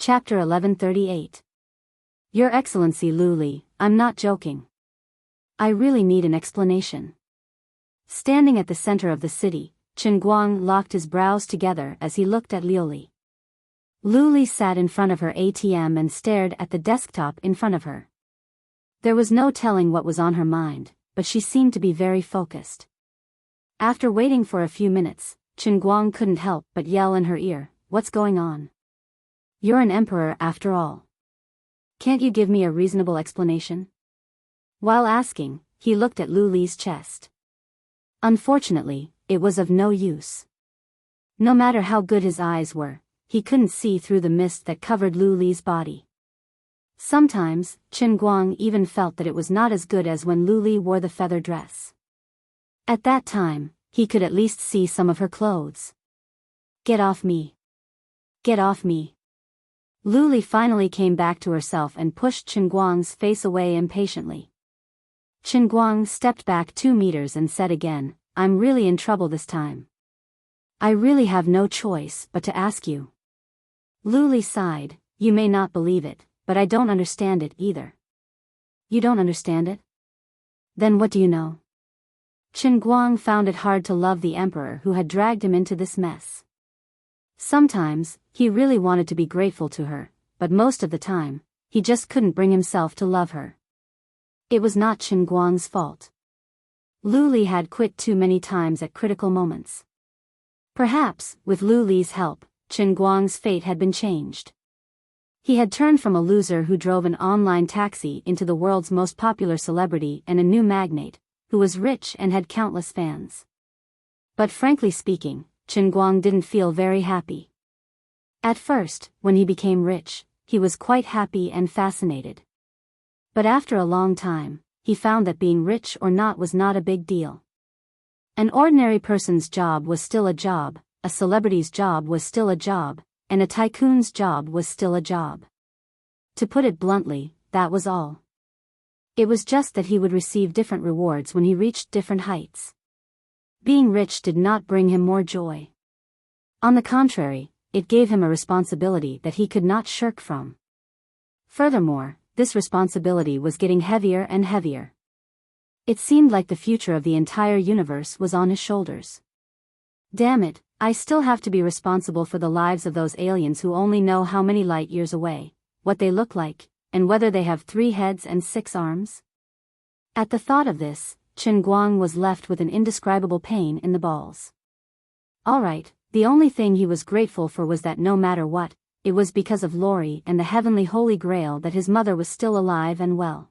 Chapter 1138. Your Excellency Luli, I'm not joking. I really need an explanation. Standing at the center of the city, Chen Guang locked his brows together as he looked at Liuli. Luli sat in front of her ATM and stared at the desktop in front of her. There was no telling what was on her mind, but she seemed to be very focused. After waiting for a few minutes, Chen Guang couldn't help but yell in her ear, "What's going on? You're an emperor after all. Can't you give me a reasonable explanation?" While asking, he looked at Luli's chest. Unfortunately, it was of no use. No matter how good his eyes were, he couldn't see through the mist that covered Luli's body. Sometimes, Chen Guang even felt that it was not as good as when Luli wore the feather dress. At that time, he could at least see some of her clothes. "Get off me. Get off me." Luli finally came back to herself and pushed Chen Guang's face away impatiently. Chen Guang stepped back 2 meters and said again, "I'm really in trouble this time. I really have no choice but to ask you." Luli sighed, "You may not believe it, but I don't understand it either." "You don't understand it? Then what do you know?" Chen Guang found it hard to love the emperor who had dragged him into this mess. Sometimes, he really wanted to be grateful to her, but most of the time, he just couldn't bring himself to love her. It was not Chen Guang's fault. Luli had quit too many times at critical moments. Perhaps, with Luli's help, Chen Guang's fate had been changed. He had turned from a loser who drove an online taxi into the world's most popular celebrity and a new magnate, who was rich and had countless fans. But frankly speaking, Chen Guang didn't feel very happy. At first, when he became rich, he was quite happy and fascinated. But after a long time, he found that being rich or not was not a big deal. An ordinary person's job was still a job, a celebrity's job was still a job, and a tycoon's job was still a job. To put it bluntly, that was all. It was just that he would receive different rewards when he reached different heights. Being rich did not bring him more joy. On the contrary, it gave him a responsibility that he could not shirk from. Furthermore, this responsibility was getting heavier and heavier. It seemed like the future of the entire universe was on his shoulders. Damn it, I still have to be responsible for the lives of those aliens who only know how many light years away, what they look like, and whether they have 3 heads and 6 arms? At the thought of this, Chen Guang was left with an indescribable pain in the balls. Alright, the only thing he was grateful for was that no matter what, it was because of Lori and the heavenly Holy Grail that his mother was still alive and well.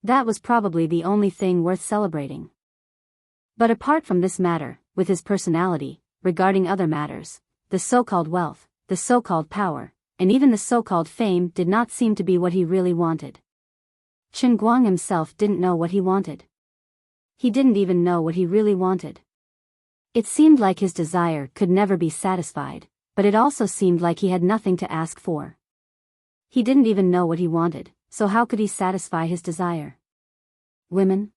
That was probably the only thing worth celebrating. But apart from this matter, with his personality, regarding other matters, the so-called wealth, the so-called power, and even the so-called fame did not seem to be what he really wanted. Chen Guang himself didn't know what he wanted. He didn't even know what he really wanted. It seemed like his desire could never be satisfied, but it also seemed like he had nothing to ask for. He didn't even know what he wanted, so how could he satisfy his desire? Women?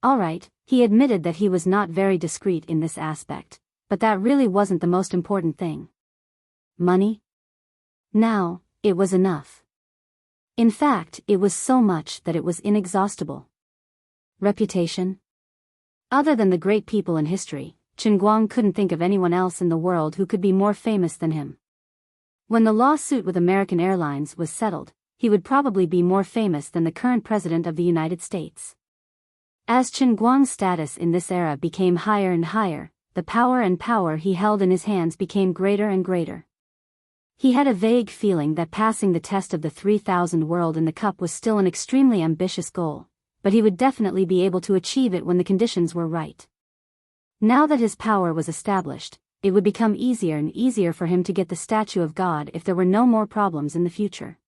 Alright, he admitted that he was not very discreet in this aspect, but that really wasn't the most important thing. Money? Now, it was enough. In fact, it was so much that it was inexhaustible. Reputation? Other than the great people in history, Chen Guang couldn't think of anyone else in the world who could be more famous than him. When the lawsuit with American Airlines was settled, he would probably be more famous than the current president of the United States. As Chen Guang's status in this era became higher and higher, the power he held in his hands became greater and greater. He had a vague feeling that passing the test of the 3000 world in the cup was still an extremely ambitious goal, but he would definitely be able to achieve it when the conditions were right. Now that his power was established, it would become easier and easier for him to get the statue of God if there were no more problems in the future.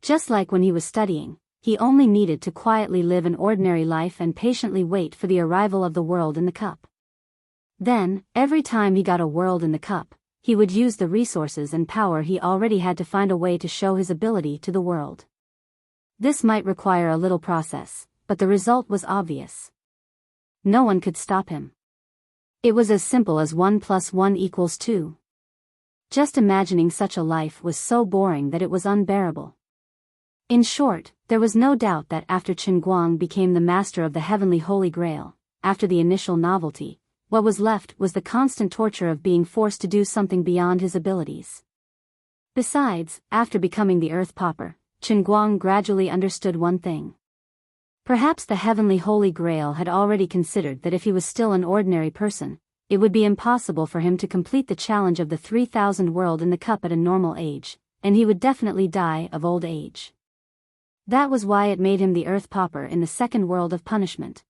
Just like when he was studying, he only needed to quietly live an ordinary life and patiently wait for the arrival of the world in the cup. Then, every time he got a world in the cup, he would use the resources and power he already had to find a way to show his ability to the world. This might require a little process, but the result was obvious. No one could stop him. It was as simple as 1 + 1 = 2. Just imagining such a life was so boring that it was unbearable. In short, there was no doubt that after Chen Guang became the master of the heavenly Holy Grail, after the initial novelty, what was left was the constant torture of being forced to do something beyond his abilities. Besides, after becoming the Earth Pauper, Chen Guang gradually understood one thing. Perhaps the heavenly Holy Grail had already considered that if he was still an ordinary person, it would be impossible for him to complete the challenge of the 3,000 world in the cup at a normal age, and he would definitely die of old age. That was why it made him the Earth Pauper in the second world of punishment.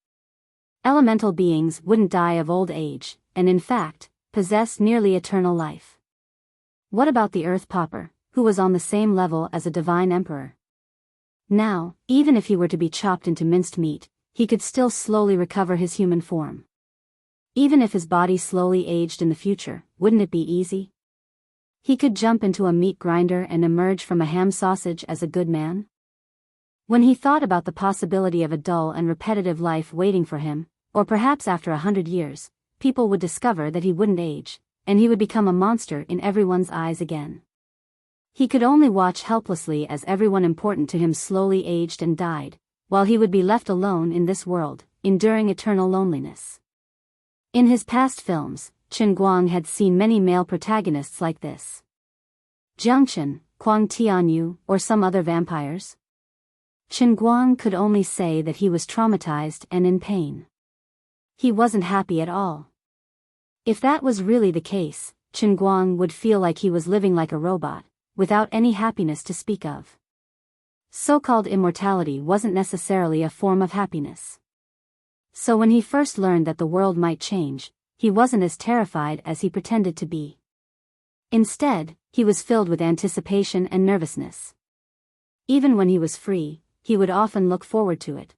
Elemental beings wouldn't die of old age, and in fact, possess nearly eternal life. What about the Earth Pauper, who was on the same level as a divine emperor? Now, even if he were to be chopped into minced meat, he could still slowly recover his human form. Even if his body slowly aged in the future, wouldn't it be easy? He could jump into a meat grinder and emerge from a ham sausage as a good man. When he thought about the possibility of a dull and repetitive life waiting for him, or perhaps after 100 years, people would discover that he wouldn't age, and he would become a monster in everyone's eyes again. He could only watch helplessly as everyone important to him slowly aged and died, while he would be left alone in this world, enduring eternal loneliness. In his past films, Chen Guang had seen many male protagonists like this. Jiangchen, Kuang Tianyu, or some other vampires. Chen Guang could only say that he was traumatized and in pain. He wasn't happy at all. If that was really the case, Chen Guang would feel like he was living like a robot, without any happiness to speak of. So-called immortality wasn't necessarily a form of happiness. So when he first learned that the world might change, he wasn't as terrified as he pretended to be. Instead, he was filled with anticipation and nervousness. Even when he was free, he would often look forward to it.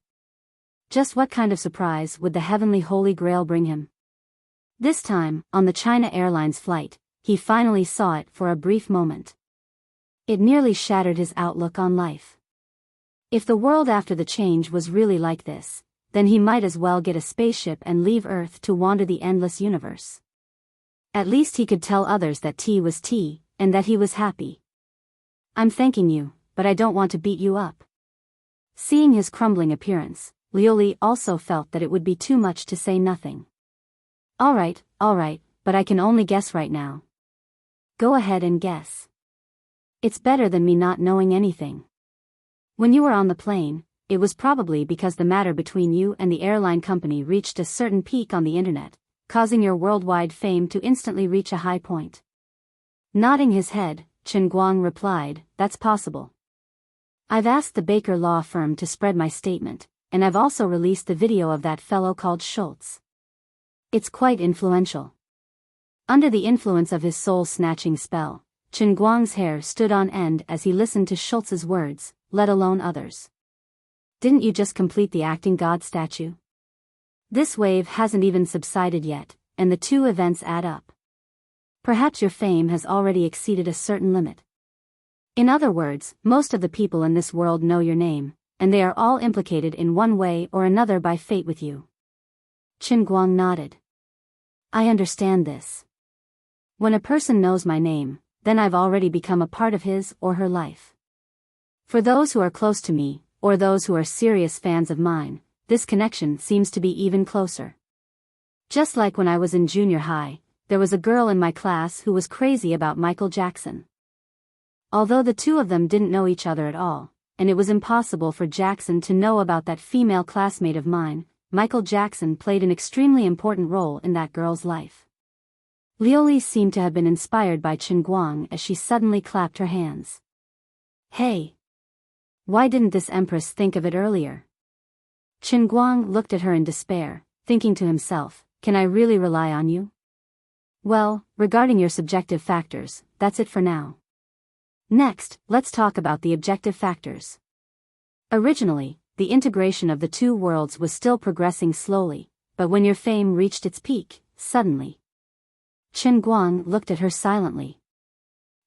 Just what kind of surprise would the heavenly Holy Grail bring him? This time, on the China Airlines flight, he finally saw it for a brief moment. It nearly shattered his outlook on life. If the world after the change was really like this, then he might as well get a spaceship and leave Earth to wander the endless universe. At least he could tell others that tea was tea, and that he was happy. I'm thanking you, but I don't want to beat you up. Seeing his crumbling appearance, Liuli also felt that it would be too much to say nothing. All right, but I can only guess right now. Go ahead and guess. It's better than me not knowing anything. When you were on the plane, it was probably because the matter between you and the airline company reached a certain peak on the internet, causing your worldwide fame to instantly reach a high point. Nodding his head, Chen Guang replied, "That's possible. I've asked the Baker law firm to spread my statement, and I've also released the video of that fellow called Schultz. It's quite influential." Under the influence of his soul-snatching spell, Chen Guang's hair stood on end as he listened to Schultz's words, let alone others. Didn't you just complete the acting god statue? This wave hasn't even subsided yet, and the two events add up. Perhaps your fame has already exceeded a certain limit. In other words, most of the people in this world know your name, and they are all implicated in one way or another by fate with you. Chen Guang nodded. I understand this. When a person knows my name, then I've already become a part of his or her life. For those who are close to me, or those who are serious fans of mine, this connection seems to be even closer. Just like when I was in junior high, there was a girl in my class who was crazy about Michael Jackson. Although the two of them didn't know each other at all, and it was impossible for Jackson to know about that female classmate of mine, Michael Jackson played an extremely important role in that girl's life. Liuli seemed to have been inspired by Chen Guang as she suddenly clapped her hands. Hey! Why didn't this empress think of it earlier? Chen Guang looked at her in despair, thinking to himself, can I really rely on you? Well, regarding your subjective factors, that's it for now. Next, let's talk about the objective factors. Originally, the integration of the two worlds was still progressing slowly, but when your fame reached its peak, suddenly. Chen Guang looked at her silently.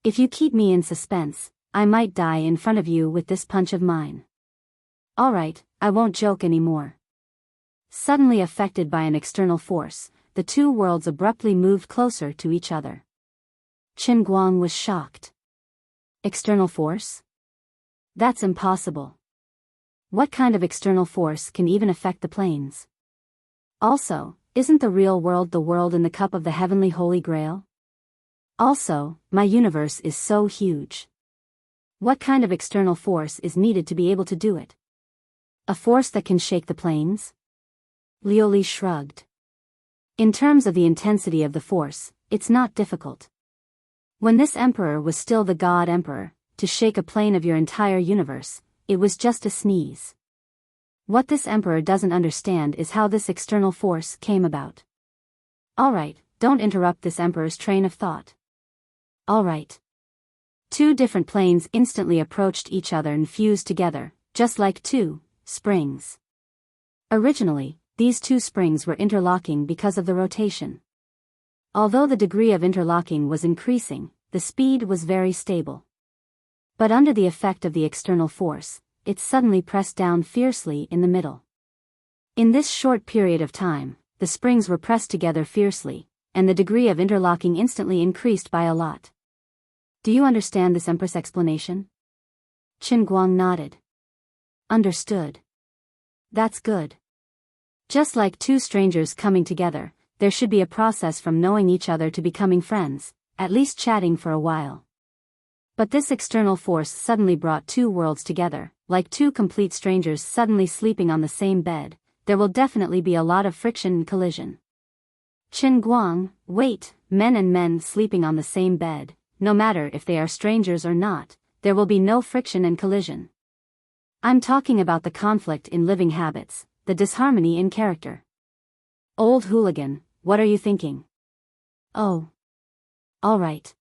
If you keep me in suspense, I might die in front of you with this punch of mine. Alright, I won't joke anymore. Suddenly affected by an external force, the two worlds abruptly moved closer to each other. Qin Guang was shocked. External force? That's impossible. What kind of external force can even affect the planes? Also, isn't the real world the world in the cup of the heavenly Holy Grail? Also, my universe is so huge. What kind of external force is needed to be able to do it? A force that can shake the planes? Liu Li shrugged. In terms of the intensity of the force, it's not difficult. When this emperor was still the God Emperor, to shake a plane of your entire universe, it was just a sneeze. What this emperor doesn't understand is how this external force came about. Alright, don't interrupt this emperor's train of thought. Alright. Two different planes instantly approached each other and fused together, just like two springs. Originally, these two springs were interlocking because of the rotation. Although the degree of interlocking was increasing, the speed was very stable. But under the effect of the external force, it suddenly pressed down fiercely in the middle. In this short period of time, the springs were pressed together fiercely, and the degree of interlocking instantly increased by a lot. Do you understand this Empress explanation? Qin Guang nodded. Understood. That's good. Just like two strangers coming together, there should be a process from knowing each other to becoming friends, at least chatting for a while. But this external force suddenly brought two worlds together, like two complete strangers suddenly sleeping on the same bed. There will definitely be a lot of friction and collision. Qin Guang, wait, men and men sleeping on the same bed, no matter if they are strangers or not, there will be no friction and collision. I'm talking about the conflict in living habits, the disharmony in character. Old hooligan, what are you thinking? Oh. Alright.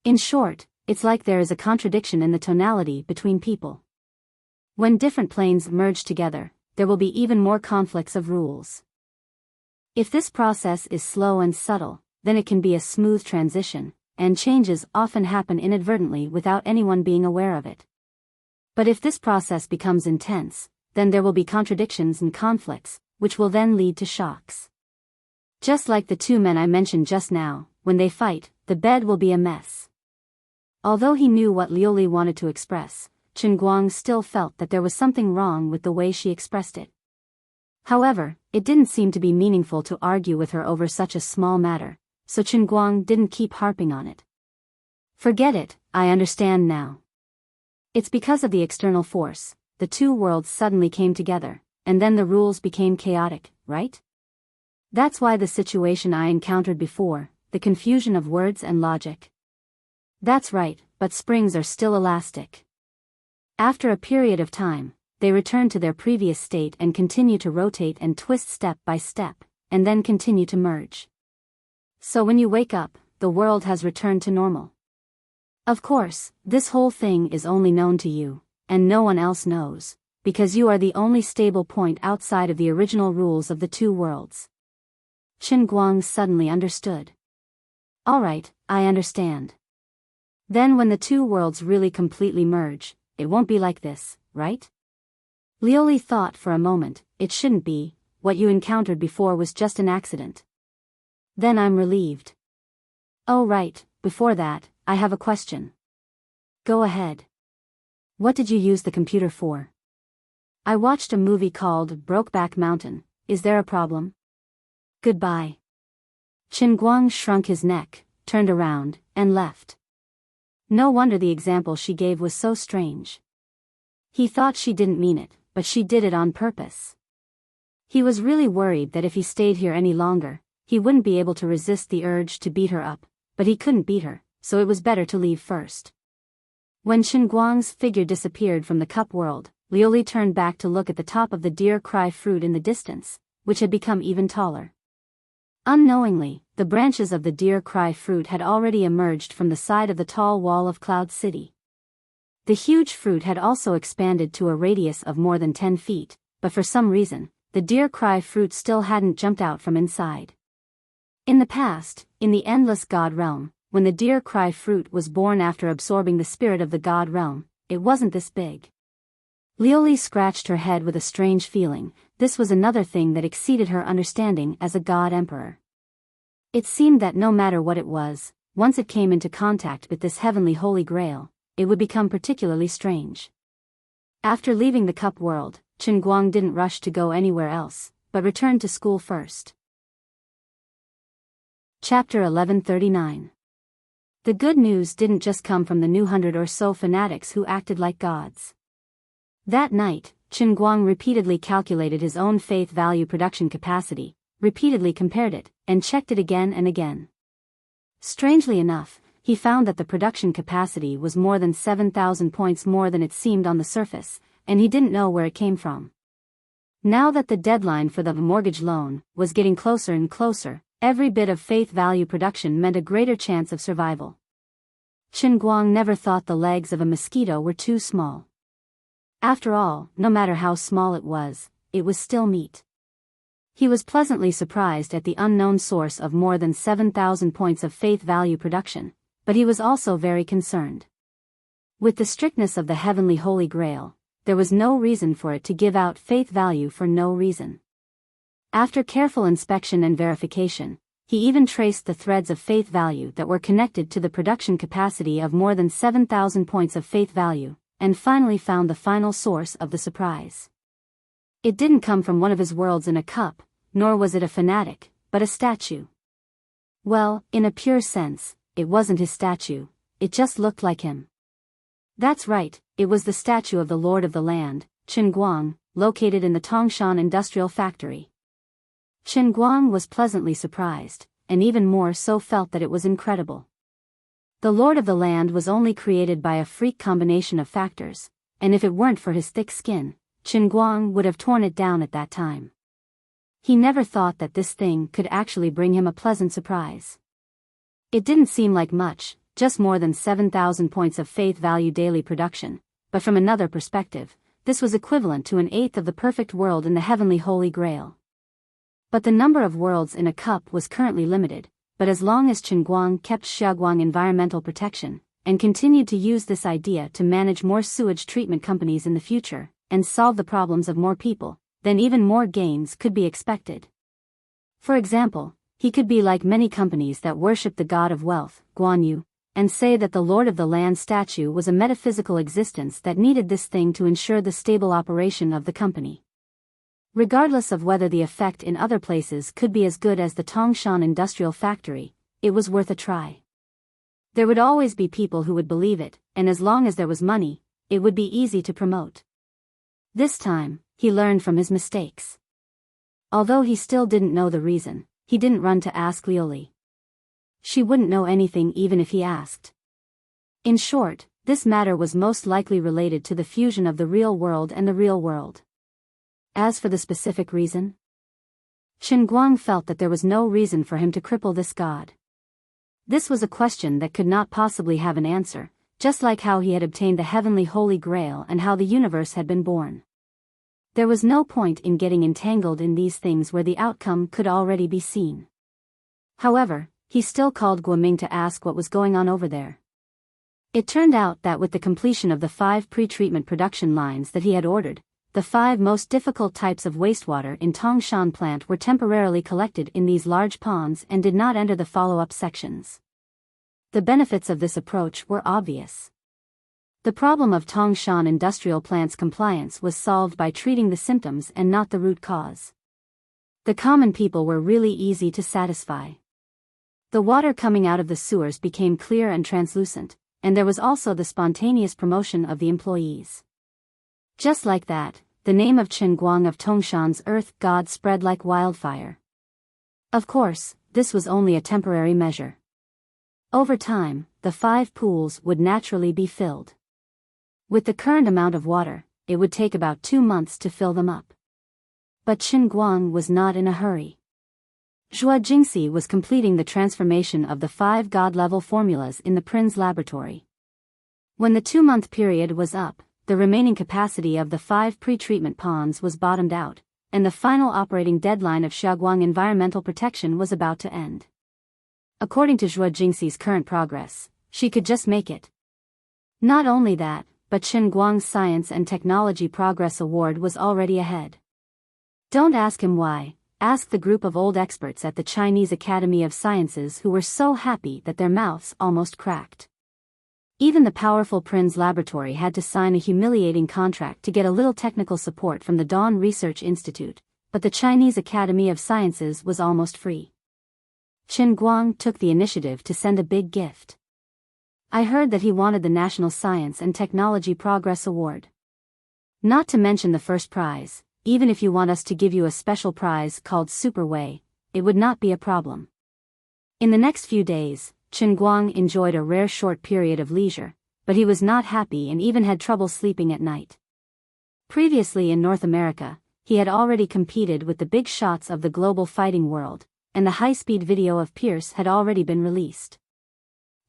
In short, it's like there is a contradiction in the tonality between people. When different planes merge together, there will be even more conflicts of rules. If this process is slow and subtle, then it can be a smooth transition, and changes often happen inadvertently without anyone being aware of it. But if this process becomes intense, then there will be contradictions and conflicts, which will then lead to shocks. Just like the two men I mentioned just now, when they fight, the bed will be a mess. Although he knew what Liu Li wanted to express, Qin Guang still felt that there was something wrong with the way she expressed it. However, it didn't seem to be meaningful to argue with her over such a small matter, so Qin Guang didn't keep harping on it. Forget it, I understand now. It's because of the external force, the two worlds suddenly came together, and then the rules became chaotic, right? That's why the situation I encountered before, the confusion of words and logic. That's right, but springs are still elastic. After a period of time, they return to their previous state and continue to rotate and twist step by step, and then continue to merge. So when you wake up, the world has returned to normal. Of course, this whole thing is only known to you, and no one else knows, because you are the only stable point outside of the original rules of the two worlds. Qin Guang suddenly understood. Alright, I understand. Then when the two worlds really completely merge, it won't be like this, right? Liu Li thought for a moment, it shouldn't be, what you encountered before was just an accident. Then I'm relieved. Oh right, before that, I have a question. Go ahead. What did you use the computer for? I watched a movie called Brokeback Mountain. Is there a problem? Goodbye. Qin Guang shrunk his neck, turned around, and left. No wonder the example she gave was so strange. He thought she didn't mean it, but she did it on purpose. He was really worried that if he stayed here any longer, he wouldn't be able to resist the urge to beat her up, but he couldn't beat her, so it was better to leave first. When Qin Guang's figure disappeared from the cup world, Liu Li turned back to look at the top of the deer cry fruit in the distance, which had become even taller. Unknowingly, the branches of the deer cry fruit had already emerged from the side of the tall wall of Cloud City. The huge fruit had also expanded to a radius of more than 10 feet, but for some reason, the deer cry fruit still hadn't jumped out from inside. In the past, in the endless God realm, when the deer cry fruit was born after absorbing the spirit of the God realm, it wasn't this big. Liu Li scratched her head with a strange feeling. This was another thing that exceeded her understanding as a God Emperor. It seemed that no matter what it was, once it came into contact with this heavenly holy grail, it would become particularly strange. After leaving the cup world, Chen Guang didn't rush to go anywhere else, but returned to school first. Chapter 1139. The good news didn't just come from the new 100 or so fanatics who acted like gods. That night, Chen Guang repeatedly calculated his own faith value production capacity, repeatedly compared it, and checked it again and again. Strangely enough, he found that the production capacity was more than 7,000 points more than it seemed on the surface, and he didn't know where it came from. Now that the deadline for the mortgage loan was getting closer and closer, every bit of faith value production meant a greater chance of survival. Chen Guang never thought the legs of a mosquito were too small. After all, no matter how small it was still meat. He was pleasantly surprised at the unknown source of more than 7,000 points of faith value production, but he was also very concerned. With the strictness of the heavenly Holy Grail, there was no reason for it to give out faith value for no reason. After careful inspection and verification, he even traced the threads of faith value that were connected to the production capacity of more than 7,000 points of faith value, and finally found the final source of the surprise. It didn't come from one of his worlds in a cup, nor was it a fanatic, but a statue. Well, in a pure sense, it wasn't his statue, it just looked like him. That's right, it was the statue of the Lord of the Land, Chen Guang, located in the Tongshan Industrial Factory. Chen Guang was pleasantly surprised, and even more so felt that it was incredible. The Lord of the Land was only created by a freak combination of factors, and if it weren't for his thick skin, Chen Guang would have torn it down at that time. He never thought that this thing could actually bring him a pleasant surprise. It didn't seem like much, just more than 7,000 points of faith value daily production, but from another perspective, this was equivalent to 1/8 of the perfect world in the heavenly Holy Grail. But the number of worlds in a cup was currently limited, but as long as Chen Guang kept Xiaoguang environmental protection, and continued to use this idea to manage more sewage treatment companies in the future, and solve the problems of more people, then even more gains could be expected. For example, he could be like many companies that worship the god of wealth, Guan Yu, and say that the Lord of the Land statue was a metaphysical existence that needed this thing to ensure the stable operation of the company. Regardless of whether the effect in other places could be as good as the Tongshan Industrial Factory, it was worth a try. There would always be people who would believe it, and as long as there was money, it would be easy to promote. This time, he learned from his mistakes. Although he still didn't know the reason, he didn't run to ask Lioli. She wouldn't know anything even if he asked. In short, this matter was most likely related to the fusion of the real world and the real world. As for the specific reason, Chen Guang felt that there was no reason for him to cripple this god. This was a question that could not possibly have an answer, just like how he had obtained the heavenly Holy Grail and how the universe had been born. There was no point in getting entangled in these things where the outcome could already be seen. However, he still called Guoming to ask what was going on over there. It turned out that with the completion of the 5 pre-treatment production lines that he had ordered, the 5 most difficult types of wastewater in Tongshan plant were temporarily collected in these large ponds and did not enter the follow-up sections. The benefits of this approach were obvious. The problem of Tongshan industrial plant's compliance was solved by treating the symptoms and not the root cause. The common people were really easy to satisfy. The water coming out of the sewers became clear and translucent, and there was also the spontaneous promotion of the employees. Just like that, the name of Chen Guang of Tongshan's earth god spread like wildfire. Of course, this was only a temporary measure. Over time, the 5 pools would naturally be filled. With the current amount of water, it would take about 2 months to fill them up. But Chen Guang was not in a hurry. Zhua Jingxi was completing the transformation of the 5 god-level formulas in the Prin's laboratory. When the 2-month period was up, the remaining capacity of the 5 pre-treatment ponds was bottomed out, and the final operating deadline of Xiaoguang environmental protection was about to end. According to Zhua Jingxi's current progress, she could just make it. Not only that, but Chen Guang's Science and Technology Progress Award was already ahead. Don't ask him why, asked the group of old experts at the Chinese Academy of Sciences who were so happy that their mouths almost cracked. Even the powerful Prin's laboratory had to sign a humiliating contract to get a little technical support from the Dawn Research Institute, but the Chinese Academy of Sciences was almost free. Qin Guang took the initiative to send a big gift. I heard that he wanted the National Science and Technology Progress Award. Not to mention the first prize. Even if you want us to give you a special prize called Super Wei, it would not be a problem. In the next few days, Qin Guang enjoyed a rare short period of leisure, but he was not happy and even had trouble sleeping at night. Previously in North America, he had already competed with the big shots of the global fighting world, and the high-speed video of Pierce had already been released.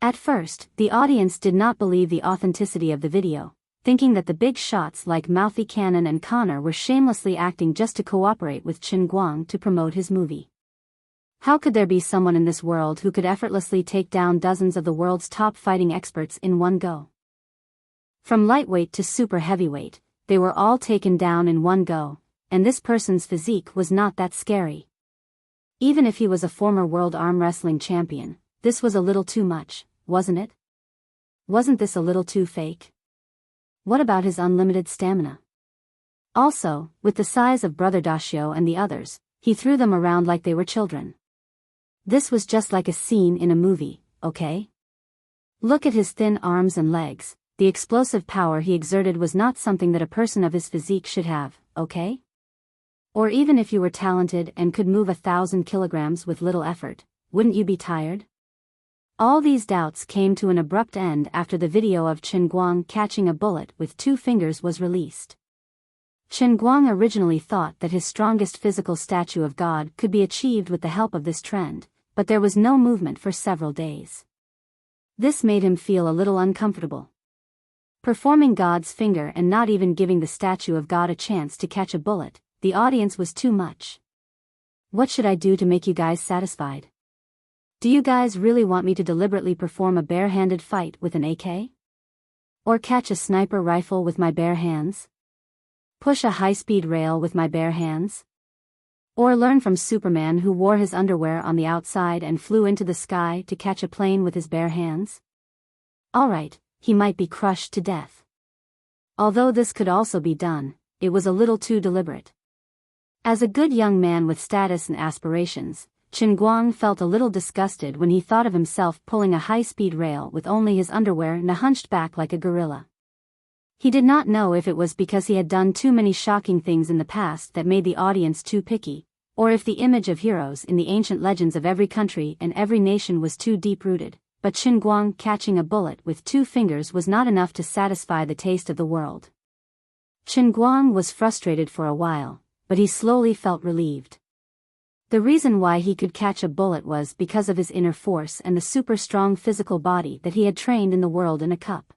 At first, the audience did not believe the authenticity of the video, thinking that the big shots like Mouthy Cannon and Connor were shamelessly acting just to cooperate with Qin Guang to promote his movie. How could there be someone in this world who could effortlessly take down dozens of the world's top fighting experts in one go? From lightweight to super heavyweight, they were all taken down in one go, and this person's physique was not that scary. Even if he was a former world arm wrestling champion, this was a little too much, wasn't it? Wasn't this a little too fake? What about his unlimited stamina? Also, with the size of Brother Dashio and the others, he threw them around like they were children. This was just like a scene in a movie, okay? Look at his thin arms and legs. The explosive power he exerted was not something that a person of his physique should have, okay? Or even if you were talented and could move 1,000 kilograms with little effort, wouldn't you be tired? All these doubts came to an abrupt end after the video of Qin Guang catching a bullet with 2 fingers was released. Qin Guang originally thought that his strongest physical statue of God could be achieved with the help of this trend, but there was no movement for several days. This made him feel a little uncomfortable. Performing God's finger and not even giving the statue of God a chance to catch a bullet, the audience was too much. What should I do to make you guys satisfied? Do you guys really want me to deliberately perform a bare-handed fight with an AK? Or catch a sniper rifle with my bare hands? Push a high-speed rail with my bare hands? Or learn from Superman who wore his underwear on the outside and flew into the sky to catch a plane with his bare hands? Alright, he might be crushed to death. Although this could also be done, it was a little too deliberate. As a good young man with status and aspirations, Qin Guang felt a little disgusted when he thought of himself pulling a high-speed rail with only his underwear and hunched back like a gorilla. He did not know if it was because he had done too many shocking things in the past that made the audience too picky, or if the image of heroes in the ancient legends of every country and every nation was too deep-rooted, but Qin Guang catching a bullet with 2 fingers was not enough to satisfy the taste of the world. Qin Guang was frustrated for a while, but he slowly felt relieved. The reason why he could catch a bullet was because of his inner force and the super strong physical body that he had trained in the world in a cup.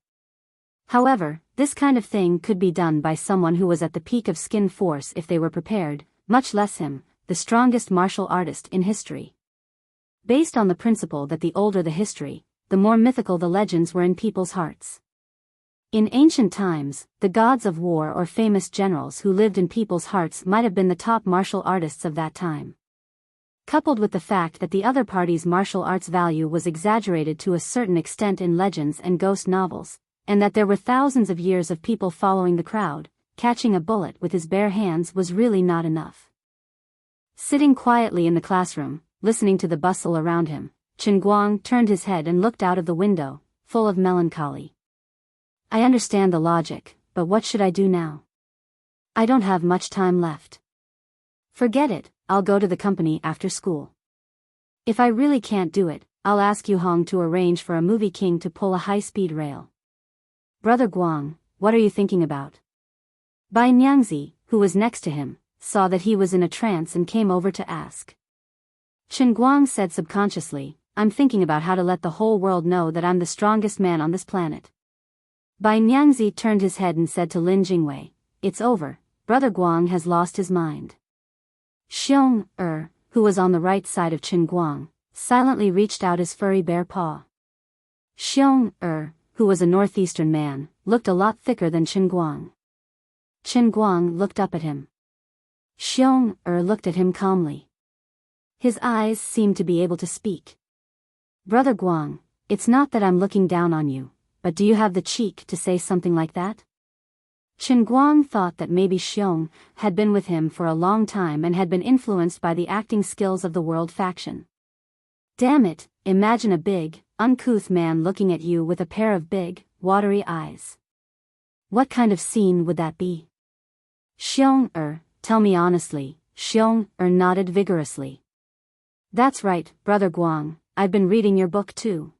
However, this kind of thing could be done by someone who was at the peak of skin force if they were prepared, much less him, the strongest martial artist in history. Based on the principle that the older the history, the more mythical the legends were in people's hearts. In ancient times, the gods of war or famous generals who lived in people's hearts might have been the top martial artists of that time. Coupled with the fact that the other party's martial arts value was exaggerated to a certain extent in legends and ghost novels, and that there were thousands of years of people following the crowd, catching a bullet with his bare hands was really not enough. Sitting quietly in the classroom, listening to the bustle around him, Qin Guang turned his head and looked out of the window, full of melancholy. I understand the logic, but what should I do now? I don't have much time left. Forget it, I'll go to the company after school. If I really can't do it, I'll ask Yu Hong to arrange for a movie king to pull a high-speed rail. Brother Guang, what are you thinking about? Bai Nyangzi, who was next to him, saw that he was in a trance and came over to ask. Qin Guang said subconsciously, I'm thinking about how to let the whole world know that I'm the strongest man on this planet. Bai Nyangzi turned his head and said to Lin Jingwei, it's over, Brother Guang has lost his mind. Xiong, who was on the right side of Qin Guang, silently reached out his furry bare paw. Xiong, who was a northeastern man, looked a lot thicker than Qin Guang. Qin Guang looked up at him. Xiong looked at him calmly. His eyes seemed to be able to speak. Brother Guang, it's not that I'm looking down on you, but do you have the cheek to say something like that? Chen Guang thought that maybe Xiong had been with him for a long time and had been influenced by the acting skills of the world faction. Damn it, imagine a big, uncouth man looking at you with a pair of big, watery eyes. What kind of scene would that be? Xiong tell me honestly. Xiong nodded vigorously. That's right, Brother Guang, I've been reading your book too.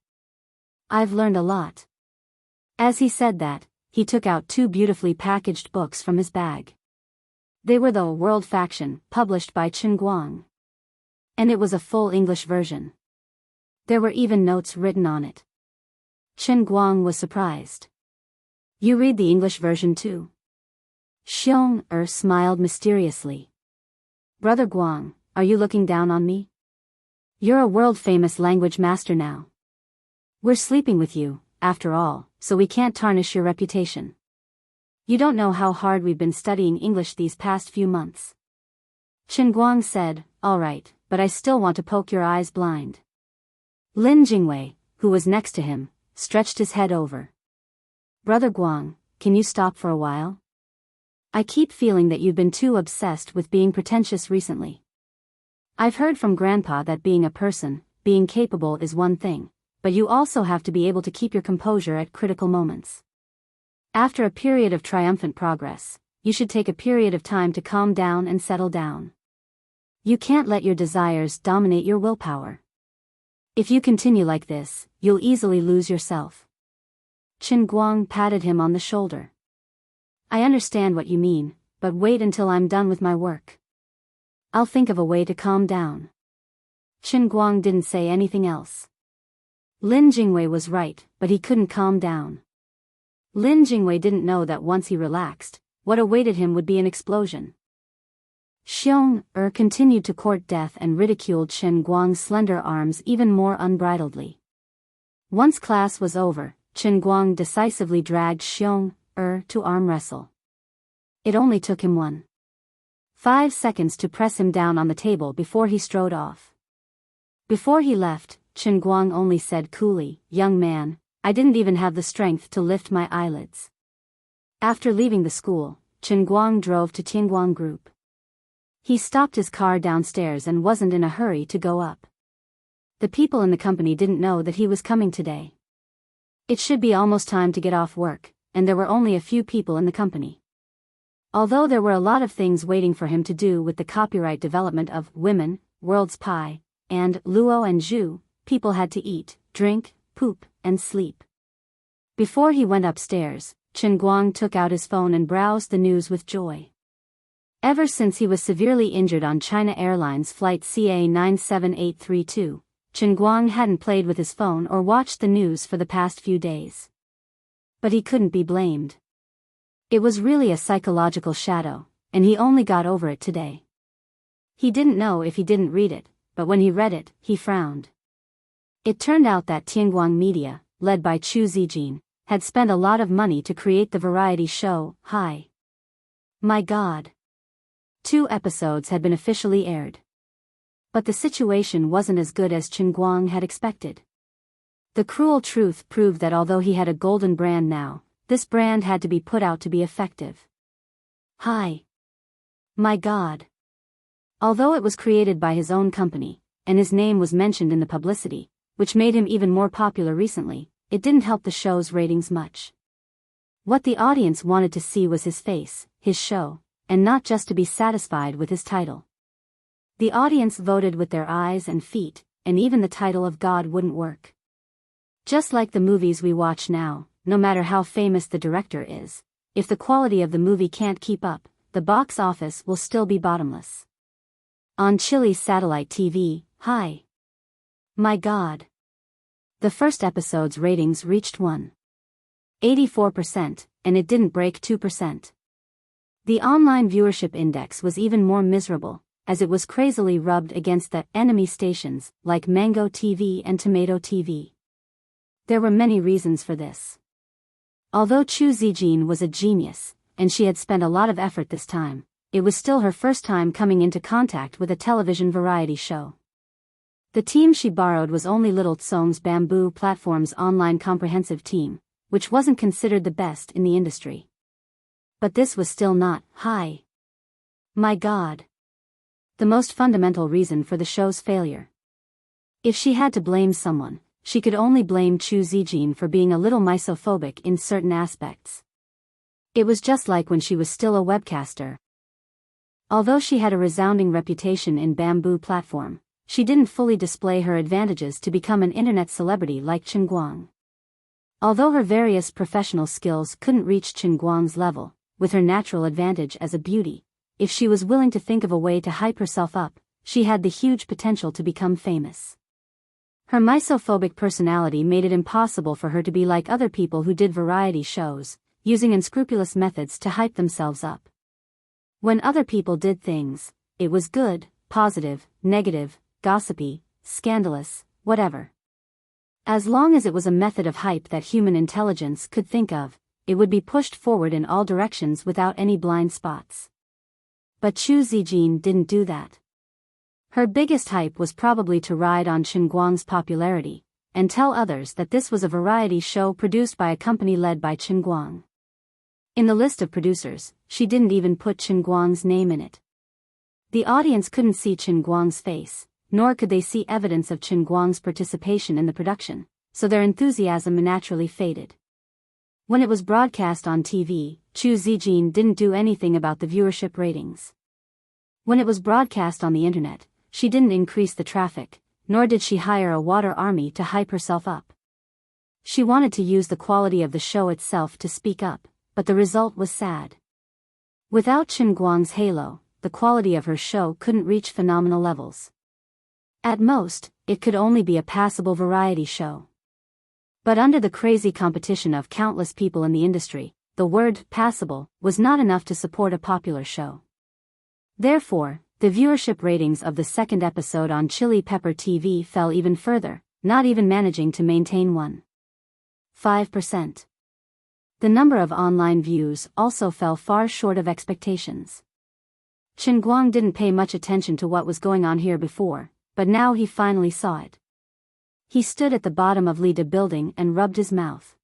I've learned a lot. As he said that, he took out 2 beautifully packaged books from his bag. They were the World Faction, published by Chen Guang. And it was a full English version. There were even notes written on it. Chen Guang was surprised. You read the English version too? Xiong smiled mysteriously. Brother Guang, are you looking down on me? You're a world-famous language master now. We're sleeping with you, after all, so we can't tarnish your reputation. You don't know how hard we've been studying English these past few months. Chen Guang said, all right, but I still want to poke your eyes blind. Lin Jingwei, who was next to him, stretched his head over. Brother Guang, can you stop for a while? I keep feeling that you've been too obsessed with being pretentious recently. I've heard from Grandpa that being a person, being capable is one thing, but you also have to be able to keep your composure at critical moments. After a period of triumphant progress, you should take a period of time to calm down and settle down. You can't let your desires dominate your willpower. If you continue like this, you'll easily lose yourself. Chen Guang patted him on the shoulder. I understand what you mean, but wait until I'm done with my work. I'll think of a way to calm down. Chen Guang didn't say anything else. Lin Jingwei was right, but he couldn't calm down. Lin Jingwei didn't know that once he relaxed, what awaited him would be an explosion. Xiong continued to court death and ridiculed Chen Guang's slender arms even more unbridledly. Once class was over, Chen Guang decisively dragged Xiong to arm wrestle. It only took him 5 seconds to press him down on the table before he strode off. Before he left, Chen Guang only said coolly, young man, I didn't even have the strength to lift my eyelids. After leaving the school, Chen Guang drove to Tianguang Group. He stopped his car downstairs and wasn't in a hurry to go up. The people in the company didn't know that he was coming today. It should be almost time to get off work, and there were only a few people in the company. Although there were a lot of things waiting for him to do with the copyright development of Women, World's Pie, and Luo and Zhu, people had to eat, drink, poop, and sleep. Before he went upstairs, Chen Guang took out his phone and browsed the news with joy. Ever since he was severely injured on China Airlines flight CA97832, Chen Guang hadn't played with his phone or watched the news for the past few days. But he couldn't be blamed. It was really a psychological shadow, and he only got over it today. He didn't know if he didn't read it, but when he read it, he frowned. It turned out that Tianguang Media, led by Chu Zijin, had spent a lot of money to create the variety show, Hi! My God! 2 episodes had been officially aired. But the situation wasn't as good as Chen Guang had expected. The cruel truth proved that although he had a golden brand now, this brand had to be put out to be effective. Hi! My God! Although it was created by his own company, and his name was mentioned in the publicity, which made him even more popular recently, it didn't help the show's ratings much. What the audience wanted to see was his face, his show, and not just to be satisfied with his title. The audience voted with their eyes and feet, and even the title of God wouldn't work. Just like the movies we watch now, no matter how famous the director is, if the quality of the movie can't keep up, the box office will still be bottomless. On Chile's satellite TV, Hi! My God! The first episode's ratings reached 184%, and it didn't break 2%. The online viewership index was even more miserable, as it was crazily rubbed against the enemy stations, like Mango TV and Tomato TV. There were many reasons for this. Although Chu Zijin was a genius, and she had spent a lot of effort this time, it was still her first time coming into contact with a television variety show. The team she borrowed was only Little Tsong's Bamboo Platform's online comprehensive team, which wasn't considered the best in the industry. But this was still not, hi. My God. The most fundamental reason for the show's failure. If she had to blame someone, she could only blame Chu Zijin for being a little misophobic in certain aspects. It was just like when she was still a webcaster. Although she had a resounding reputation in Bamboo Platform, she didn't fully display her advantages to become an internet celebrity like Chen Guang. Although her various professional skills couldn't reach Chen Guang's level, with her natural advantage as a beauty, if she was willing to think of a way to hype herself up, she had the huge potential to become famous. Her misophobic personality made it impossible for her to be like other people who did variety shows, using unscrupulous methods to hype themselves up. When other people did things, it was good, positive, negative, gossipy, scandalous, whatever. As long as it was a method of hype that human intelligence could think of, it would be pushed forward in all directions without any blind spots. But Chu Zijin didn't do that. Her biggest hype was probably to ride on Chen Guang's popularity, and tell others that this was a variety show produced by a company led by Chen Guang. In the list of producers, she didn't even put Chen Guang's name in it. The audience couldn't see Chen Guang's face, nor could they see evidence of Chen Guang's participation in the production, so their enthusiasm naturally faded. When it was broadcast on TV, Chu Zijin didn't do anything about the viewership ratings. When it was broadcast on the internet, she didn't increase the traffic, nor did she hire a water army to hype herself up. She wanted to use the quality of the show itself to speak up, but the result was sad. Without Chen Guang's halo, the quality of her show couldn't reach phenomenal levels. At most, it could only be a passable variety show. But under the crazy competition of countless people in the industry, the word passable was not enough to support a popular show. Therefore, the viewership ratings of the second episode on Chili Pepper TV fell even further, not even managing to maintain 1.5%. The number of online views also fell far short of expectations. Chen Guang didn't pay much attention to what was going on here before, but now he finally saw it. He stood at the bottom of Lida building and rubbed his mouth.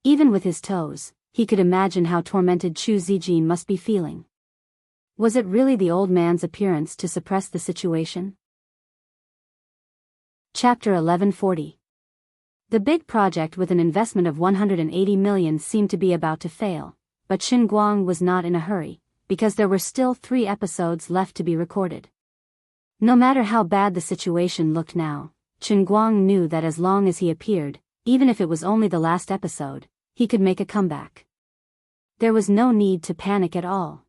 Even with his toes, he could imagine how tormented Chu Zijin must be feeling. Was it really the old man's appearance to suppress the situation? Chapter 1140. The big project with an investment of 180 million seemed to be about to fail, but Chen Guang was not in a hurry, because there were still 3 episodes left to be recorded. No matter how bad the situation looked now, Chen Guang knew that as long as he appeared, even if it was only the last episode, he could make a comeback. There was no need to panic at all.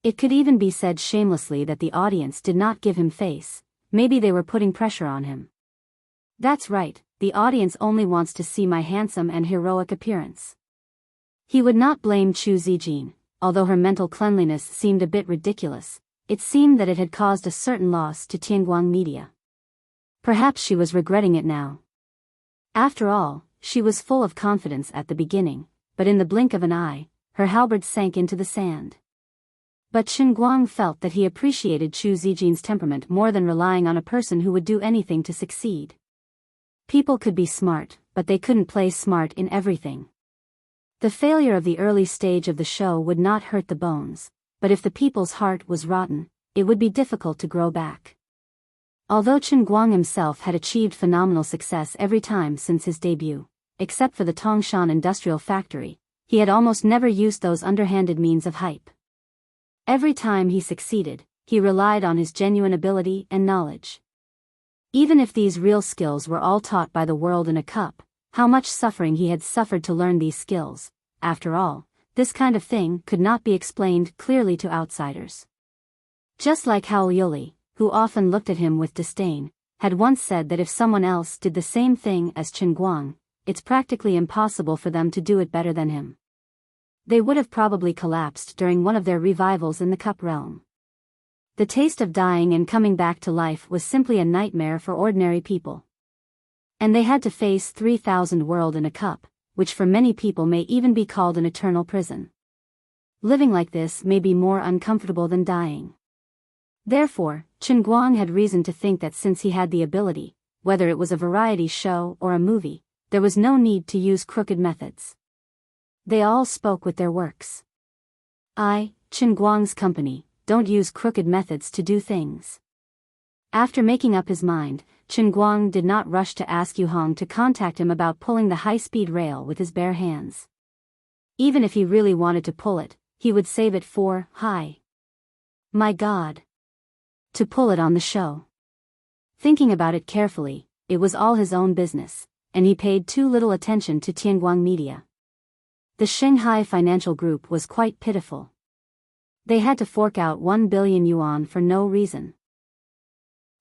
It could even be said shamelessly that the audience did not give him face, maybe they were putting pressure on him. That's right, the audience only wants to see my handsome and heroic appearance. He would not blame Chu Zijin, although her mental cleanliness seemed a bit ridiculous. It seemed that it had caused a certain loss to Tianguang Media. Perhaps she was regretting it now. After all, she was full of confidence at the beginning, but in the blink of an eye, her halberd sank into the sand. But Chen Guang felt that he appreciated Chu Zijin's temperament more than relying on a person who would do anything to succeed. People could be smart, but they couldn't play smart in everything. The failure of the early stage of the show would not hurt the bones, but if the people's heart was rotten, it would be difficult to grow back. Although Chen Guang himself had achieved phenomenal success every time since his debut, except for the Tongshan Industrial Factory, he had almost never used those underhanded means of hype. Every time he succeeded, he relied on his genuine ability and knowledge. Even if these real skills were all taught by the world in a cup, how much suffering he had suffered to learn these skills, after all, this kind of thing could not be explained clearly to outsiders. Just like Hao Yuli, who often looked at him with disdain, had once said that if someone else did the same thing as Chen Guang, it's practically impossible for them to do it better than him. They would have probably collapsed during one of their revivals in the cup realm. The taste of dying and coming back to life was simply a nightmare for ordinary people. And they had to face 3,000 world in a cup, which for many people may even be called an eternal prison. Living like this may be more uncomfortable than dying. Therefore, Chen Guang had reason to think that since he had the ability, whether it was a variety show or a movie, there was no need to use crooked methods. They all spoke with their works. I, Chen Guang's company, don't use crooked methods to do things. After making up his mind, Chen Guang did not rush to ask Yu Hong to contact him about pulling the high-speed rail with his bare hands. Even if he really wanted to pull it, he would save it for, my God, to pull it on the show. Thinking about it carefully, it was all his own business, and he paid too little attention to Tianguang Media. The Shanghai Financial Group was quite pitiful. They had to fork out 1 billion yuan for no reason.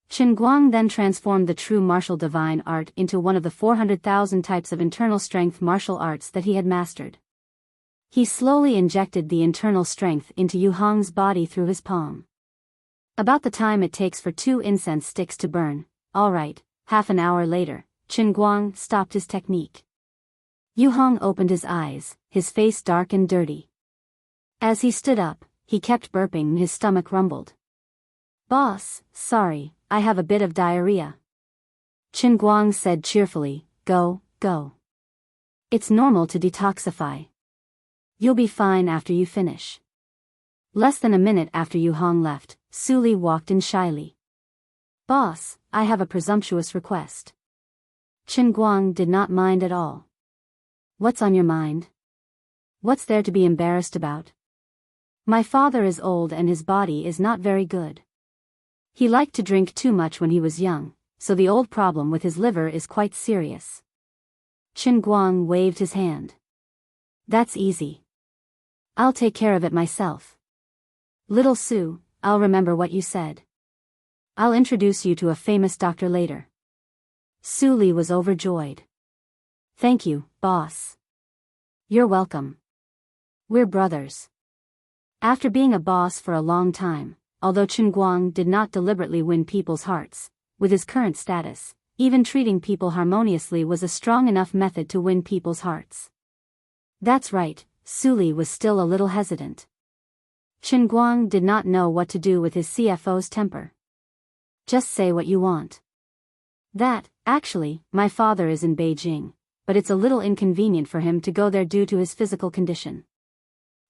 Chen Guang then transformed the true martial divine art into one of the 400,000 types of internal strength martial arts that he had mastered. He slowly injected the internal strength into Yu Hong's body through his palm. About the time it takes for 2 incense sticks to burn, alright, half an hour later, Chen Guang stopped his technique. Yu Hong opened his eyes, his face dark and dirty. As he stood up, he kept burping and his stomach rumbled. Boss, sorry, I have a bit of diarrhea. Chen Guang said cheerfully, go. It's normal to detoxify. You'll be fine after you finish. Less than a minute after Yu Hong left, Su Li walked in shyly. Boss, I have a presumptuous request. Chen Guang did not mind at all. What's on your mind? What's there to be embarrassed about? My father is old and his body is not very good. He liked to drink too much when he was young, so the old problem with his liver is quite serious. Chen Guang waved his hand. That's easy. I'll take care of it myself. Little Su, I'll remember what you said. I'll introduce you to a famous doctor later. Su Li was overjoyed. Thank you, boss. You're welcome. We're brothers. After being a boss for a long time, although Chen Guang did not deliberately win people's hearts, with his current status, even treating people harmoniously was a strong enough method to win people's hearts. That's right, Su Li was still a little hesitant. Chen Guang did not know what to do with his CFO's temper. Just say what you want. Actually, my father is in Beijing, but it's a little inconvenient for him to go there due to his physical condition.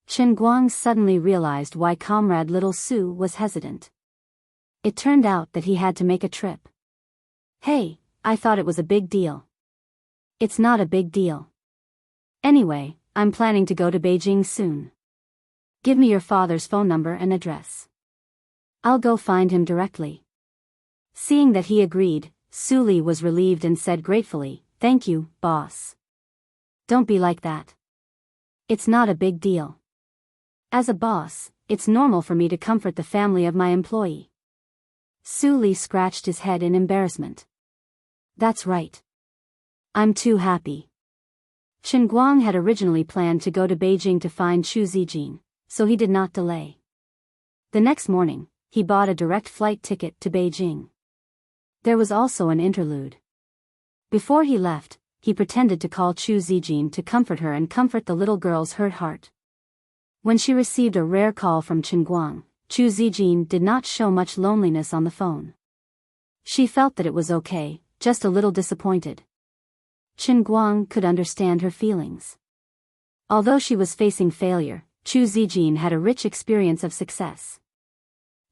Chen Guang suddenly realized why comrade Little Su was hesitant. It turned out that he had to make a trip. Hey, I thought it was a big deal. It's not a big deal. Anyway, I'm planning to go to Beijing soon. Give me your father's phone number and address. I'll go find him directly. Seeing that he agreed, Su Li was relieved and said gratefully, Thank you, boss. Don't be like that. It's not a big deal. As a boss, it's normal for me to comfort the family of my employee. Su Li scratched his head in embarrassment. That's right. I'm too happy. Chen Guang had originally planned to go to Beijing to find Chu Zijin, so he did not delay. The next morning, he bought a direct flight ticket to Beijing. There was also an interlude. Before he left, he pretended to call Chu Zijin to comfort her and comfort the little girl's hurt heart. When she received a rare call from Chen Guang, Chu Zijin did not show much loneliness on the phone. She felt that it was okay, just a little disappointed. Chen Guang could understand her feelings. Although she was facing failure, Chu Zijin had a rich experience of success.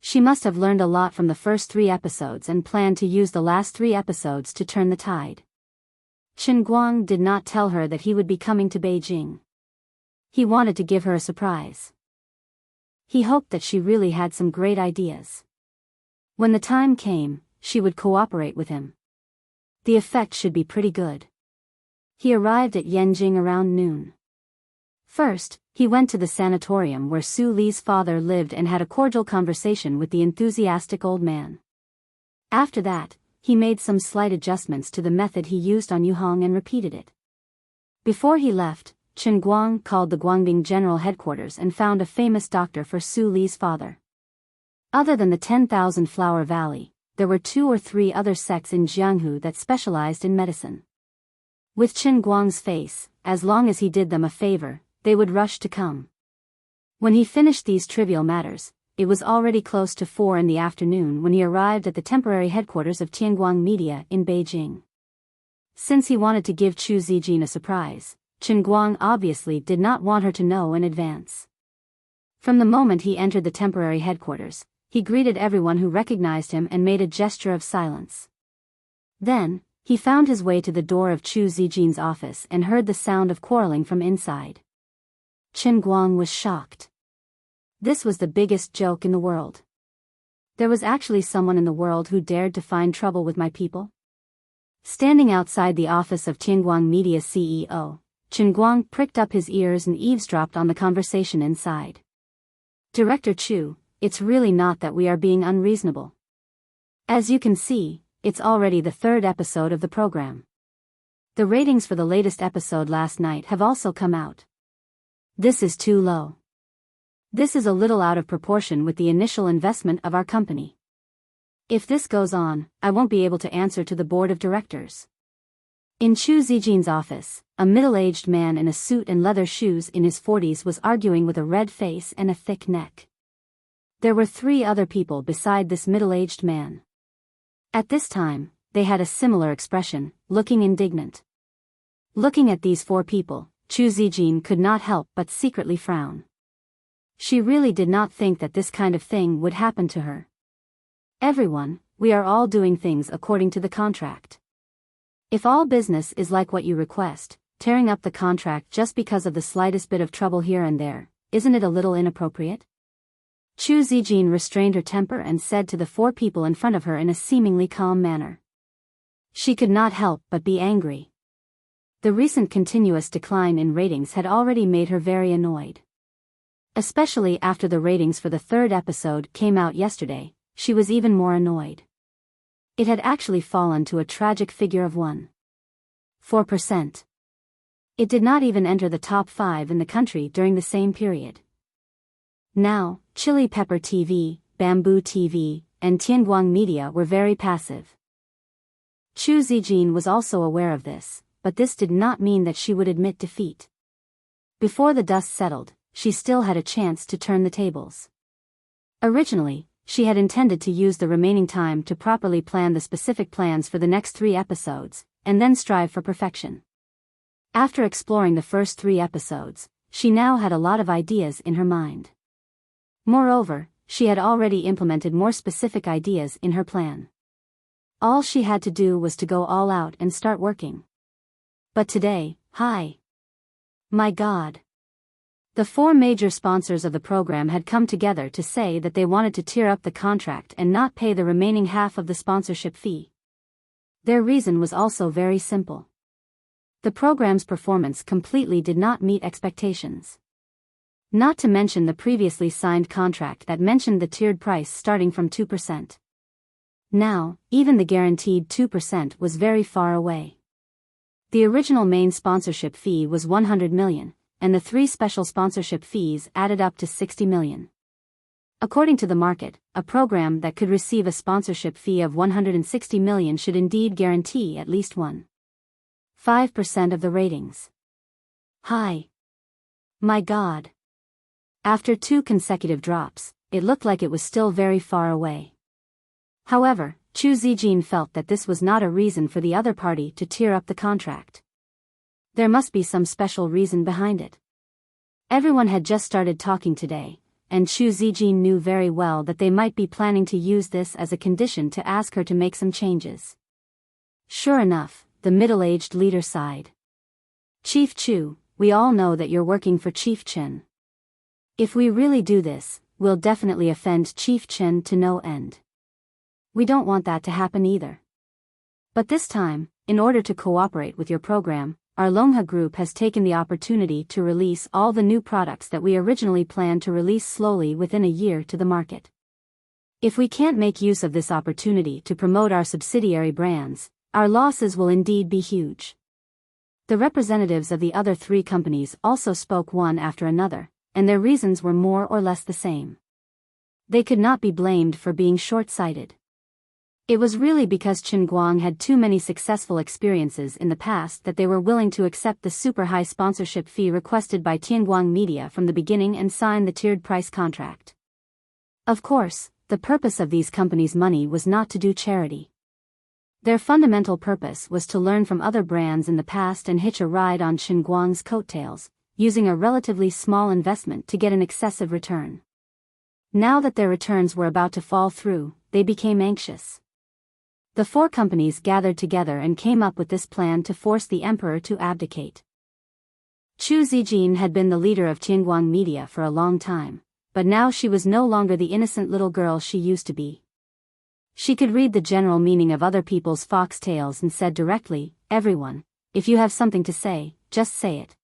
She must have learned a lot from the first 3 episodes and planned to use the last 3 episodes to turn the tide. Chen Guang did not tell her that he would be coming to Beijing. He wanted to give her a surprise. He hoped that she really had some great ideas. When the time came, she would cooperate with him. The effect should be pretty good. He arrived at Yanjing around noon. First, he went to the sanatorium where Su Li's father lived and had a cordial conversation with the enthusiastic old man. After that, he made some slight adjustments to the method he used on Yu Hong and repeated it. Before he left, Chen Guang called the Guangbing General Headquarters and found a famous doctor for Su Li's father. Other than the 10,000 Flower Valley, there were 2 or 3 other sects in Jianghu that specialized in medicine. With Chen Guang's face, as long as he did them a favor, they would rush to come. When he finished these trivial matters, it was already close to 4 in the afternoon when he arrived at the temporary headquarters of Tianguang Media in Beijing. Since he wanted to give Chu Zijin a surprise, Chen Guang obviously did not want her to know in advance. From the moment he entered the temporary headquarters, he greeted everyone who recognized him and made a gesture of silence. Then, he found his way to the door of Chu Zijin's office and heard the sound of quarreling from inside. Chen Guang was shocked. This was the biggest joke in the world. There was actually someone in the world who dared to find trouble with my people? Standing outside the office of Tianguang Media CEO, Chen Guang pricked up his ears and eavesdropped on the conversation inside. Director Chu, it's really not that we are being unreasonable. As you can see, it's already the 3rd episode of the program. The ratings for the latest episode last night have also come out. This is too low. This is a little out of proportion with the initial investment of our company. If this goes on, I won't be able to answer to the board of directors. In Chu Zijin's office, a middle-aged man in a suit and leather shoes in his 40s was arguing with a red face and a thick neck. There were 3 other people beside this middle-aged man. At this time, they had a similar expression, looking indignant. Looking at these 4 people, Chu Zijin could not help but secretly frown. She really did not think that this kind of thing would happen to her. Everyone, we are all doing things according to the contract. If all business is like what you request, tearing up the contract just because of the slightest bit of trouble here and there, isn't it a little inappropriate? Chu Zijin restrained her temper and said to the 4 people in front of her in a seemingly calm manner. She could not help but be angry. The recent continuous decline in ratings had already made her very annoyed. Especially after the ratings for the 3rd episode came out yesterday, she was even more annoyed. It had actually fallen to a tragic figure of 1.4%. It did not even enter the top 5 in the country during the same period. Now, Chili Pepper TV, Bamboo TV, and Tianguang Media were very passive. Chu Zijin was also aware of this, but this did not mean that she would admit defeat. Before the dust settled, she still had a chance to turn the tables. Originally, she had intended to use the remaining time to properly plan the specific plans for the next 3 episodes, and then strive for perfection. After exploring the first 3 episodes, she now had a lot of ideas in her mind. Moreover, she had already implemented more specific ideas in her plan. All she had to do was to go all out and start working. But today, my God. The 4 major sponsors of the program had come together to say that they wanted to tear up the contract and not pay the remaining half of the sponsorship fee. Their reason was also very simple. The program's performance completely did not meet expectations. Not to mention the previously signed contract that mentioned the tiered price starting from 2%. Now, even the guaranteed 2% was very far away. The original main sponsorship fee was 100 million. And the 3 special sponsorship fees added up to 60 million. According to the market, a program that could receive a sponsorship fee of 160 million should indeed guarantee at least 1.5% of the ratings. My God. After 2 consecutive drops, it looked like it was still very far away. However, Chu Zijin felt that this was not a reason for the other party to tear up the contract. There must be some special reason behind it. Everyone had just started talking today, and Chu Zijin knew very well that they might be planning to use this as a condition to ask her to make some changes. Sure enough, the middle-aged leader sighed. Chief Chu, we all know that you're working for Chief Chen. If we really do this, we'll definitely offend Chief Chen to no end. We don't want that to happen either. But this time, in order to cooperate with your program, our Longha Group has taken the opportunity to release all the new products that we originally planned to release slowly within a year to the market. If we can't make use of this opportunity to promote our subsidiary brands, our losses will indeed be huge. The representatives of the other 3 companies also spoke one after another, and their reasons were more or less the same. They could not be blamed for being short-sighted. It was really because Chen Guang had too many successful experiences in the past that they were willing to accept the super high sponsorship fee requested by Tianguang Media from the beginning and sign the tiered price contract. Of course, the purpose of these companies' money was not to do charity. Their fundamental purpose was to learn from other brands in the past and hitch a ride on Chen Guang's coattails, using a relatively small investment to get an excessive return. Now that their returns were about to fall through, they became anxious. The four companies gathered together and came up with this plan to force the emperor to abdicate. Chu Zijin had been the leader of Tianguang Media for a long time, but now she was no longer the innocent little girl she used to be. She could read the general meaning of other people's fox tales and said directly, "Everyone, if you have something to say, just say it.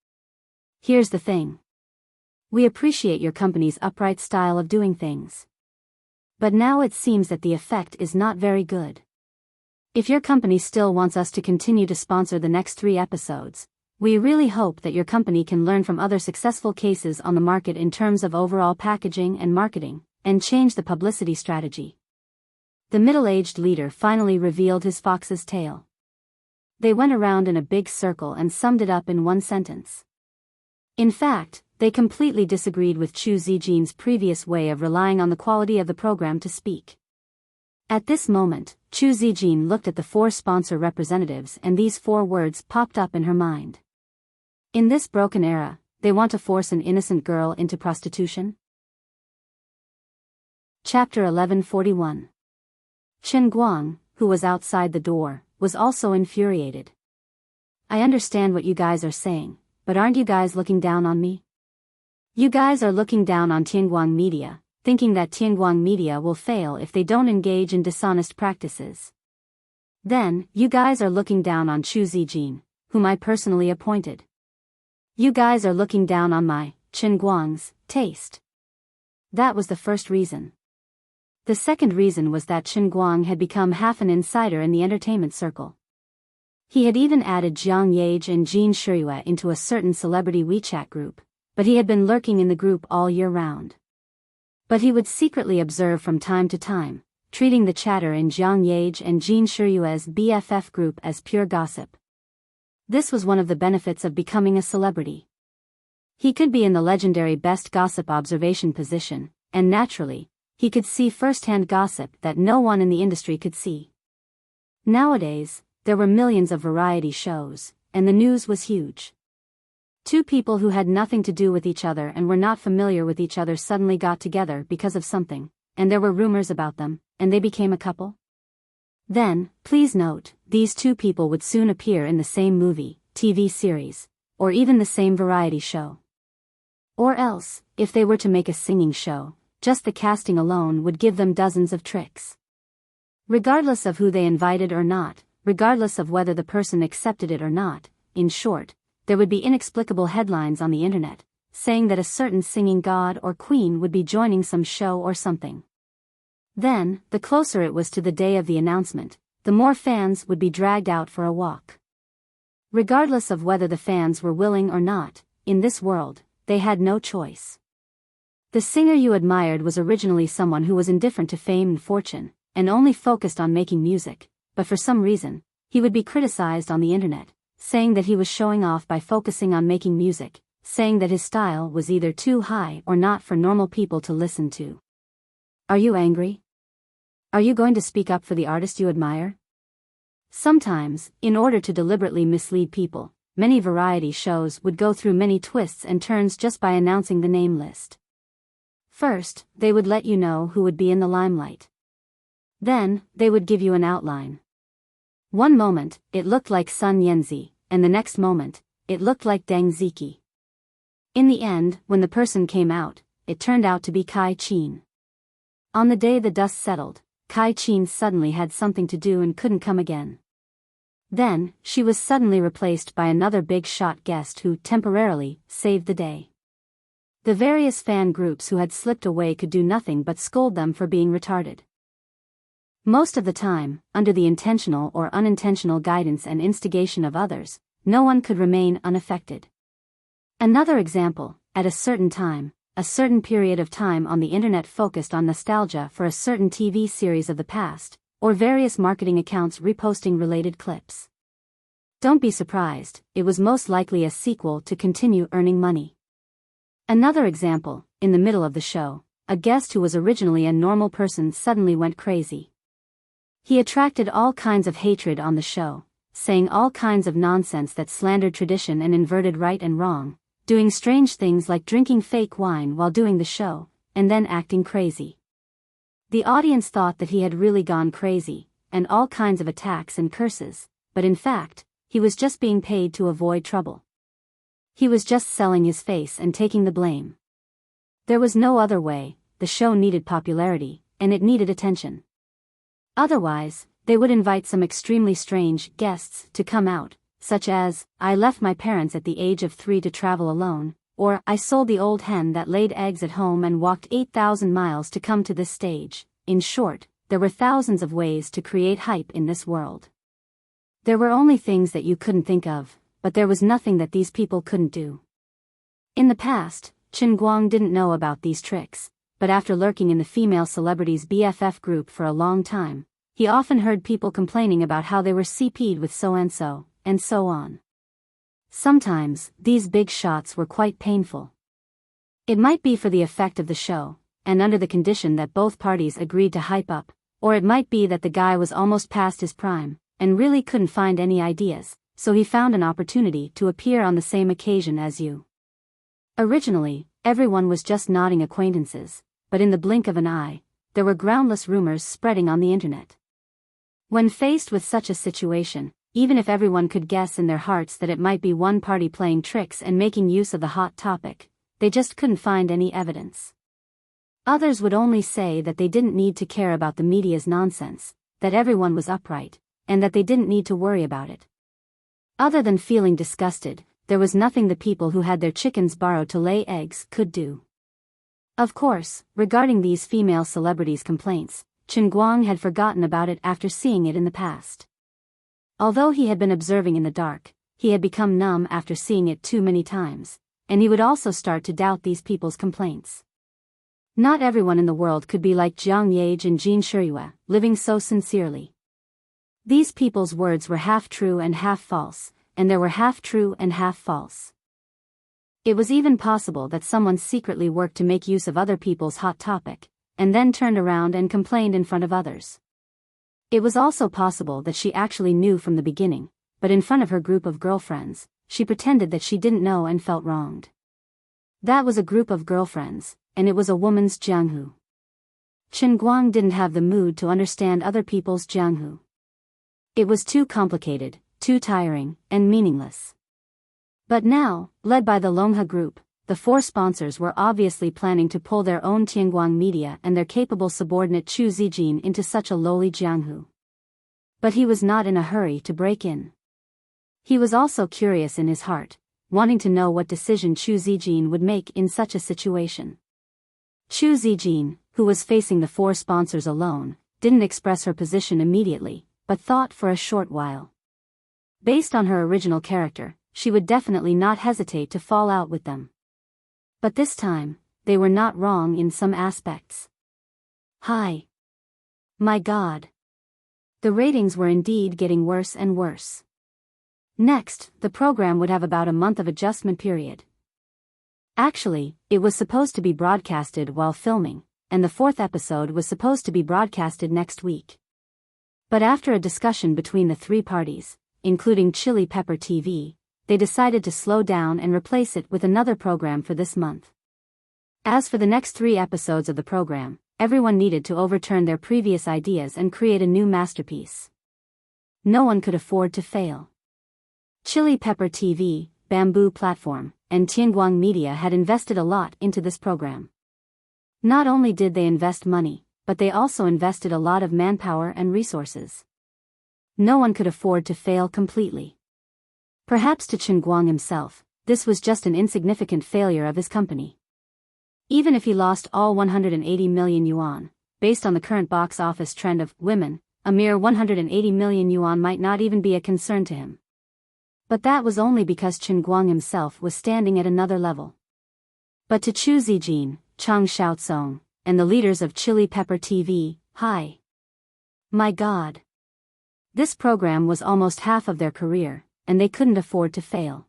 Here's the thing. We appreciate your company's upright style of doing things. But now it seems that the effect is not very good. If your company still wants us to continue to sponsor the next 3 episodes, we really hope that your company can learn from other successful cases on the market in terms of overall packaging and marketing, and change the publicity strategy." The middle-aged leader finally revealed his fox's tale. They went around in a big circle and summed it up in one sentence. In fact, they completely disagreed with Chu Zijin's previous way of relying on the quality of the program to speak. At this moment, Chu Zijin looked at the 4 sponsor representatives and these 4 words popped up in her mind. In this broken era, they want to force an innocent girl into prostitution? Chapter 1141. Chen Guang, who was outside the door, was also infuriated. "I understand what you guys are saying, but aren't you guys looking down on me? You guys are looking down on Tianguang Media, thinking that Tianguang Media will fail if they don't engage in dishonest practices. Then, you guys are looking down on Chu Zijin, whom I personally appointed. You guys are looking down on my, Chen Guang's, taste." That was the first reason. The second reason was that Chen Guang had become half an insider in the entertainment circle. He had even added Jiang Yage and Jin Shiyue into a certain celebrity WeChat group, but he had been lurking in the group all year round. But he would secretly observe from time to time, treating the chatter in Jiang Yage and Jin Shiyue's BFF group as pure gossip. This was one of the benefits of becoming a celebrity. He could be in the legendary best gossip observation position, and naturally, he could see first-hand gossip that no one in the industry could see. Nowadays, there were millions of variety shows, and the news was huge. 2 people who had nothing to do with each other and were not familiar with each other suddenly got together because of something, and there were rumors about them, and they became a couple. Then, please note, these 2 people would soon appear in the same movie, TV series, or even the same variety show. Or else, if they were to make a singing show, just the casting alone would give them dozens of tricks. Regardless of who they invited or not, regardless of whether the person accepted it or not, in short, there would be inexplicable headlines on the internet, saying that a certain singing god or queen would be joining some show or something. Then, the closer it was to the day of the announcement, the more fans would be dragged out for a walk. Regardless of whether the fans were willing or not, in this world, they had no choice. The singer you admired was originally someone who was indifferent to fame and fortune, and only focused on making music, but for some reason, he would be criticized on the internet, saying that he was showing off by focusing on making music, saying that his style was either too high or not for normal people to listen to. Are you angry? Are you going to speak up for the artist you admire? Sometimes, in order to deliberately mislead people, many variety shows would go through many twists and turns just by announcing the name list. First, they would let you know who would be in the limelight. Then, they would give you an outline. One moment, it looked like Sun Yanzi, and the next moment, it looked like Deng Ziki. In the end, when the person came out, it turned out to be Kai Qin. On the day the dust settled, Kai Qin suddenly had something to do and couldn't come again. Then, she was suddenly replaced by another big-shot guest who, temporarily, saved the day. The various fan groups who had slipped away could do nothing but scold them for being retarded. Most of the time, under the intentional or unintentional guidance and instigation of others, no one could remain unaffected. Another example, at a certain time, a certain period of time on the internet focused on nostalgia for a certain TV series of the past, or various marketing accounts reposting related clips. Don't be surprised, it was most likely a sequel to continue earning money. Another example, in the middle of the show, a guest who was originally a normal person suddenly went crazy. He attracted all kinds of hatred on the show, saying all kinds of nonsense that slandered tradition and inverted right and wrong, doing strange things like drinking fake wine while doing the show, and then acting crazy. The audience thought that he had really gone crazy, and all kinds of attacks and curses, but in fact, he was just being paid to avoid trouble. He was just selling his face and taking the blame. There was no other way, the show needed popularity, and it needed attention. Otherwise, they would invite some extremely strange guests to come out, such as, I left my parents at the age of 3 to travel alone, or I sold the old hen that laid eggs at home and walked 8,000 miles to come to this stage. In short, there were thousands of ways to create hype in this world. There were only things that you couldn't think of, but there was nothing that these people couldn't do. In the past, Chen Guang didn't know about these tricks, but after lurking in the female celebrities BFF group for a long time, he often heard people complaining about how they were CP'd with so-and-so, and so on. Sometimes, these big shots were quite painful. It might be for the effect of the show, and under the condition that both parties agreed to hype up, or it might be that the guy was almost past his prime, and really couldn't find any ideas, so he found an opportunity to appear on the same occasion as you. Originally, everyone was just nodding acquaintances, but in the blink of an eye, there were groundless rumors spreading on the internet. When faced with such a situation, even if everyone could guess in their hearts that it might be one party playing tricks and making use of the hot topic, they just couldn't find any evidence. Others would only say that they didn't need to care about the media's nonsense, that everyone was upright, and that they didn't need to worry about it. Other than feeling disgusted, there was nothing the people who had their chickens borrowed to lay eggs could do. Of course, regarding these female celebrities' complaints, Chen Guang had forgotten about it after seeing it in the past. Although he had been observing in the dark, he had become numb after seeing it too many times, and he would also start to doubt these people's complaints. Not everyone in the world could be like Jiang Yage and Jin Shiyue, living so sincerely. These people's words were half true and half false, and there were half true and half false. It was even possible that someone secretly worked to make use of other people's hot topic, and then turned around and complained in front of others. It was also possible that she actually knew from the beginning, but in front of her group of girlfriends, she pretended that she didn't know and felt wronged. That was a group of girlfriends, and it was a woman's jianghu. Chen Guang didn't have the mood to understand other people's jianghu. It was too complicated, too tiring, and meaningless. But now, led by the Longha group, the 4 sponsors were obviously planning to pull their own Tianguang media and their capable subordinate Chu Zijin into such a lowly jianghu. But he was not in a hurry to break in. He was also curious in his heart, wanting to know what decision Chu Zijin would make in such a situation. Chu Zijin, who was facing the 4 sponsors alone, didn't express her position immediately, but thought for a short while. Based on her original character, she would definitely not hesitate to fall out with them. But this time, they were not wrong in some aspects. Hi. My God. The ratings were indeed getting worse and worse. Next, the program would have about a month of adjustment period. Actually, it was supposed to be broadcasted while filming, and the 4th episode was supposed to be broadcasted next week. But after a discussion between the 3 parties, including Chili Pepper TV, they decided to slow down and replace it with another program for this month. As for the next 3 episodes of the program, everyone needed to overturn their previous ideas and create a new masterpiece. No one could afford to fail. Chili Pepper TV, Bamboo Platform, and Tianguang Media had invested a lot into this program. Not only did they invest money, but they also invested a lot of manpower and resources. No one could afford to fail completely. Perhaps to Chen Guang himself, this was just an insignificant failure of his company. Even if he lost all 180 million yuan, based on the current box office trend of women, a mere 180 million yuan might not even be a concern to him. But that was only because Chen Guang himself was standing at another level. But to Chu Zijin, Chang Xiaocong, and the leaders of Chili Pepper TV, hi. My God. This program was almost half of their career, and they couldn't afford to fail.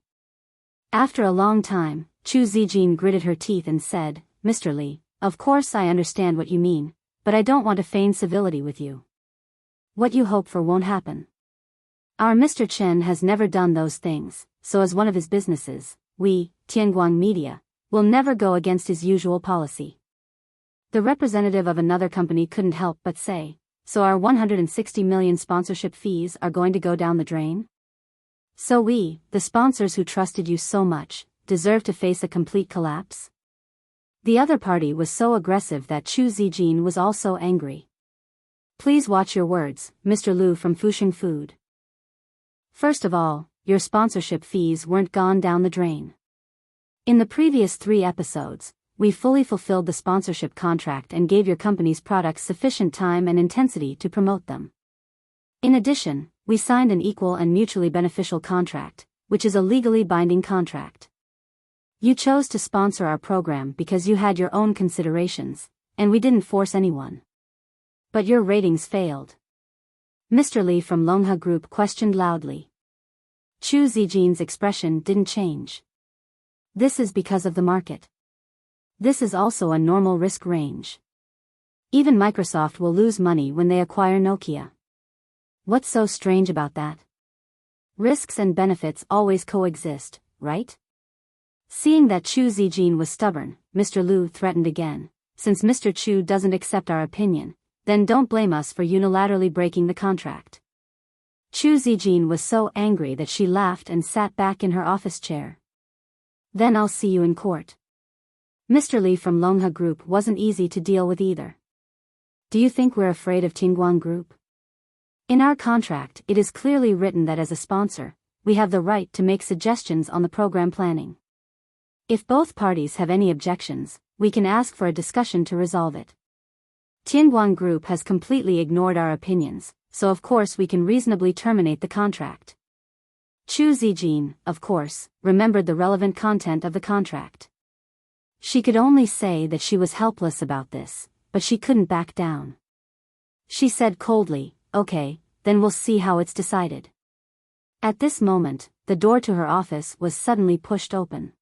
After a long time, Chu Zijin gritted her teeth and said, Mr. Li, of course I understand what you mean, but I don't want to feign civility with you. What you hope for won't happen. Our Mr. Chen has never done those things, so as one of his businesses, we, Tianguang Media, will never go against his usual policy. The representative of another company couldn't help but say, so our 160 million sponsorship fees are going to go down the drain? So we, the sponsors who trusted you so much, deserve to face a complete collapse? The other party was so aggressive that Chu Zijin was also angry. Please watch your words, Mr. Lu from Fusheng Food. First of all, your sponsorship fees weren't gone down the drain. In the previous 3 episodes, we fully fulfilled the sponsorship contract and gave your company's products sufficient time and intensity to promote them. In addition, we signed an equal and mutually beneficial contract, which is a legally binding contract. You chose to sponsor our program because you had your own considerations, and we didn't force anyone. But your ratings failed. Mr. Li from Longhe Group questioned loudly. Chu Zijin's expression didn't change. This is because of the market. This is also a normal risk range. Even Microsoft will lose money when they acquire Nokia. What's so strange about that? Risks and benefits always coexist, right? Seeing that Chu Zijin was stubborn, Mr. Lu threatened again. Since Mr. Chu doesn't accept our opinion, then don't blame us for unilaterally breaking the contract. Chu Zijin was so angry that she laughed and sat back in her office chair. Then I'll see you in court. Mr. Li from Longhe Group wasn't easy to deal with either. Do you think we're afraid of Tianguang Group? In our contract, it is clearly written that as a sponsor, we have the right to make suggestions on the program planning. If both parties have any objections, we can ask for a discussion to resolve it. Tianguang Group has completely ignored our opinions, so of course we can reasonably terminate the contract. Chu Zijin, of course, remembered the relevant content of the contract. She could only say that she was helpless about this, but she couldn't back down. She said coldly, okay, then we'll see how it's decided. At this moment, the door to her office was suddenly pushed open.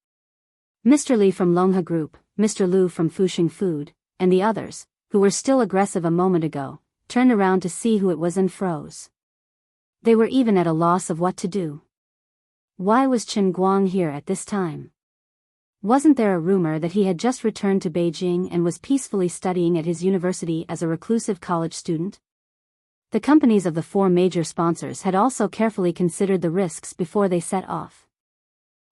Mr. Li from Longhe Group, Mr. Lu from Fusheng Food, and the others, who were still aggressive a moment ago, turned around to see who it was and froze. They were even at a loss of what to do. Why was Chen Guang here at this time? Wasn't there a rumor that he had just returned to Beijing and was peacefully studying at his university as a reclusive college student? The companies of the 4 major sponsors had also carefully considered the risks before they set off.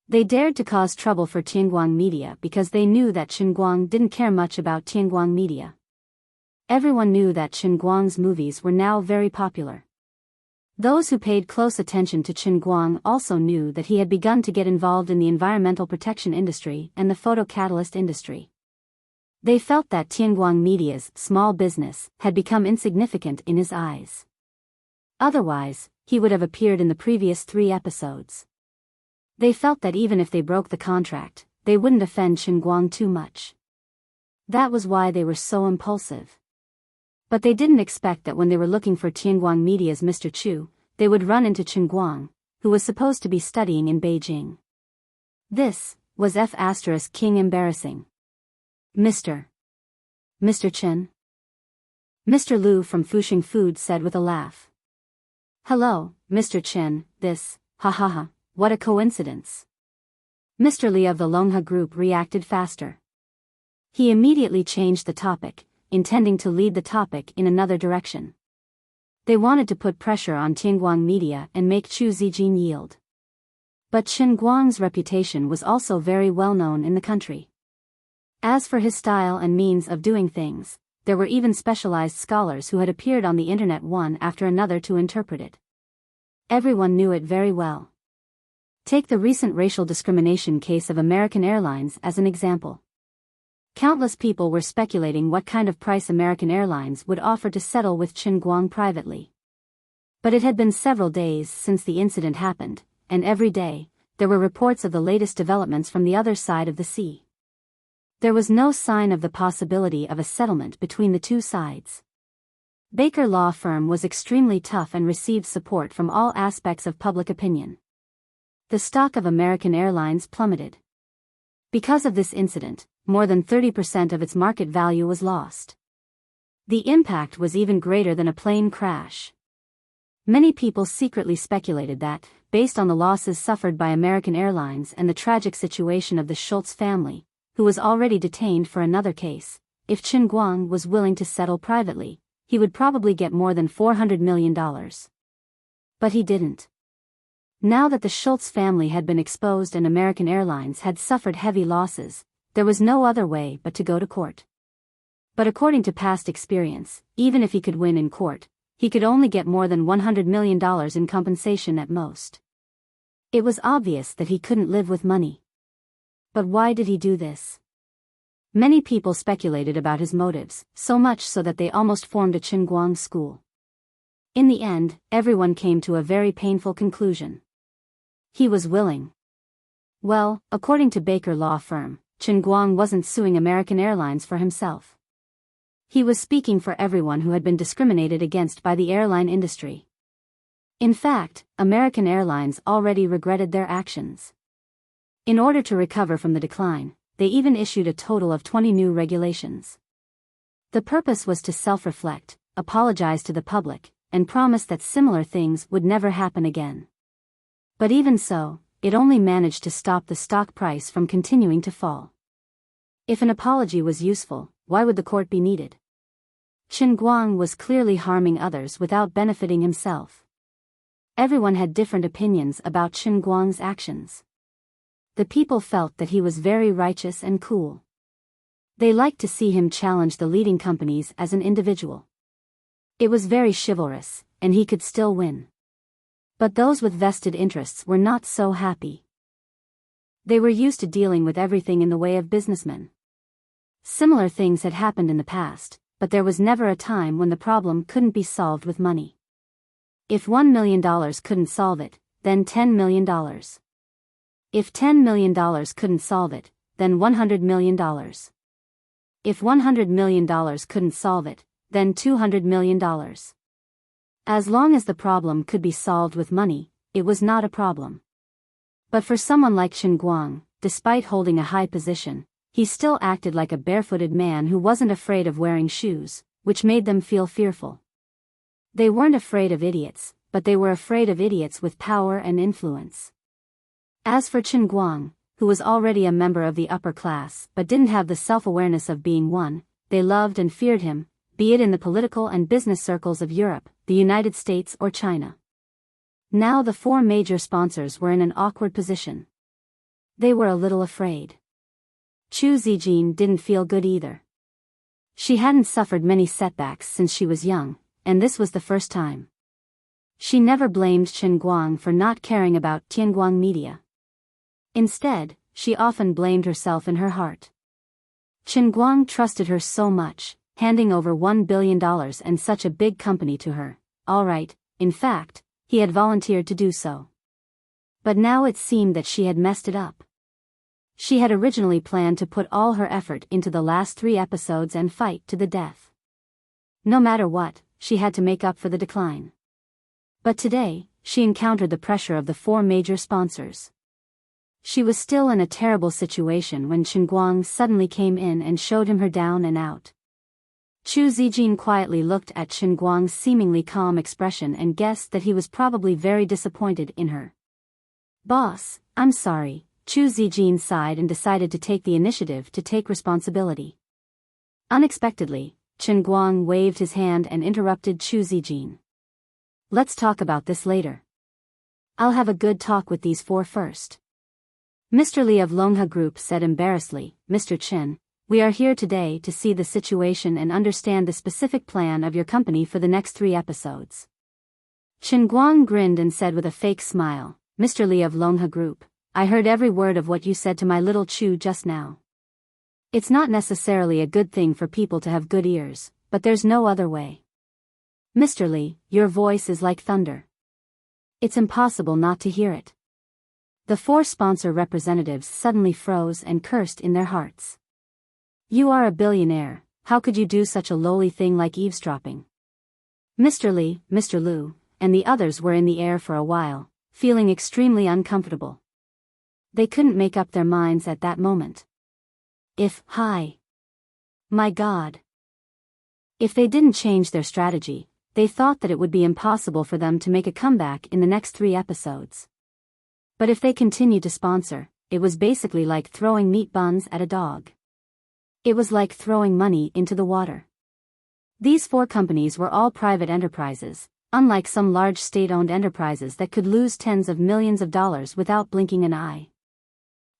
They dared to cause trouble for Tianguang Media because they knew that Chen Guang didn't care much about Tianguang Media. Everyone knew that Chen Guang's movies were now very popular. Those who paid close attention to Chen Guang also knew that he had begun to get involved in the environmental protection industry and the photocatalyst industry. They felt that Tianguang Media's small business had become insignificant in his eyes. Otherwise, he would have appeared in the previous 3 episodes. They felt that even if they broke the contract, they wouldn't offend Chen Guang too much. That was why they were so impulsive. But they didn't expect that when they were looking for Tianguang Media's Mr. Chu, they would run into Chen Guang, who was supposed to be studying in Beijing. This was King embarrassing. Mr. Chen? Mr. Lu from Fusheng Food said with a laugh. Hello, Mr. Chen, this, ha ha ha. What a coincidence. Mr. Li of the Longhe Group reacted faster. He immediately changed the topic, intending to lead the topic in another direction. They wanted to put pressure on Tianguang Media and make Chu Zijin yield. But Chen Guang's reputation was also very well known in the country. As for his style and means of doing things, there were even specialized scholars who had appeared on the internet one after another to interpret it. Everyone knew it very well. Take the recent racial discrimination case of American Airlines as an example. Countless people were speculating what kind of price American Airlines would offer to settle with Chen Guang privately. But it had been several days since the incident happened, and every day, there were reports of the latest developments from the other side of the sea. There was no sign of the possibility of a settlement between the 2 sides. Baker Law Firm was extremely tough and received support from all aspects of public opinion. The stock of American Airlines plummeted. Because of this incident, more than 30% of its market value was lost. The impact was even greater than a plane crash. Many people secretly speculated that, based on the losses suffered by American Airlines and the tragic situation of the Schultz family, who was already detained for another case, if Chen Guang was willing to settle privately, he would probably get more than $400 million. But he didn't. Now that the Schultz family had been exposed and American Airlines had suffered heavy losses, there was no other way but to go to court. But according to past experience, even if he could win in court, he could only get more than $100 million in compensation at most. It was obvious that he couldn't live with money. But why did he do this? Many people speculated about his motives, so much so that they almost formed a Chen Guang school. In the end, everyone came to a very painful conclusion. He was willing. Well, according to Baker Law Firm, Chen Guang wasn't suing American Airlines for himself. He was speaking for everyone who had been discriminated against by the airline industry. In fact, American Airlines already regretted their actions. In order to recover from the decline, they even issued a total of 20 new regulations. The purpose was to self-reflect, apologize to the public, and promise that similar things would never happen again. But even so, it only managed to stop the stock price from continuing to fall. If an apology was useful, why would the court be needed? Chen Guang was clearly harming others without benefiting himself. Everyone had different opinions about Chen Guang's actions. The people felt that he was very righteous and cool. They liked to see him challenge the leading companies as an individual. It was very chivalrous, and he could still win. But those with vested interests were not so happy. They were used to dealing with everything in the way of businessmen. Similar things had happened in the past, but there was never a time when the problem couldn't be solved with money. If $1 million couldn't solve it, then $10 million. If $10 million couldn't solve it, then $100 million. If $100 million couldn't solve it, then $200 million. As long as the problem could be solved with money, it was not a problem. But for someone like Chen Guang, despite holding a high position, he still acted like a barefooted man who wasn't afraid of wearing shoes, which made them feel fearful. They weren't afraid of idiots, but they were afraid of idiots with power and influence. As for Chen Guang, who was already a member of the upper class but didn't have the self-awareness of being one, they loved and feared him, be it in the political and business circles of Europe, the United States or China. Now the four major sponsors were in an awkward position. They were a little afraid. Chu Zijin didn't feel good either. She hadn't suffered many setbacks since she was young, and this was the first time. She never blamed Chen Guang for not caring about Tianguang Media. Instead, she often blamed herself in her heart. Chen Guang trusted her so much, handing over $1 billion and such a big company to her. All right, in fact, he had volunteered to do so. But now it seemed that she had messed it up. She had originally planned to put all her effort into the last 3 episodes and fight to the death. No matter what, she had to make up for the decline. But today, she encountered the pressure of the 4 major sponsors. She was still in a terrible situation when Chen Guang suddenly came in and showed him her down and out. Chu Zijin quietly looked at Chen Guang's seemingly calm expression and guessed that he was probably very disappointed in her. "Boss, I'm sorry." Chu Zijin sighed and decided to take the initiative to take responsibility. Unexpectedly, Chen Guang waved his hand and interrupted Chu Zijin. "Let's talk about this later. I'll have a good talk with these 4 first." Mr. Li of Longhe Group said embarrassedly, "Mr. Chen, we are here today to see the situation and understand the specific plan of your company for the next 3 episodes." Chen Guang grinned and said with a fake smile, "Mr. Li of Longhe Group, I heard every word of what you said to my little Chu just now. It's not necessarily a good thing for people to have good ears, but there's no other way. Mr. Li, your voice is like thunder. It's impossible not to hear it." The 4 sponsor representatives suddenly froze and cursed in their hearts. "You are a billionaire, how could you do such a lowly thing like eavesdropping? Mr. Li, Mr. Lu, and the others were in the air for a while, feeling extremely uncomfortable. They couldn't make up their minds at that moment. My God. If they didn't change their strategy, they thought that it would be impossible for them to make a comeback in the next 3 episodes. But if they continued to sponsor, it was basically like throwing meat buns at a dog. It was like throwing money into the water. These 4 companies were all private enterprises, unlike some large state-owned enterprises that could lose tens of millions of dollars without blinking an eye.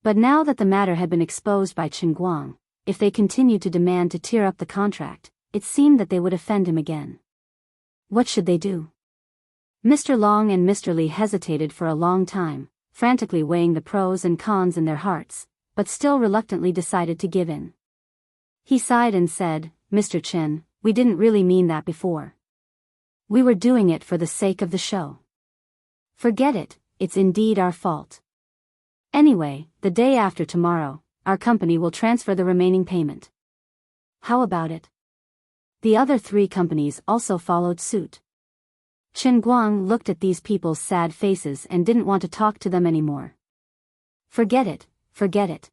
But now that the matter had been exposed by Chen Guang, if they continued to demand to tear up the contract, it seemed that they would offend him again. What should they do? Mr. Long and Mr. Li hesitated for a long time, frantically weighing the pros and cons in their hearts, but still reluctantly decided to give in. He sighed and said, "Mr. Chen, we didn't really mean that before. We were doing it for the sake of the show. Forget it, it's indeed our fault. Anyway, the day after tomorrow, our company will transfer the remaining payment. How about it?" The other 3 companies also followed suit. Chen Guang looked at these people's sad faces and didn't want to talk to them anymore. Forget it.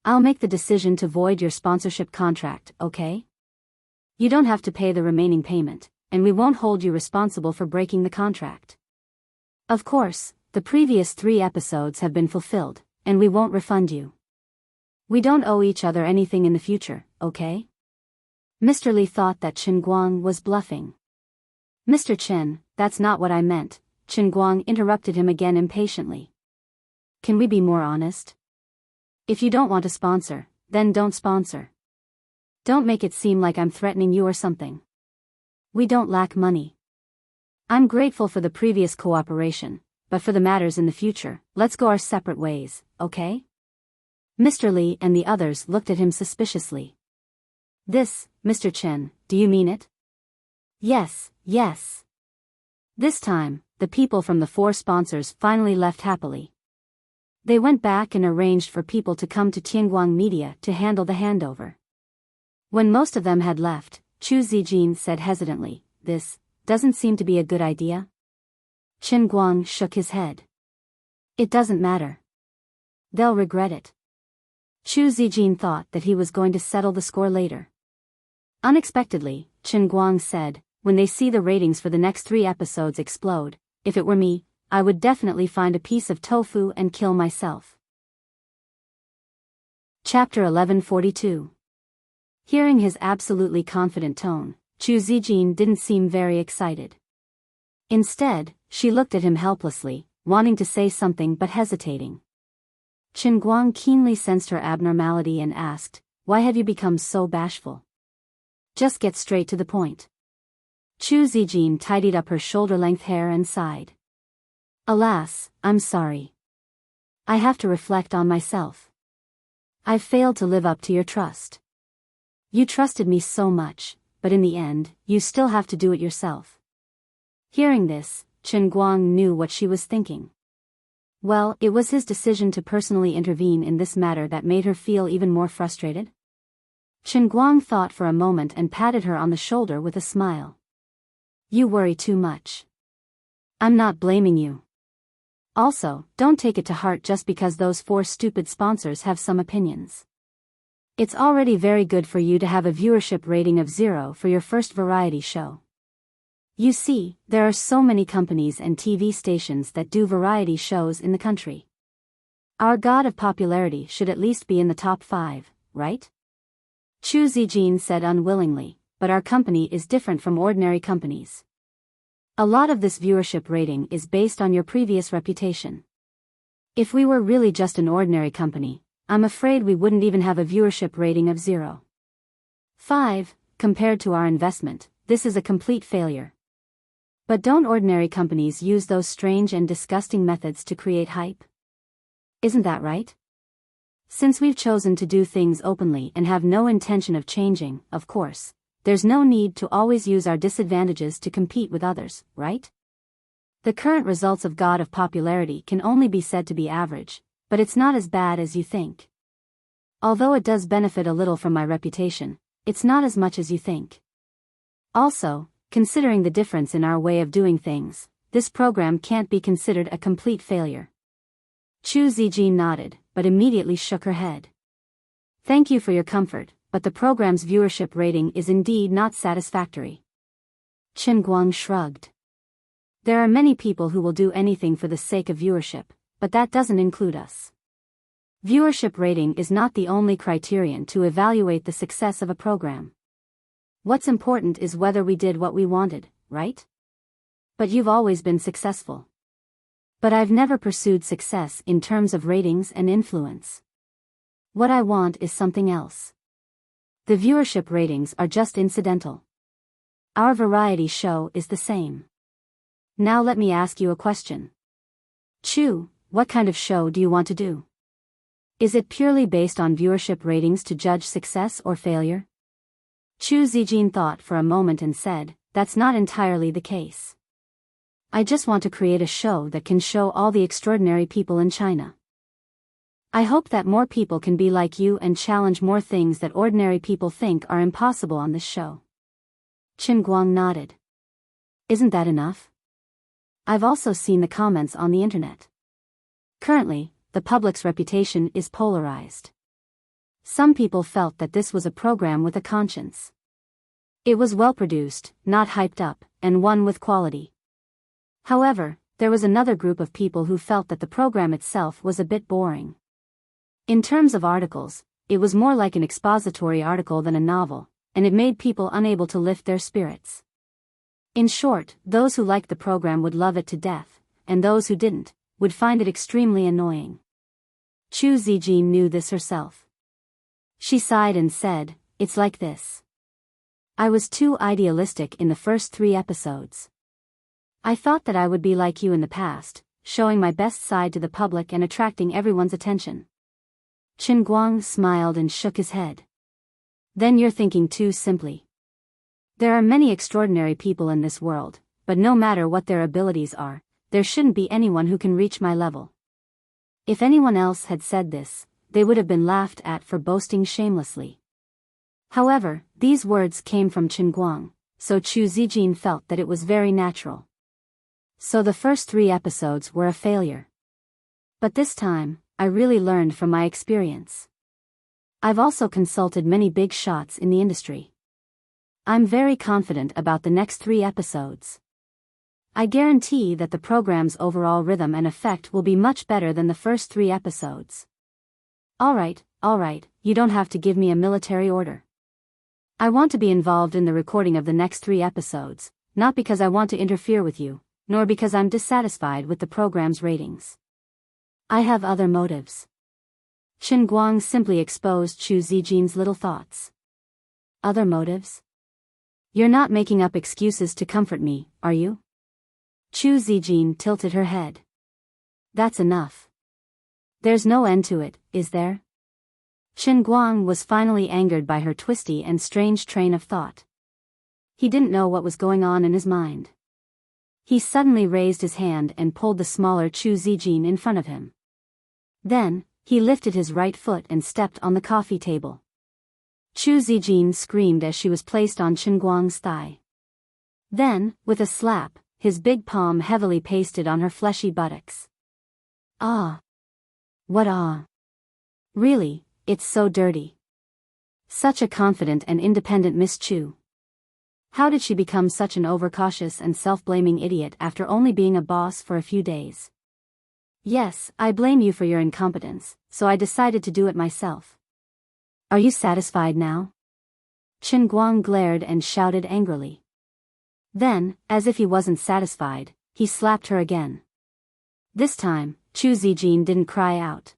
I'll make the decision to void your sponsorship contract, okay? You don't have to pay the remaining payment, and we won't hold you responsible for breaking the contract. Of course, the previous 3 episodes have been fulfilled, and we won't refund you. We don't owe each other anything in the future, okay? Mr. Li thought that Chen Guang was bluffing. "Mr. Chen, that's not what I meant," Chen Guang interrupted him again impatiently. "Can we be more honest? If you don't want to sponsor, then don't sponsor. Don't make it seem like I'm threatening you or something. We don't lack money. I'm grateful for the previous cooperation, but for the matters in the future, let's go our separate ways, okay?" Mr. Li and the others looked at him suspiciously. "This, Mr. Chen, do you mean it?" Yes. This time, the people from the 4 sponsors finally left happily. They went back and arranged for people to come to Tianguang Media to handle the handover. When most of them had left, Chu Zijin said hesitantly, "This doesn't seem to be a good idea." Chen Guang shook his head. "It doesn't matter. They'll regret it." Chu Zijin thought that he was going to settle the score later. Unexpectedly, Chen Guang said, "When they see the ratings for the next 3 episodes explode, if it were me, I would definitely find a piece of tofu and kill myself." Chapter 1142. Hearing his absolutely confident tone, Chu Zijin didn't seem very excited. Instead, she looked at him helplessly, wanting to say something but hesitating. Chen Guang keenly sensed her abnormality and asked, "Why have you become so bashful? Just get straight to the point." Chu Zijin tidied up her shoulder-length hair and sighed. "Alas, I'm sorry. I have to reflect on myself. I've failed to live up to your trust. You trusted me so much, but in the end, you still have to do it yourself." Hearing this, Chen Guang knew what she was thinking. Well, it was his decision to personally intervene in this matter that made her feel even more frustrated. Chen Guang thought for a moment and patted her on the shoulder with a smile. "You worry too much. I'm not blaming you. Also, don't take it to heart just because those 4 stupid sponsors have some opinions. It's already very good for you to have a viewership rating of 0 for your first variety show. You see, there are so many companies and TV stations that do variety shows in the country. Our god of popularity should at least be in the top 5, right?" Chu Zijin said unwillingly, "But our company is different from ordinary companies. A lot of this viewership rating is based on your previous reputation. If we were really just an ordinary company, I'm afraid we wouldn't even have a viewership rating of 0.5. Compared to our investment, this is a complete failure. But don't ordinary companies use those strange and disgusting methods to create hype? Isn't that right? Since we've chosen to do things openly and have no intention of changing, of course, there's no need to always use our disadvantages to compete with others, right? The current results of God of Popularity can only be said to be average, but it's not as bad as you think. Although it does benefit a little from my reputation, it's not as much as you think. Also, considering the difference in our way of doing things, this program can't be considered a complete failure. Chu Zijin nodded, but immediately shook her head. Thank you for your comfort, but the program's viewership rating is indeed not satisfactory. Chen Guang shrugged. There are many people who will do anything for the sake of viewership, but that doesn't include us. Viewership rating is not the only criterion to evaluate the success of a program. What's important is whether we did what we wanted, right? But you've always been successful. But I've never pursued success in terms of ratings and influence. What I want is something else. The viewership ratings are just incidental. Our variety show is the same. Now let me ask you a question. Chu, what kind of show do you want to do? Is it purely based on viewership ratings to judge success or failure? Chu Zijin thought for a moment and said, that's not entirely the case. I just want to create a show that can show all the extraordinary people in China. I hope that more people can be like you and challenge more things that ordinary people think are impossible on this show. Chen Guang nodded. Isn't that enough? I've also seen the comments on the internet. Currently, the public's reputation is polarized. Some people felt that this was a program with a conscience. It was well produced, not hyped up, and one with quality. However, there was another group of people who felt that the program itself was a bit boring. In terms of articles, it was more like an expository article than a novel, and it made people unable to lift their spirits. In short, those who liked the program would love it to death, and those who didn't, would find it extremely annoying. Chu Zijin knew this herself. She sighed and said, it's like this. I was too idealistic in the first 3 episodes. I thought that I would be like you in the past, showing my best side to the public and attracting everyone's attention. Chen Guang smiled and shook his head. Then you're thinking too simply. There are many extraordinary people in this world, but no matter what their abilities are, there shouldn't be anyone who can reach my level. If anyone else had said this, they would have been laughed at for boasting shamelessly. However, these words came from Chen Guang, so Chu Zijin felt that it was very natural. So the first 3 episodes were a failure. But this time, I really learned from my experience. I've also consulted many big shots in the industry. I'm very confident about the next 3 episodes. I guarantee that the program's overall rhythm and effect will be much better than the first 3 episodes. Alright, you don't have to give me a military order. I want to be involved in the recording of the next 3 episodes, not because I want to interfere with you, nor because I'm dissatisfied with the program's ratings. I have other motives. Chen Guang simply exposed Chu Zijin's little thoughts. Other motives? You're not making up excuses to comfort me, are you? Chu Zijin tilted her head. That's enough. There's no end to it, is there? Chen Guang was finally angered by her twisty and strange train of thought. He didn't know what was going on in his mind. He suddenly raised his hand and pulled the smaller Chu Zijin in front of him. Then, he lifted his right foot and stepped on the coffee table. Chu Zijin screamed as she was placed on Chen Guang's thigh. Then, with a slap, his big palm heavily pasted on her fleshy buttocks. Ah! What ah! Really, it's so dirty. Such a confident and independent Miss Chu. How did she become such an overcautious and self-blaming idiot after only being a boss for a few days? Yes, I blame you for your incompetence, so I decided to do it myself. Are you satisfied now? Chen Guang glared and shouted angrily. Then, as if he wasn't satisfied, he slapped her again. This time, Chu Zijin didn't cry out.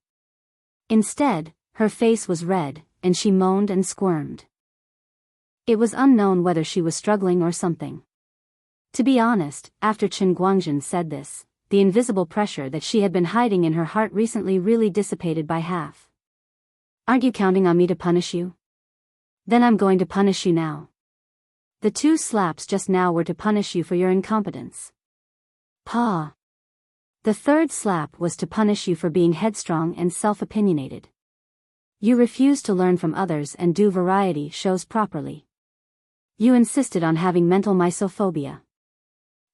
Instead, her face was red, and she moaned and squirmed. It was unknown whether she was struggling or something. To be honest, after Chen Guangjin said this, the invisible pressure that she had been hiding in her heart recently really dissipated by half. Aren't you counting on me to punish you? Then I'm going to punish you now. The 2 slaps just now were to punish you for your incompetence. Pa. The 3rd slap was to punish you for being headstrong and self-opinionated. You refuse to learn from others and do variety shows properly. You insisted on having mental misophobia.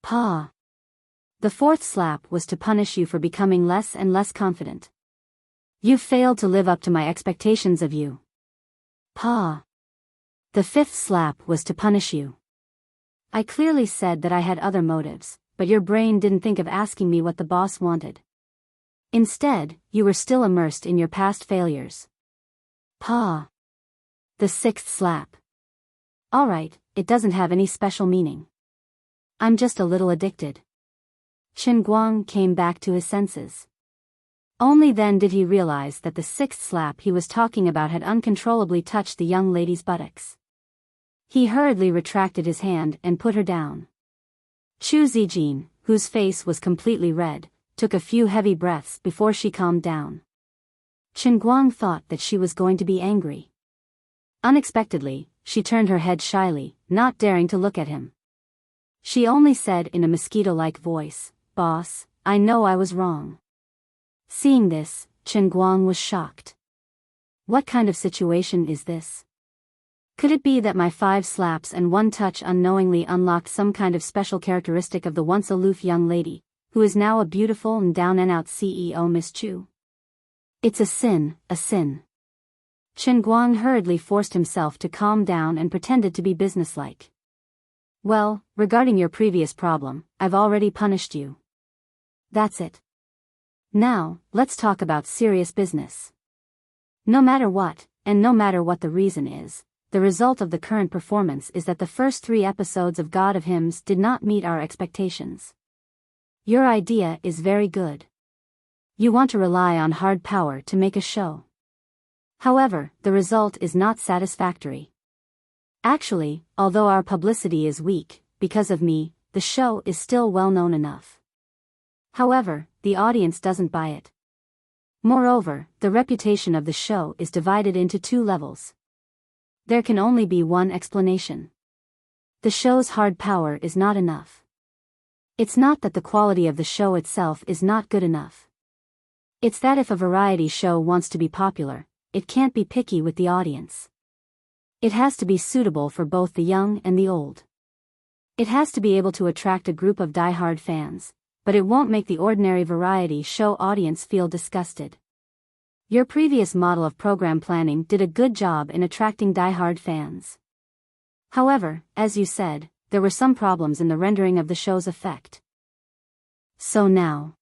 Pa. The fourth slap was to punish you for becoming less and less confident. You failed to live up to my expectations of you. Pa. The fifth slap was to punish you. I clearly said that I had other motives, but your brain didn't think of asking me what the boss wanted. Instead, you were still immersed in your past failures. Pa. The sixth slap. Alright, it doesn't have any special meaning. I'm just a little addicted. Chen Guang came back to his senses. Only then did he realize that the sixth slap he was talking about had uncontrollably touched the young lady's buttocks. He hurriedly retracted his hand and put her down. Chu Zijin, whose face was completely red, took a few heavy breaths before she calmed down. Chen Guang thought that she was going to be angry. Unexpectedly, she turned her head shyly, not daring to look at him. She only said in a mosquito-like voice, "Boss, I know I was wrong." Seeing this, Chen Guang was shocked. What kind of situation is this? Could it be that my 5 slaps and 1 touch unknowingly unlocked some kind of special characteristic of the once aloof young lady, who is now a beautiful and down-and-out CEO Miss Chu? It's a sin, a sin. Chen Guang hurriedly forced himself to calm down and pretended to be businesslike. Well, regarding your previous problem, I've already punished you. That's it. Now, let's talk about serious business. No matter what, and no matter what the reason is, the result of the current performance is that the first 3 episodes of God of Hymns did not meet our expectations. Your idea is very good. You want to rely on hard power to make a show. However, the result is not satisfactory. Actually, although our publicity is weak, because of me, the show is still well known enough. However, the audience doesn't buy it. Moreover, the reputation of the show is divided into 2 levels. There can only be one explanation. The show's hard power is not enough. It's not that the quality of the show itself is not good enough. It's that if a variety show wants to be popular, it can't be picky with the audience. It has to be suitable for both the young and the old. It has to be able to attract a group of die-hard fans, but it won't make the ordinary variety show audience feel disgusted. Your previous model of program planning did a good job in attracting die-hard fans. However, as you said, there were some problems in the rendering of the show's effect. So now?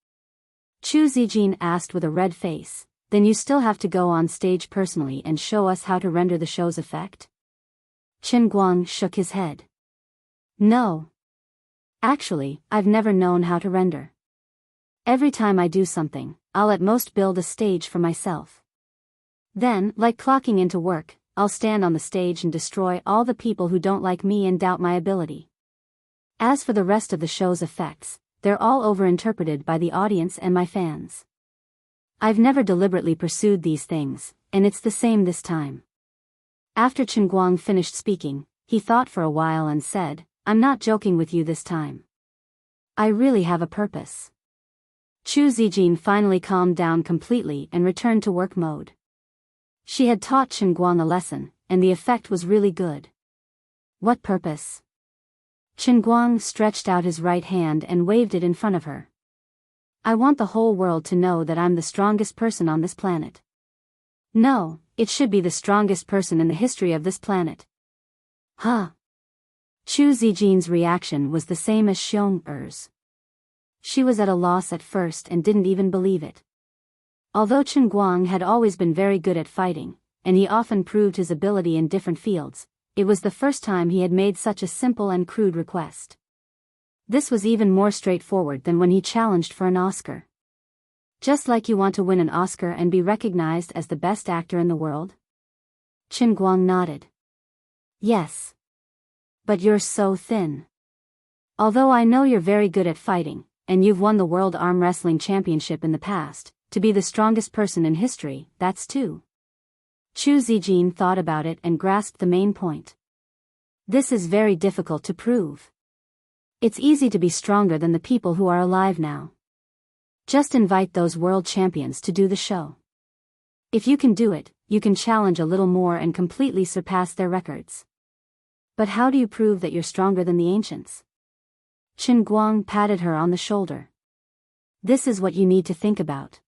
Chu Zijin asked with a red face, then you still have to go on stage personally and show us how to render the show's effect? Chen Guang shook his head. No. Actually, I've never known how to render. Every time I do something, I'll at most build a stage for myself. Then, like clocking into work, I'll stand on the stage and destroy all the people who don't like me and doubt my ability. As for the rest of the show's effects, they're all overinterpreted by the audience and my fans. I've never deliberately pursued these things, and it's the same this time. After Chen Guang finished speaking, he thought for a while and said, I'm not joking with you this time. I really have a purpose. Chu Zijin finally calmed down completely and returned to work mode. She had taught Chen Guang a lesson, and the effect was really good. What purpose? Chen Guang stretched out his right hand and waved it in front of her. I want the whole world to know that I'm the strongest person on this planet. No, it should be the strongest person in the history of this planet. Huh? Chu Zijin's reaction was the same as Xiong Er's. She was at a loss at first and didn't even believe it. Although Chen Guang had always been very good at fighting, and he often proved his ability in different fields, it was the first time he had made such a simple and crude request. This was even more straightforward than when he challenged for an Oscar. Just like you want to win an Oscar and be recognized as the best actor in the world? Chen Guang nodded. Yes. But you're so thin. Although I know you're very good at fighting, and you've won the World Arm Wrestling Championship in the past, to be the strongest person in history, that's too. Chu Zijin thought about it and grasped the main point. This is very difficult to prove. It's easy to be stronger than the people who are alive now. Just invite those world champions to do the show. If you can do it, you can challenge a little more and completely surpass their records. But how do you prove that you're stronger than the ancients? Qin Guang patted her on the shoulder. This is what you need to think about.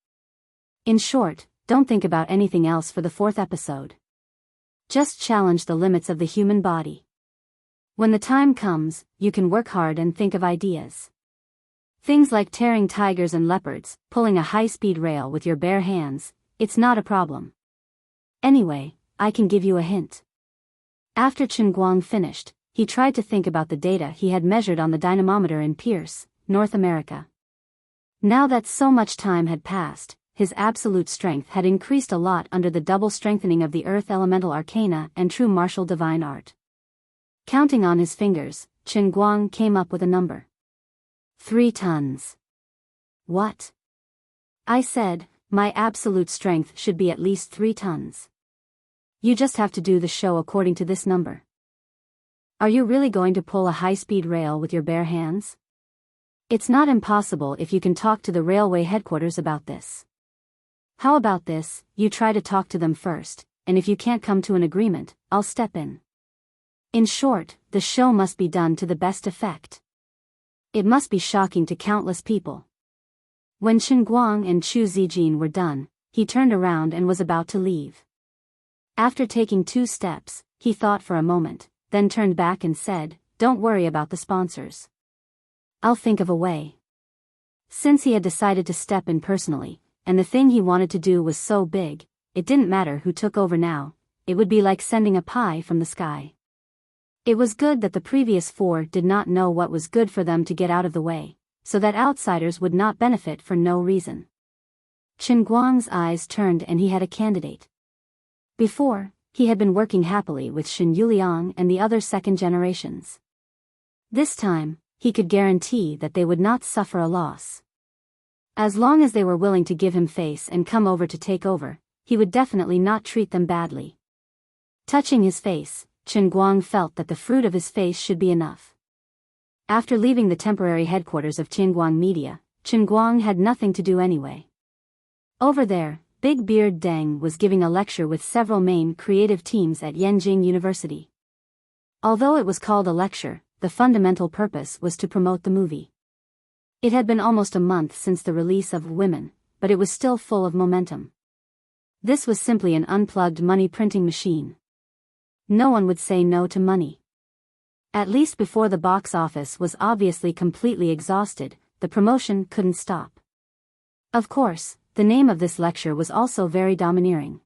In short, don't think about anything else for the 4th episode. Just challenge the limits of the human body. When the time comes, you can work hard and think of ideas. Things like tearing tigers and leopards, pulling a high-speed rail with your bare hands, it's not a problem. Anyway, I can give you a hint. After Qin Guang finished, he tried to think about the data he had measured on the dynamometer in Pierce, North America. Now that so much time had passed, his absolute strength had increased a lot under the double strengthening of the earth elemental arcana and true martial divine art. Counting on his fingers, Qin Guang came up with a number. 3 tons. What? I said, my absolute strength should be at least 3 tons. You just have to do the show according to this number. Are you really going to pull a high-speed rail with your bare hands? It's not impossible if you can talk to the railway headquarters about this. How about this, you try to talk to them first, and if you can't come to an agreement, I'll step in. In short, the show must be done to the best effect. It must be shocking to countless people. When Qin Guang and Chu Zijin were done, he turned around and was about to leave. After taking 2 steps, he thought for a moment, then turned back and said, "Don't worry about the sponsors. I'll think of a way." Since he had decided to step in personally, and the thing he wanted to do was so big, it didn't matter who took over now, it would be like sending a pie from the sky. It was good that the previous 4 did not know what was good for them to get out of the way, so that outsiders would not benefit for no reason. Qin Guang's eyes turned and he had a candidate. Before, he had been working happily with Shen Yuliang and the other second generations. This time, he could guarantee that they would not suffer a loss. As long as they were willing to give him face and come over to take over, he would definitely not treat them badly. Touching his face, Qin Guang felt that the fruit of his face should be enough. After leaving the temporary headquarters of Qinguang Media, Qin Guang had nothing to do anyway. Over there, Big Beard Deng was giving a lecture with several main creative teams at Yenjing University. Although it was called a lecture, the fundamental purpose was to promote the movie. It had been almost a month since the release of Women, but it was still full of momentum. This was simply an unplugged money printing machine. No one would say no to money. At least before the box office was obviously completely exhausted, the promotion couldn't stop. Of course, the name of this lecture was also very domineering.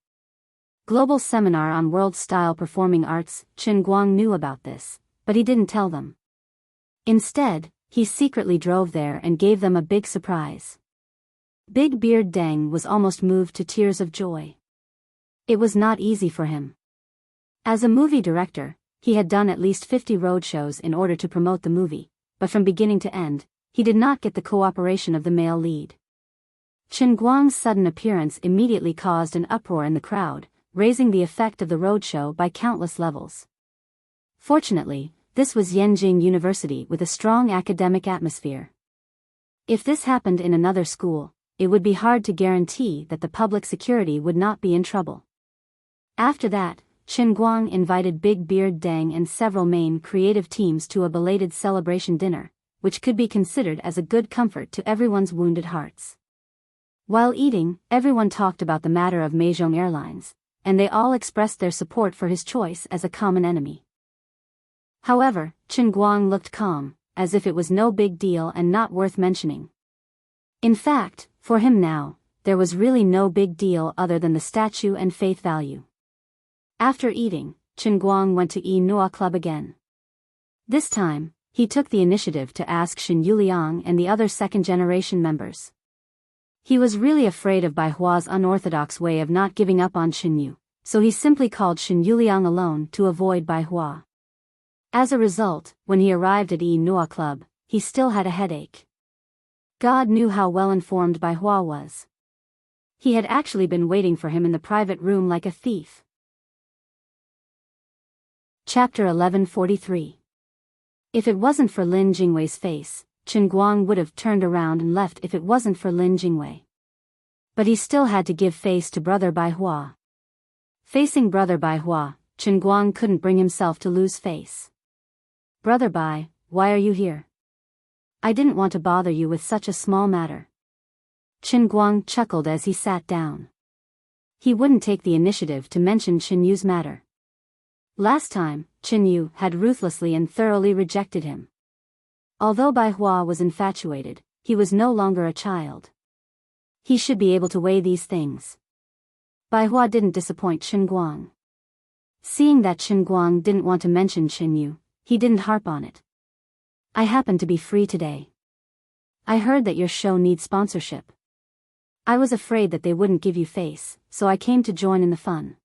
Global Seminar on World-Style Performing Arts. Qin Guang knew about this, but he didn't tell them. Instead, he secretly drove there and gave them a big surprise. Big Beard Deng was almost moved to tears of joy. It was not easy for him. As a movie director, he had done at least 50 roadshows in order to promote the movie, but from beginning to end, he did not get the cooperation of the male lead. Qin Guang's sudden appearance immediately caused an uproar in the crowd, raising the effect of the roadshow by countless levels. Fortunately, this was Yenjing University with a strong academic atmosphere. If this happened in another school, it would be hard to guarantee that the public security would not be in trouble. After that, Qin Guang invited Big Beard Deng and several main creative teams to a belated celebration dinner, which could be considered as a good comfort to everyone's wounded hearts. While eating, everyone talked about the matter of Meizhong Airlines, and they all expressed their support for his choice as a common enemy. However, Qin Guang looked calm, as if it was no big deal and not worth mentioning. In fact, for him now, there was really no big deal other than the statue and faith value. After eating, Qin Guang went to Yi Nua Club again. This time, he took the initiative to ask Shen Yuliang and the other second-generation members. He was really afraid of Bai Hua's unorthodox way of not giving up on Shen Yu, so he simply called Shen Yuliang alone to avoid Bai Hua. As a result, when he arrived at Yi Nua Club, he still had a headache. God knew how well-informed Bai Hua was. He had actually been waiting for him in the private room like a thief. Chapter 1143. If it wasn't for Lin Jingwei's face, Qin Guang would have turned around and left if it wasn't for Lin Jingwei. But he still had to give face to Brother Bai Hua. Facing Brother Bai Hua, Chen Guang couldn't bring himself to lose face. Brother Bai, why are you here? I didn't want to bother you with such a small matter. Chen Guang chuckled as he sat down. He wouldn't take the initiative to mention Chen Yu's matter. Last time, Chen Yu had ruthlessly and thoroughly rejected him. Although Bai Hua was infatuated, he was no longer a child. He should be able to weigh these things. Bai Hua didn't disappoint Chen Guang. Seeing that Chen Guang didn't want to mention Chen Yu, he didn't harp on it. I happen to be free today. I heard that your show needs sponsorship. I was afraid that they wouldn't give you face, so I came to join in the fun.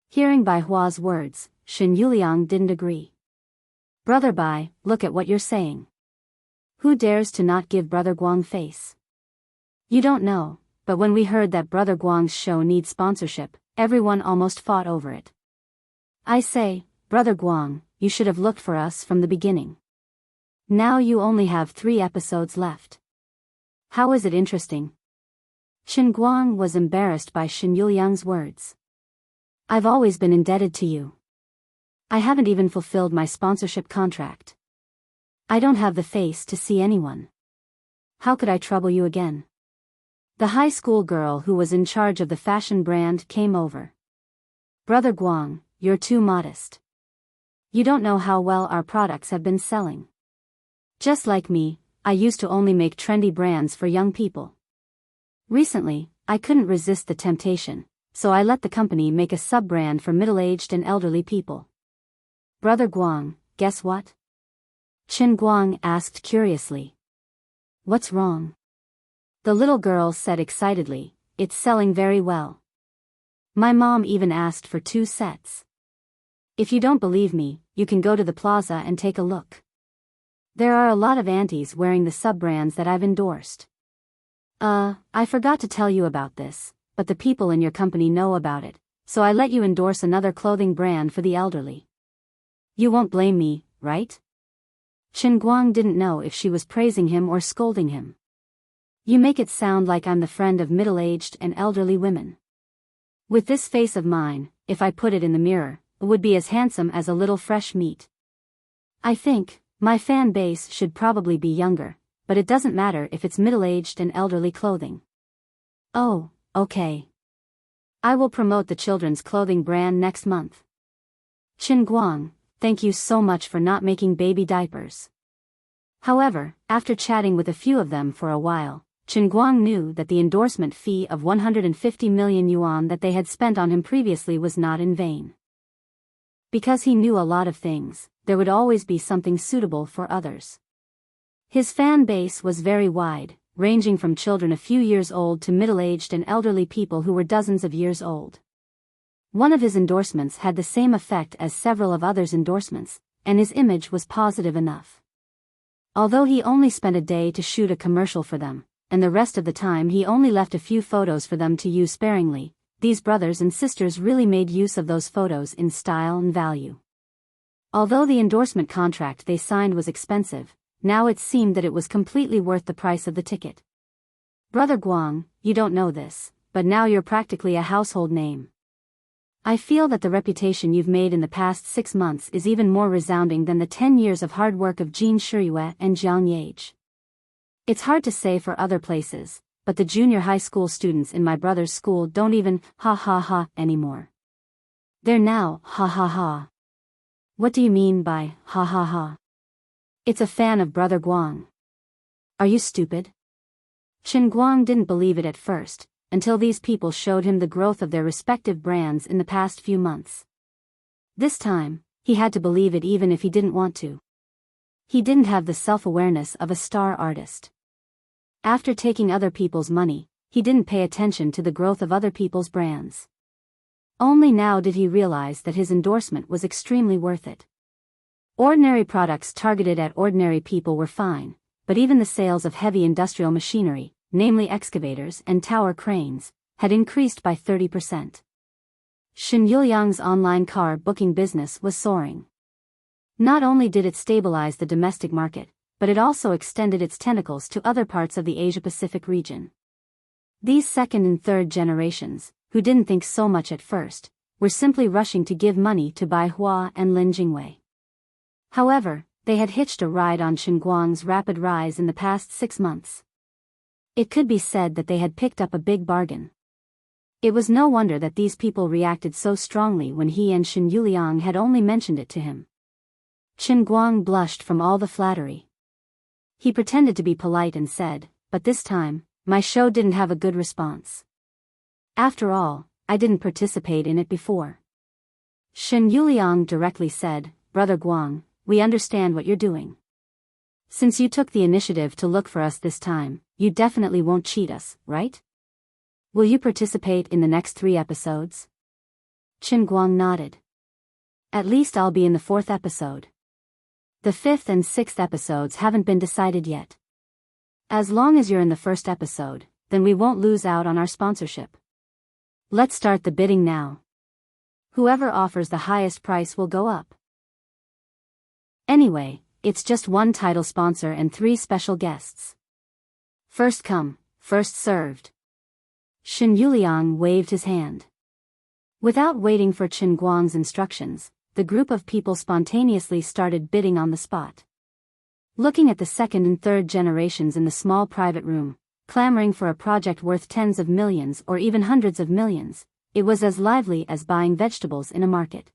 Hearing Bai Hua's words, Shen Yuliang didn't agree. Brother Bai, look at what you're saying. Who dares to not give Brother Guang face? You don't know, but when we heard that Brother Guang's show needs sponsorship, everyone almost fought over it. I say, Brother Guang, you should have looked for us from the beginning. Now you only have 3 episodes left. How is it interesting? Chen Guang was embarrassed by Shen Yuliang's words. I've always been indebted to you. I haven't even fulfilled my sponsorship contract. I don't have the face to see anyone. How could I trouble you again? The high school girl who was in charge of the fashion brand came over. Brother Guang, you're too modest. You don't know how well our products have been selling. Just like me, I used to only make trendy brands for young people. Recently, I couldn't resist the temptation, so I let the company make a sub-brand for middle-aged and elderly people. Brother Guang, guess what? Chen Guang asked curiously. What's wrong? The little girl said excitedly, it's selling very well. My mom even asked for 2 sets. If you don't believe me, you can go to the plaza and take a look. There are a lot of aunties wearing the sub-brands that I've endorsed. I forgot to tell you about this, but the people in your company know about it, so I let you endorse another clothing brand for the elderly. You won't blame me, right? Chen Guang didn't know if she was praising him or scolding him. You make it sound like I'm the friend of middle-aged and elderly women. With this face of mine, if I put it in the mirror, it would be as handsome as a little fresh meat. I think, my fan base should probably be younger, but it doesn't matter if it's middle-aged and elderly clothing. Oh, okay. I will promote the children's clothing brand next month. Chen Guang, thank you so much for not making baby diapers. However, after chatting with a few of them for a while, Chen Guang knew that the endorsement fee of 150 million yuan that they had spent on him previously was not in vain. Because he knew a lot of things, there would always be something suitable for others. His fan base was very wide, ranging from children a few years old to middle-aged and elderly people who were dozens of years old. One of his endorsements had the same effect as several of others' endorsements, and his image was positive enough. Although he only spent a day to shoot a commercial for them, and the rest of the time he only left a few photos for them to use sparingly, these brothers and sisters really made use of those photos in style and value. Although the endorsement contract they signed was expensive, now it seemed that it was completely worth the price of the ticket. Brother Guang, you don't know this, but now you're practically a household name. I feel that the reputation you've made in the past 6 months is even more resounding than the 10 years of hard work of Jin Shiyue and Jiang Yage. It's hard to say for other places, but the junior high school students in my brother's school don't even ha ha ha anymore. They're now ha ha ha. What do you mean by ha ha ha? It's a fan of Brother Guang. Are you stupid? Chen Guang didn't believe it at first, until these people showed him the growth of their respective brands in the past few months. This time, he had to believe it even if he didn't want to. He didn't have the self-awareness of a star artist. After taking other people's money, he didn't pay attention to the growth of other people's brands. Only now did he realize that his endorsement was extremely worth it. Ordinary products targeted at ordinary people were fine, but even the sales of heavy industrial machinery, namely excavators and tower cranes, had increased by 30%. Shen Yuliang's online car booking business was soaring. Not only did it stabilize the domestic market, but it also extended its tentacles to other parts of the Asia-Pacific region. These second and third generations, who didn't think so much at first, were simply rushing to give money to Bai Hua and Lin Jingwei. However, they had hitched a ride on Chen Guang's rapid rise in the past 6 months. It could be said that they had picked up a big bargain. It was no wonder that these people reacted so strongly when he and Shen Yuliang had only mentioned it to him. Chen Guang blushed from all the flattery. He pretended to be polite and said, "But this time, my show didn't have a good response. After all, I didn't participate in it before." Shen Yuliang directly said, "Brother Guang, we understand what you're doing. Since you took the initiative to look for us this time, you definitely won't cheat us, right? Will you participate in the next 3 episodes?" Chen Guang nodded. "At least I'll be in the 4th episode. The 5th and 6th episodes haven't been decided yet. As long as you're in the 1st episode, then we won't lose out on our sponsorship. Let's start the bidding now. Whoever offers the highest price will go up. Anyway, it's just 1 title sponsor and 3 special guests. First come, first served." Shen Yuliang waved his hand. Without waiting for Chen Guang's instructions, the group of people spontaneously started bidding on the spot. Looking at the 2nd and 3rd generations in the small private room, clamoring for a project worth tens of millions or even hundreds of millions, it was as lively as buying vegetables in a market.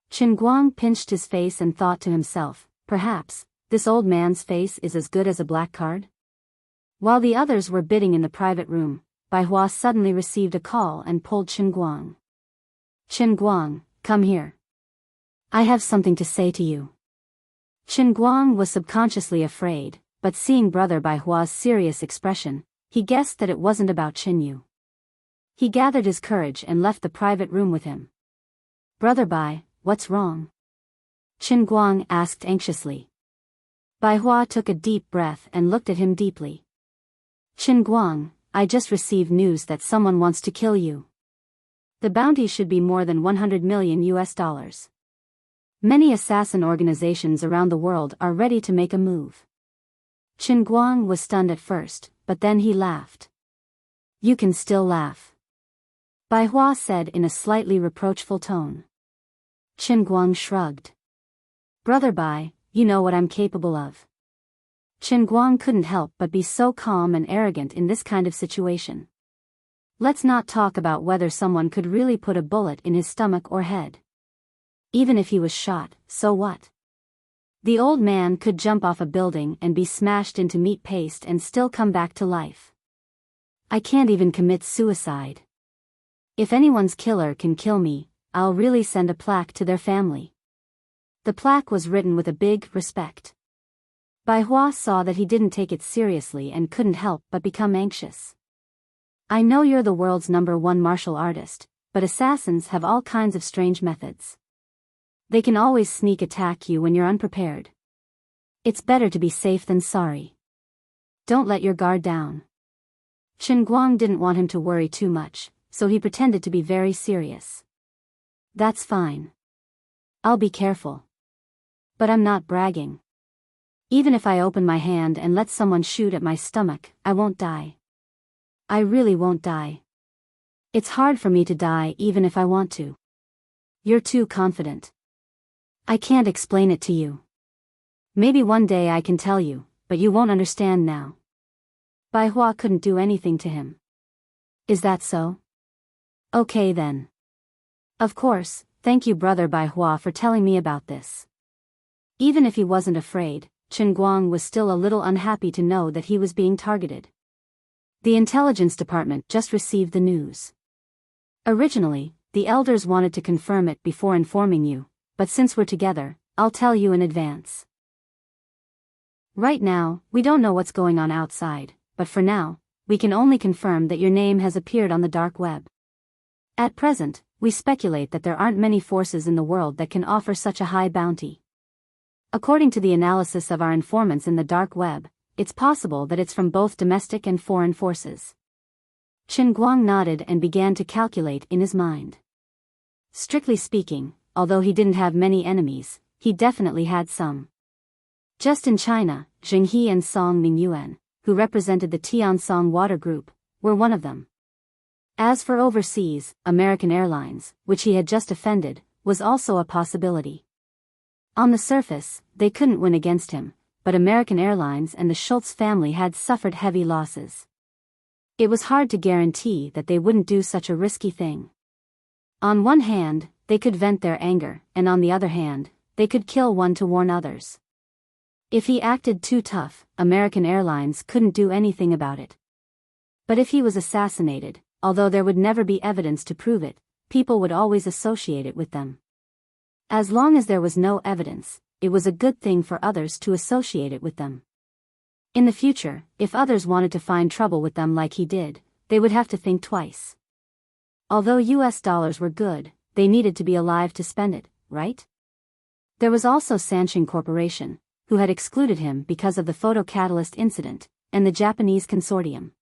Chen Guang pinched his face and thought to himself, perhaps, this old man's face is as good as a black card? While the others were bidding in the private room, Bai Hua suddenly received a call and pulled Chen Guang. "Chen Guang, come here. I have something to say to you." Chen Guang was subconsciously afraid, but seeing Brother Bai Hua's serious expression, he guessed that it wasn't about Chen Yu. He gathered his courage and left the private room with him. "Brother Bai, what's wrong?" Chen Guang asked anxiously. Bai Hua took a deep breath and looked at him deeply. "Chen Guang, I just received news that someone wants to kill you. The bounty should be more than $100 million. Many assassin organizations around the world are ready to make a move." Chen Guang was stunned at first, but then he laughed. "You can still laugh," Bai Hua said in a slightly reproachful tone. Chen Guang shrugged. "Brother Bai, you know what I'm capable of." Chen Guang couldn't help but be so calm and arrogant in this kind of situation. Let's not talk about whether someone could really put a bullet in his stomach or head. Even if he was shot, so what? The old man could jump off a building and be smashed into meat paste and still come back to life. I can't even commit suicide. If anyone's killer can kill me, I'll really send a plaque to their family. The plaque was written with a big respect. Bai Hua saw that he didn't take it seriously and couldn't help but become anxious. "I know you're the world's #1 martial artist, but assassins have all kinds of strange methods. They can always sneak attack you when you're unprepared. It's better to be safe than sorry. Don't let your guard down." Chen Guang didn't want him to worry too much, so he pretended to be very serious. "That's fine. I'll be careful. But I'm not bragging. Even if I open my hand and let someone shoot at my stomach, I won't die. I really won't die. It's hard for me to die even if I want to. You're too confident. I can't explain it to you. Maybe one day I can tell you, but you won't understand now." Bai Hua couldn't do anything to him. "Is that so? Okay then. Of course, thank you Brother Bai Hua for telling me about this." Even if he wasn't afraid, Chen Guang was still a little unhappy to know that he was being targeted. The intelligence department just received the news. Originally, the elders wanted to confirm it before informing you, but since we're together, I'll tell you in advance. Right now, we don't know what's going on outside, but for now, we can only confirm that your name has appeared on the dark web. At present, we speculate that there aren't many forces in the world that can offer such a high bounty. According to the analysis of our informants in the dark web, it's possible that it's from both domestic and foreign forces. Chen Guang nodded and began to calculate in his mind. Strictly speaking, although he didn't have many enemies, he definitely had some. Just in China, Zheng He and Song Mingyuan, who represented the Tiansong Water Group, were one of them. As for overseas, American Airlines, which he had just offended, was also a possibility. On the surface, they couldn't win against him, but American Airlines and the Schultz family had suffered heavy losses. It was hard to guarantee that they wouldn't do such a risky thing. On one hand, they could vent their anger, and on the other hand, they could kill one to warn others. If he acted too tough, American Airlines couldn't do anything about it. But if he was assassinated, although there would never be evidence to prove it, people would always associate it with them. As long as there was no evidence, it was a good thing for others to associate it with them. In the future, if others wanted to find trouble with them like he did, they would have to think twice. Although US dollars were good, they needed to be alive to spend it, right? There was also Sanshin Corporation, who had excluded him because of the photocatalyst incident, and the Japanese consortium.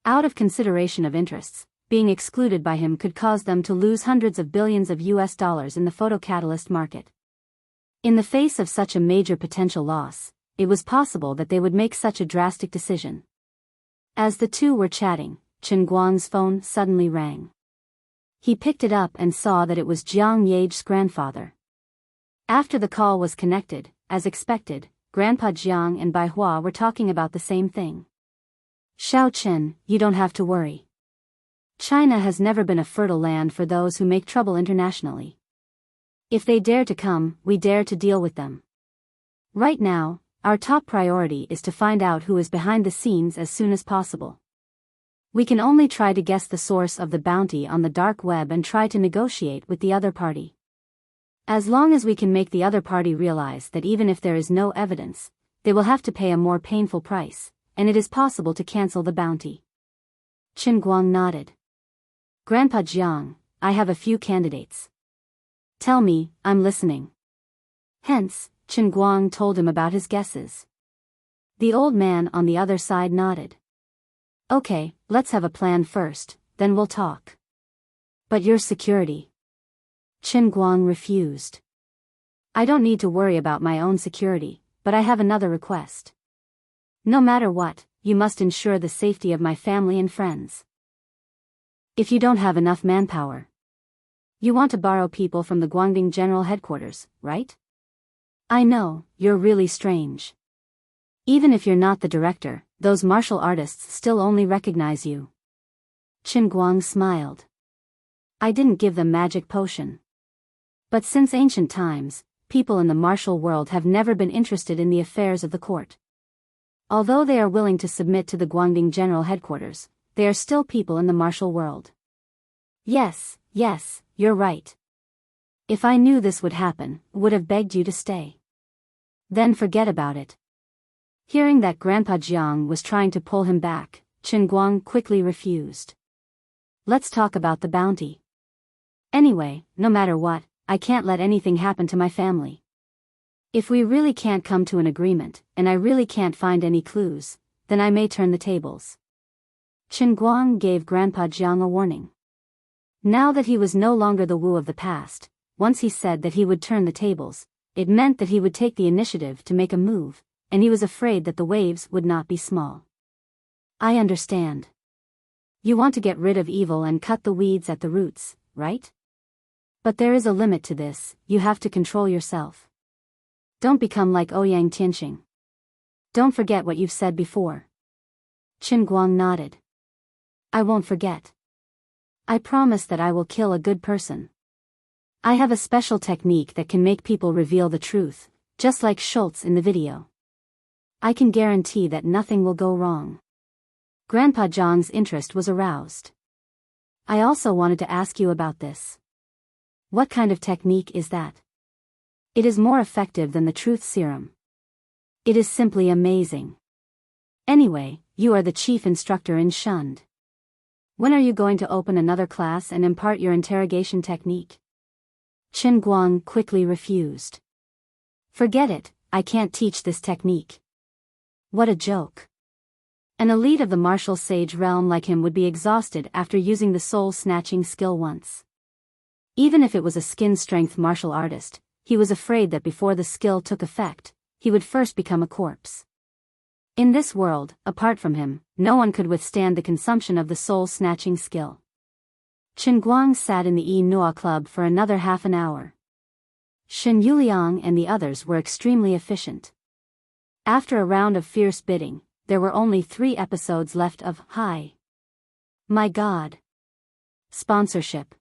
Out of consideration of interests, being excluded by him could cause them to lose hundreds of billions of US dollars in the photocatalyst market. In the face of such a major potential loss, it was possible that they would make such a drastic decision. As the two were chatting, Chen Guang's phone suddenly rang. He picked it up and saw that it was Jiang Yage's grandfather. After the call was connected, as expected, Grandpa Jiang and Bai Hua were talking about the same thing. Xiao Chen, you don't have to worry. China has never been a fertile land for those who make trouble internationally. If they dare to come, we dare to deal with them. Right now, our top priority is to find out who is behind the scenes as soon as possible. We can only try to guess the source of the bounty on the dark web and try to negotiate with the other party. As long as we can make the other party realize that even if there is no evidence, they will have to pay a more painful price, and it is possible to cancel the bounty. Chen Guang nodded. Grandpa Jiang, I have a few candidates. Tell me, I'm listening. Hence, Chen Guang told him about his guesses. The old man on the other side nodded. Okay, let's have a plan first, then we'll talk. But your security. Chen Guang refused. I don't need to worry about my own security, but I have another request. No matter what, you must ensure the safety of my family and friends. If you don't have enough manpower. You want to borrow people from the Guangdong General Headquarters, right? I know, you're really strange. Even if you're not the director, those martial artists still only recognize you. Chen Guang smiled. I didn't give them magic potion. But since ancient times, people in the martial world have never been interested in the affairs of the court. Although they are willing to submit to the Guangdong General Headquarters, they are still people in the martial world. Yes, you're right. If I knew this would happen, would have begged you to stay. Then forget about it. Hearing that Grandpa Jiang was trying to pull him back, Chen Guang quickly refused. Let's talk about the bounty. Anyway, no matter what, I can't let anything happen to my family. If we really can't come to an agreement, and I really can't find any clues, then I may turn the tables. Chen Guang gave Grandpa Jiang a warning. Now that he was no longer the Wu of the past, once he said that he would turn the tables, it meant that he would take the initiative to make a move, and he was afraid that the waves would not be small. I understand. You want to get rid of evil and cut the weeds at the roots, right? But there is a limit to this, you have to control yourself. Don't become like Ouyang Tianqing. Don't forget what you've said before. Chen Guang nodded. I won't forget. I promise that I will kill a good person. I have a special technique that can make people reveal the truth, just like Schultz in the video. I can guarantee that nothing will go wrong. Grandpa Jiang's interest was aroused. I also wanted to ask you about this. What kind of technique is that? It is more effective than the truth serum. It is simply amazing. Anyway, you are the chief instructor in Shund. When are you going to open another class and impart your interrogation technique? Chen Guang quickly refused. Forget it, I can't teach this technique. What a joke. An elite of the martial sage realm like him would be exhausted after using the soul-snatching skill once. Even if it was a skin-strength martial artist, he was afraid that before the skill took effect, he would first become a corpse. In this world, apart from him, no one could withstand the consumption of the soul-snatching skill. Chen Guang sat in the Noa Club for another half an hour. Shen Yuliang and the others were extremely efficient. After a round of fierce bidding, there were only 3 episodes left of Hi. My God. Sponsorship.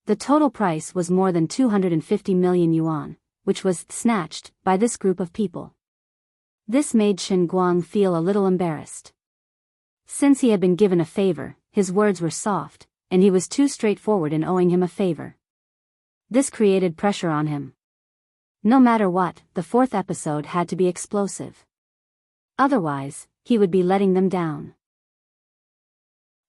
The total price was more than 250 million yuan, which was snatched by this group of people. This made Chen Guang feel a little embarrassed. Since he had been given a favor, his words were soft, and he was too straightforward in owing him a favor. This created pressure on him. No matter what, the 4th episode had to be explosive. Otherwise, he would be letting them down.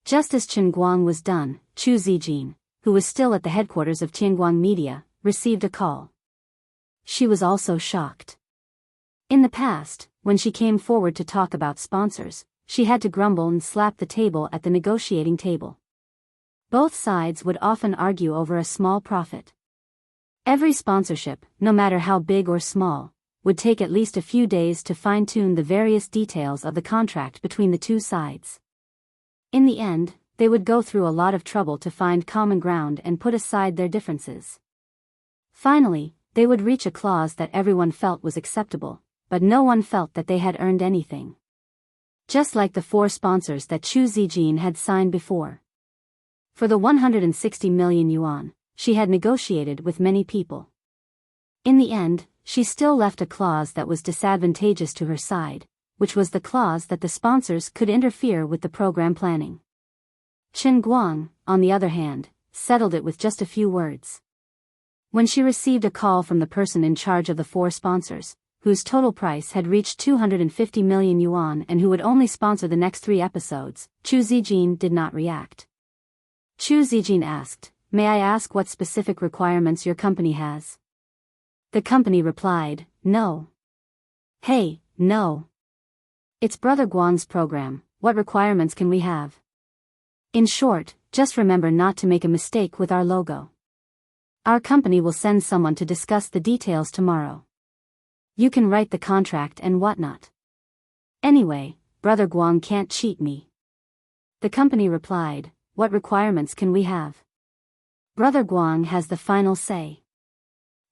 Just as Chen Guang was done, Chu Zijin, who was still at the headquarters of Tianguang Media, received a call. She was also shocked. In the past, when she came forward to talk about sponsors, she had to grumble and slap the table at the negotiating table. Both sides would often argue over a small profit. Every sponsorship, no matter how big or small, would take at least a few days to fine-tune the various details of the contract between the two sides. In the end, they would go through a lot of trouble to find common ground and put aside their differences. Finally, they would reach a clause that everyone felt was acceptable, but no one felt that they had earned anything. Just like the 4 sponsors that Chu Zijin had signed before. For the 160 million yuan, she had negotiated with many people. In the end, she still left a clause that was disadvantageous to her side, which was the clause that the sponsors could interfere with the program planning. Chen Guang, on the other hand, settled it with just a few words. When she received a call from the person in charge of the 4 sponsors, whose total price had reached 250 million yuan and who would only sponsor the next 3 episodes, Chu Zijin did not react. Chu Zijin asked, "May I ask what specific requirements your company has?" The company replied, "No." "Hey, no. It's Brother Guang's program, what requirements can we have?" "In short, just remember not to make a mistake with our logo. Our company will send someone to discuss the details tomorrow. You can write the contract and whatnot. Anyway, Brother Guang can't cheat me." The company replied, "What requirements can we have? Brother Guang has the final say."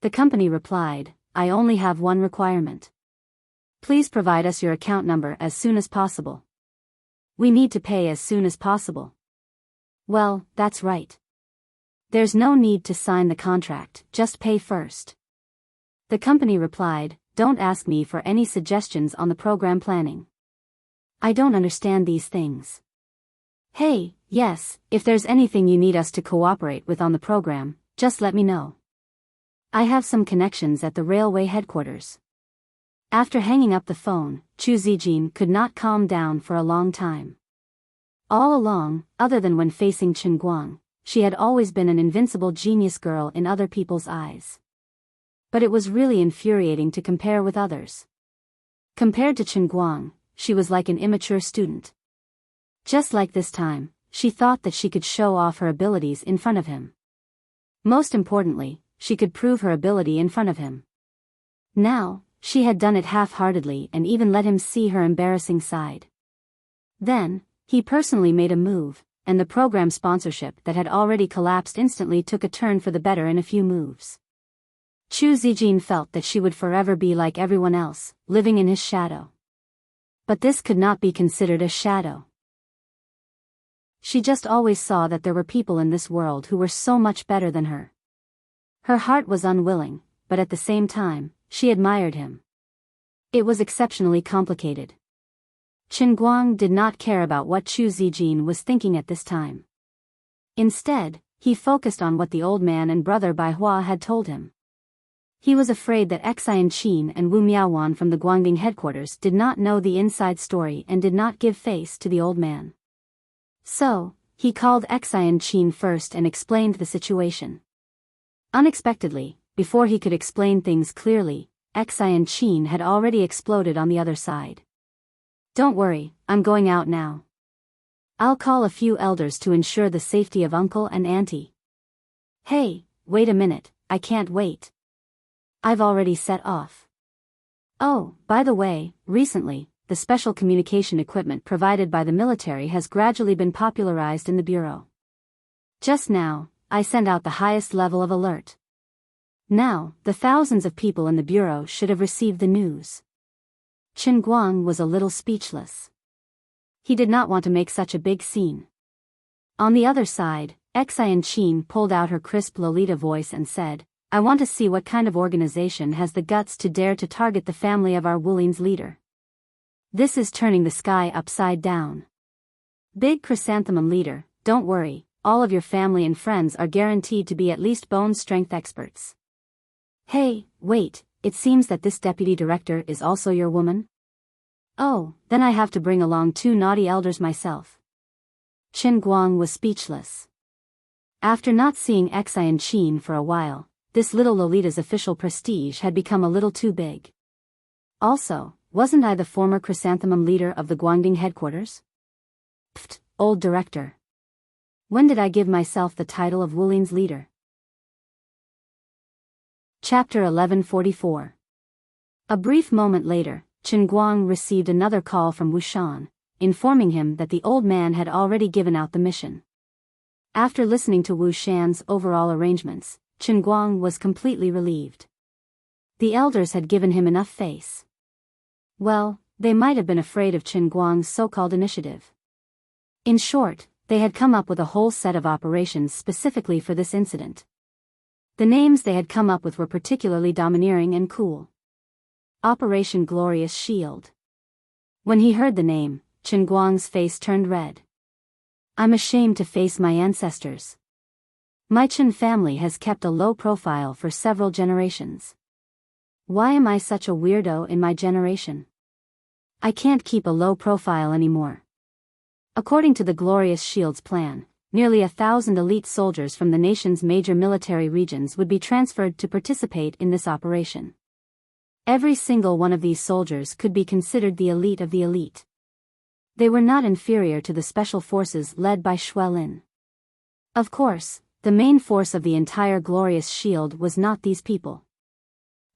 The company replied, "I only have one requirement. Please provide us your account number as soon as possible. We need to pay as soon as possible." "Well, that's right. There's no need to sign the contract, just pay first." The company replied, "Don't ask me for any suggestions on the program planning. I don't understand these things. Hey, yes, if there's anything you need us to cooperate with on the program, just let me know. I have some connections at the railway headquarters." After hanging up the phone, Chu Zijin could not calm down for a long time. All along, other than when facing Chen Guang, she had always been an invincible genius girl in other people's eyes. But it was really infuriating to compare with others. Compared to Chen Guang, she was like an immature student. Just like this time, she thought that she could show off her abilities in front of him. Most importantly, she could prove her ability in front of him. Now, she had done it half-heartedly and even let him see her embarrassing side. Then, he personally made a move, and the program sponsorship that had already collapsed instantly took a turn for the better in a few moves. Chu Zijin felt that she would forever be like everyone else, living in his shadow. But this could not be considered a shadow. She just always saw that there were people in this world who were so much better than her. Her heart was unwilling, but at the same time, she admired him. It was exceptionally complicated. Chen Guang did not care about what Chu Zijin was thinking at this time. Instead, he focused on what the old man and brother Bai Hua had told him. He was afraid that Xianqin and Wu Miaowan from the Guangding headquarters did not know the inside story and did not give face to the old man. So, he called Xianqin first and explained the situation. Unexpectedly, before he could explain things clearly, Xianqin had already exploded on the other side. "Don't worry, I'm going out now. I'll call a few elders to ensure the safety of uncle and auntie." "Hey, wait a minute, I can't wait. I've already set off. Oh, by the way, recently, the special communication equipment provided by the military has gradually been popularized in the bureau. Just now, I sent out the highest level of alert. Now, the thousands of people in the bureau should have received the news. Chen Guang was a little speechless. He did not want to make such a big scene. On the other side, Enchanting pulled out her crisp Lolita voice and said, I want to see what kind of organization has the guts to dare to target the family of our Wulin's leader. This is turning the sky upside down. Big chrysanthemum leader, don't worry, all of your family and friends are guaranteed to be at least bone strength experts. Hey, wait, it seems that this deputy director is also your woman? Oh, then I have to bring along 2 naughty elders myself. Chen Guang was speechless. After not seeing Enchanting for a while, this little Lolita's official prestige had become a little too big. Also, wasn't I the former chrysanthemum leader of the Guangding headquarters? Pfft, old director. When did I give myself the title of Wulin's leader? Chapter 1144. A brief moment later, Chen Guang received another call from Wu Shan, informing him that the old man had already given out the mission. After listening to Wu Shan's overall arrangements, Chen Guang was completely relieved. The elders had given him enough face. Well, they might have been afraid of Chen Guang's so-called initiative. In short, they had come up with a whole set of operations specifically for this incident. The names they had come up with were particularly domineering and cool. Operation Glorious Shield. When he heard the name, Chen Guang's face turned red. I'm ashamed to face my ancestors. My Chen family has kept a low profile for several generations. Why am I such a weirdo in my generation? I can't keep a low profile anymore. According to the Glorious Shield's plan, nearly 1,000 elite soldiers from the nation's major military regions would be transferred to participate in this operation. Every single one of these soldiers could be considered the elite of the elite. They were not inferior to the special forces led by Xuelin. Of course, the main force of the entire Glorious Shield was not these people.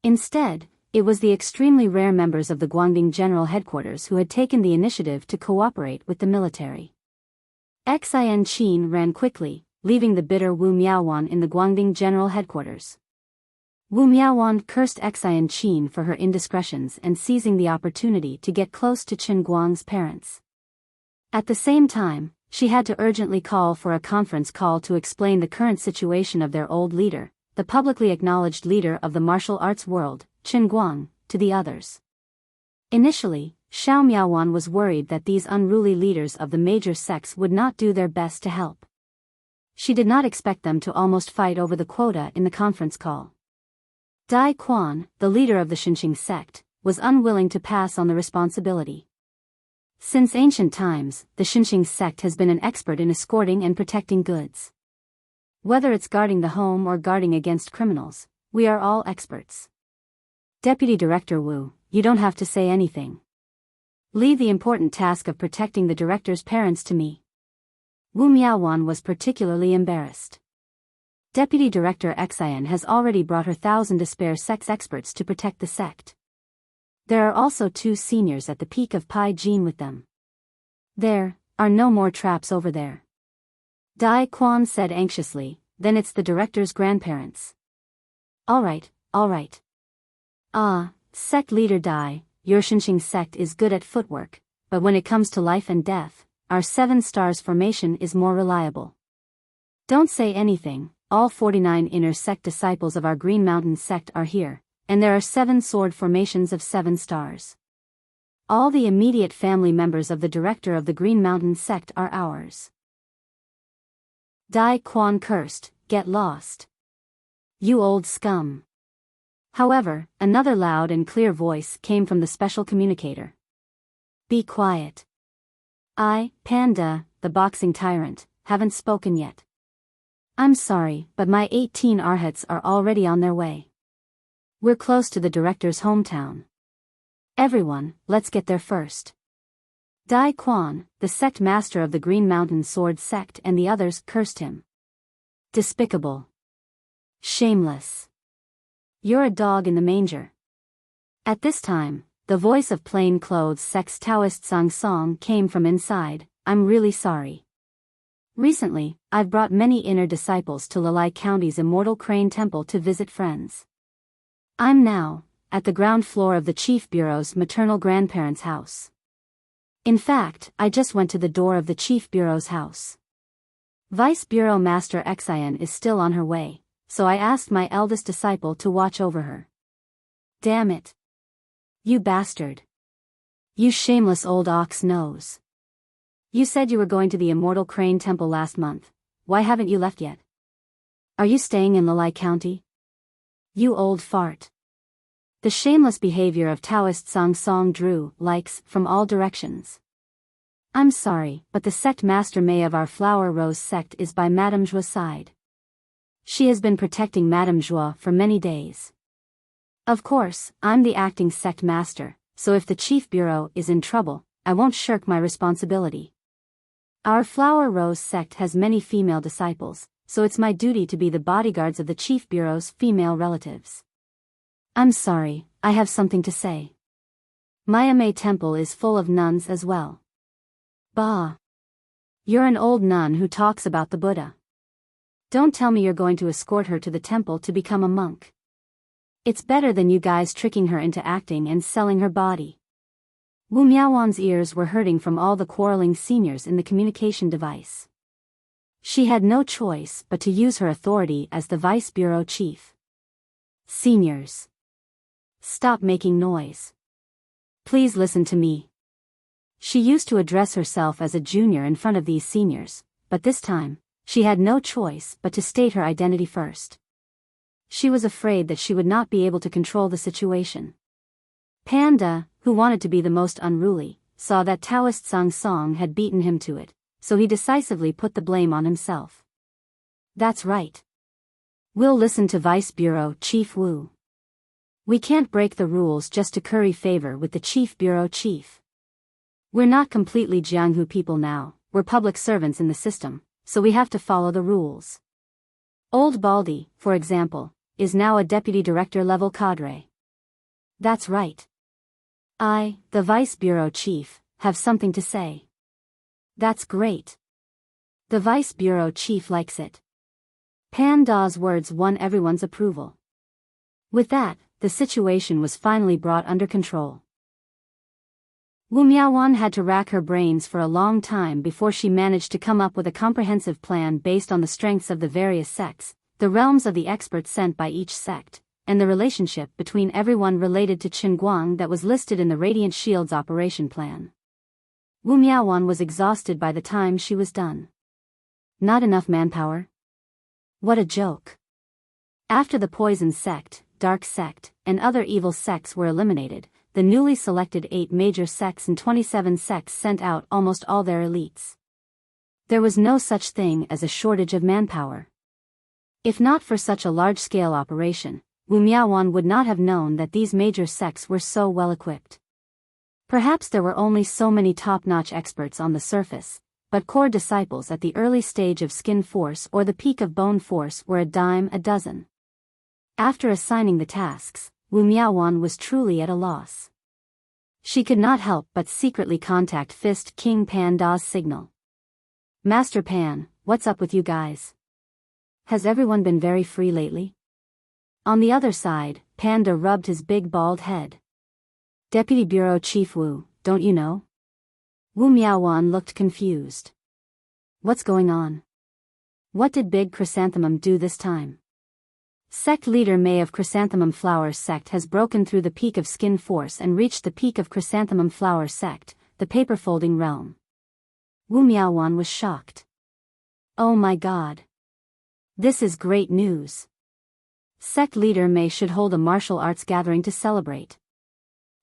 Instead, it was the extremely rare members of the Guangding General Headquarters who had taken the initiative to cooperate with the military. Enchanting ran quickly, leaving the bitter Wu Miaowan in the Guangding General Headquarters. Wu Miaowan cursed Enchanting for her indiscretions and seizing the opportunity to get close to Chen Guang's parents. At the same time, she had to urgently call for a conference call to explain the current situation of their old leader, the publicly acknowledged leader of the martial arts world, Chen Guang, to the others. Initially, Xiao Miaowan was worried that these unruly leaders of the major sects would not do their best to help. She did not expect them to almost fight over the quota in the conference call. Dai Quan, the leader of the Xinqing sect, was unwilling to pass on the responsibility. Since ancient times, the Xinqing sect has been an expert in escorting and protecting goods. Whether it's guarding the home or guarding against criminals, we are all experts. Deputy Director Wu, you don't have to say anything. Leave the important task of protecting the director's parents to me. Wu Miaowan was particularly embarrassed. Deputy Director Xian has already brought her 1,000 spare sex experts to protect the sect. There are also 2 seniors at the peak of Pai Jin with them. There are no more traps over there. Dai Quan said anxiously, then it's the director's grandparents. All right. Sect leader Dai, your Xinqing sect is good at footwork, but when it comes to life and death, our 7 stars formation is more reliable. Don't say anything, all 49 inner sect disciples of our Green Mountain sect are here, and there are 7 sword formations of 7 stars. All the immediate family members of the director of the Green Mountain sect are ours. Dai Quan cursed, get lost. You old scum. However, another loud and clear voice came from the special communicator. Be quiet. I, Panda, the boxing tyrant, haven't spoken yet. I'm sorry, but my 18 arhats are already on their way. We're close to the director's hometown. Everyone, let's get there first. Dai Quan, the sect master of the Green Mountain Sword sect, and the others cursed him. Despicable. Shameless. You're a dog in the manger. At this time, the voice of plainclothes sect's Taoist Sang Song came from inside. I'm really sorry. Recently, I've brought many inner disciples to Lalai County's Immortal Crane Temple to visit friends. I'm now at the ground floor of the Chief Bureau's maternal grandparents' house. In fact, I just went to the door of the Chief Bureau's house. Vice Bureau Master Xian is still on her way, so I asked my eldest disciple to watch over her. Damn it. You bastard. You shameless old ox nose. You said you were going to the Immortal Crane Temple last month. Why haven't you left yet? Are you staying in Lalai County? You old fart. The shameless behavior of Taoist Song Song drew likes from all directions. I'm sorry, but the sect master May of our Flower Rose sect is by Madame Zhua's side. She has been protecting Madame Zhua for many days. Of course, I'm the acting sect master, so if the Chief Bureau is in trouble, I won't shirk my responsibility. Our Flower Rose sect has many female disciples, so it's my duty to be the bodyguards of the Chief Bureau's female relatives. I'm sorry, I have something to say. Mayame Temple is full of nuns as well. Bah. You're an old nun who talks about the Buddha. Don't tell me you're going to escort her to the temple to become a monk. It's better than you guys tricking her into acting and selling her body. Wu Miaowan's ears were hurting from all the quarreling seniors in the communication device. She had no choice but to use her authority as the Vice Bureau Chief. Seniors. Stop making noise. Please listen to me. She used to address herself as a junior in front of these seniors, but this time, she had no choice but to state her identity first. She was afraid that she would not be able to control the situation. Panda, who wanted to be the most unruly, saw that Taoist Song Song had beaten him to it, so he decisively put the blame on himself. That's right. We'll listen to Vice Bureau Chief Wu. We can't break the rules just to curry favor with the Chief Bureau Chief. We're not completely Jianghu people now, we're public servants in the system, so we have to follow the rules. Old Baldy, for example, is now a deputy director level cadre. That's right. I, the Vice Bureau Chief, have something to say. That's great. The Vice Bureau Chief likes it. Panda's words won everyone's approval. With that, the situation was finally brought under control. Wu Miaowan had to rack her brains for a long time before she managed to come up with a comprehensive plan based on the strengths of the various sects, the realms of the experts sent by each sect, and the relationship between everyone related to Qinguang that was listed in the Radiant Shield's operation plan. Wu Miaowan was exhausted by the time she was done. Not enough manpower? What a joke. After the Poison Sect, Dark Sect, and other evil sects were eliminated, the newly selected 8 major sects and 27 sects sent out almost all their elites. There was no such thing as a shortage of manpower. If not for such a large-scale operation, Wu Miaowan would not have known that these major sects were so well equipped. Perhaps there were only so many top-notch experts on the surface, but core disciples at the early stage of skin force or the peak of bone force were a dime a dozen. After assigning the tasks, Wu Miaowan was truly at a loss. She could not help but secretly contact Fist King Panda's signal. Master Pan, what's up with you guys? Has everyone been very free lately? On the other side, Panda rubbed his big bald head. Deputy Bureau Chief Wu, don't you know? Wu Miaowan looked confused. What's going on? What did Big Chrysanthemum do this time? Sect leader May of Chrysanthemum Flowers Sect has broken through the peak of skin force and reached the peak of Chrysanthemum Flower Sect, the paper-folding realm. Wu Miaowan was shocked. Oh my god. This is great news. Sect leader May should hold a martial arts gathering to celebrate.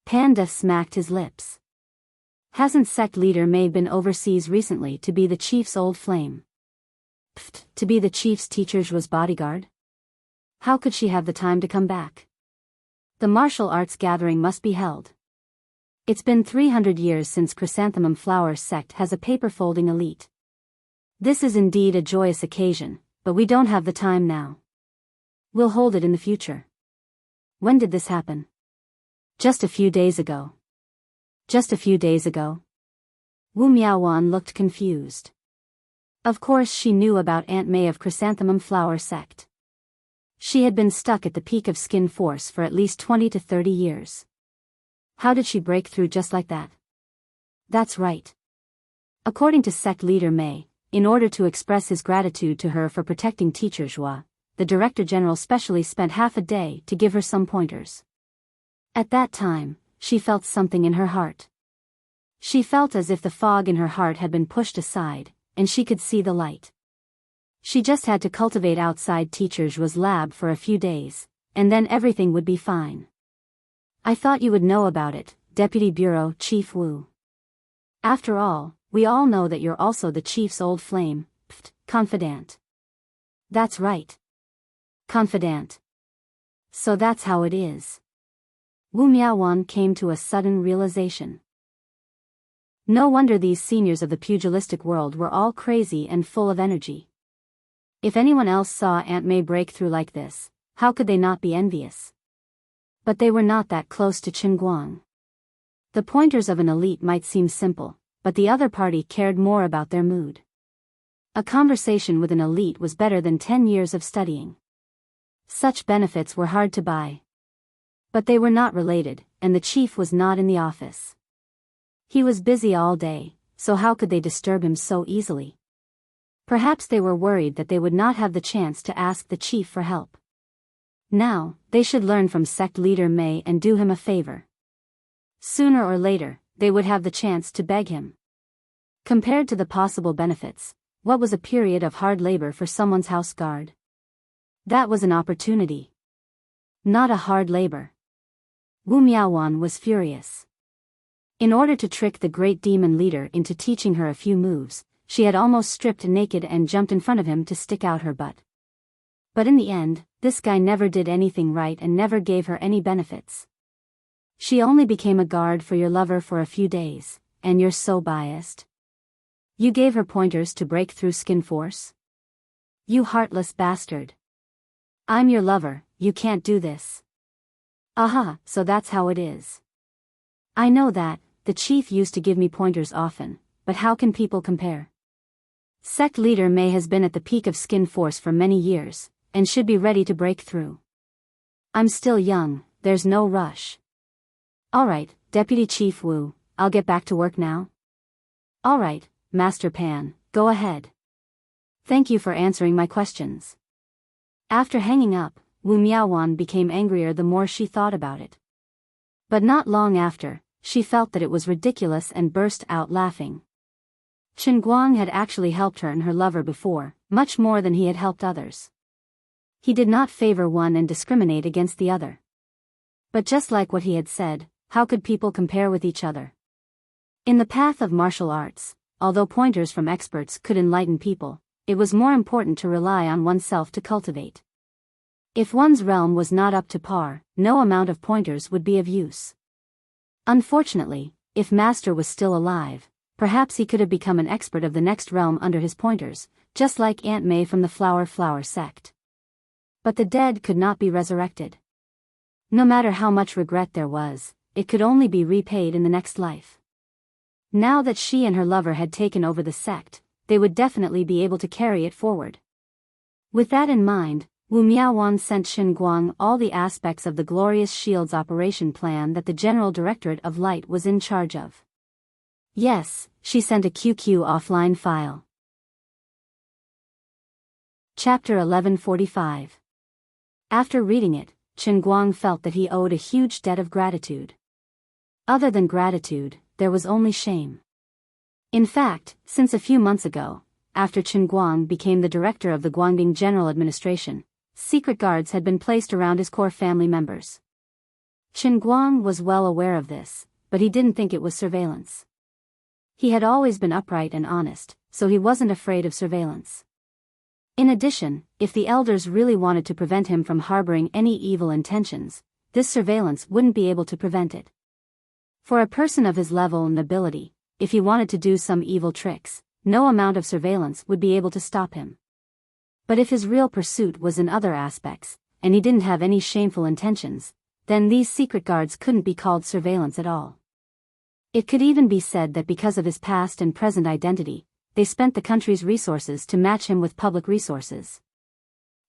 Panda smacked his lips. Hasn't sect leader May been overseas recently to be the chief's old flame? Pfft, to be the chief's teacher Zhua's bodyguard? How could she have the time to come back? The martial arts gathering must be held. It's been 300 years since Chrysanthemum Flowers Sect has a paper-folding elite. This is indeed a joyous occasion, but we don't have the time now. We'll hold it in the future. When did this happen? Just a few days ago. Just a few days ago? Wu Miaowan looked confused. Of course she knew about Aunt May of Chrysanthemum Flower Sect. She had been stuck at the peak of skin force for at least 20 to 30 years. How did she break through just like that? That's right. According to sect leader May, in order to express his gratitude to her for protecting teacher Joie, the Director General specially spent half a day to give her some pointers. At that time, she felt something in her heart. She felt as if the fog in her heart had been pushed aside, and she could see the light. She just had to cultivate outside teacher Joie's lab for a few days, and then everything would be fine. I thought you would know about it, Deputy Bureau Chief Wu. After all, we all know that you're also the chief's old flame, confidant. That's right. Confidant. So that's how it is. Wu Miaowan came to a sudden realization. No wonder these seniors of the pugilistic world were all crazy and full of energy. If anyone else saw Aunt May break through like this, how could they not be envious? But they were not that close to Qin Guang. The pointers of an elite might seem simple, but the other party cared more about their mood. A conversation with an elite was better than 10 years of studying. Such benefits were hard to buy. But they were not related, and the chief was not in the office. He was busy all day, so how could they disturb him so easily? Perhaps they were worried that they would not have the chance to ask the chief for help. Now, they should learn from sect leader May and do him a favor. Sooner or later, they would have the chance to beg him. Compared to the possible benefits, what was a period of hard labor for someone's house guard? That was an opportunity. Not a hard labor. Wu Miaowan was furious. In order to trick the great demon leader into teaching her a few moves, she had almost stripped naked and jumped in front of him to stick out her butt. But in the end, this guy never did anything right and never gave her any benefits. She only became a guard for your lover for a few days, and you're so biased. You gave her pointers to break through skin force? You heartless bastard. I'm your lover, you can't do this. Aha, so that's how it is. I know that, the chief used to give me pointers often, but how can people compare? Sect leader May has been at the peak of skin force for many years, and should be ready to break through. I'm still young, there's no rush. Alright, Deputy Chief Wu, I'll get back to work now. Alright, Master Pan, go ahead. Thank you for answering my questions. After hanging up, Wu Miaowan became angrier the more she thought about it. But not long after, she felt that it was ridiculous and burst out laughing. Qin Guang had actually helped her and her lover before, much more than he had helped others. He did not favor one and discriminate against the other. But just like what he had said, how could people compare with each other? In the path of martial arts, although pointers from experts could enlighten people, it was more important to rely on oneself to cultivate. If one's realm was not up to par, no amount of pointers would be of use. Unfortunately, if Master was still alive, perhaps he could have become an expert of the next realm under his pointers, just like Aunt May from the Flower sect. But the dead could not be resurrected. No matter how much regret there was, it could only be repaid in the next life. Now that she and her lover had taken over the sect, they would definitely be able to carry it forward. With that in mind, Wu Miaowan sent Qin Guang all the aspects of the Glorious Shields operation plan that the General Directorate of Light was in charge of. Yes, she sent a QQ offline file. Chapter 1145. After reading it, Qin Guang felt that he owed a huge debt of gratitude. Other than gratitude, there was only shame. In fact, since a few months ago, after Qin Guang became the director of the Guangding General Administration, secret guards had been placed around his core family members. Qin Guang was well aware of this, but he didn't think it was surveillance. He had always been upright and honest, so he wasn't afraid of surveillance. In addition, if the elders really wanted to prevent him from harboring any evil intentions, this surveillance wouldn't be able to prevent it. For a person of his level and ability, if he wanted to do some evil tricks, no amount of surveillance would be able to stop him. But if his real pursuit was in other aspects, and he didn't have any shameful intentions, then these secret guards couldn't be called surveillance at all. It could even be said that because of his past and present identity, they spent the country's resources to match him with public resources.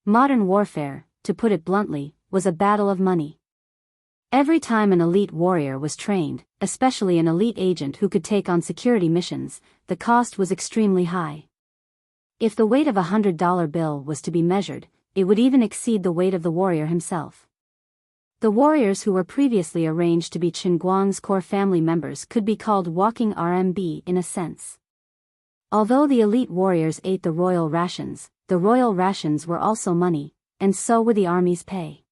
Modern warfare, to put it bluntly, was a battle of money. Every time an elite warrior was trained, especially an elite agent who could take on security missions, the cost was extremely high. If the weight of $100 bill was to be measured, it would even exceed the weight of the warrior himself. The warriors who were previously arranged to be Qin Guang's core family members could be called walking RMB in a sense. Although the elite warriors ate the royal rations were also money, and so were the army's pay.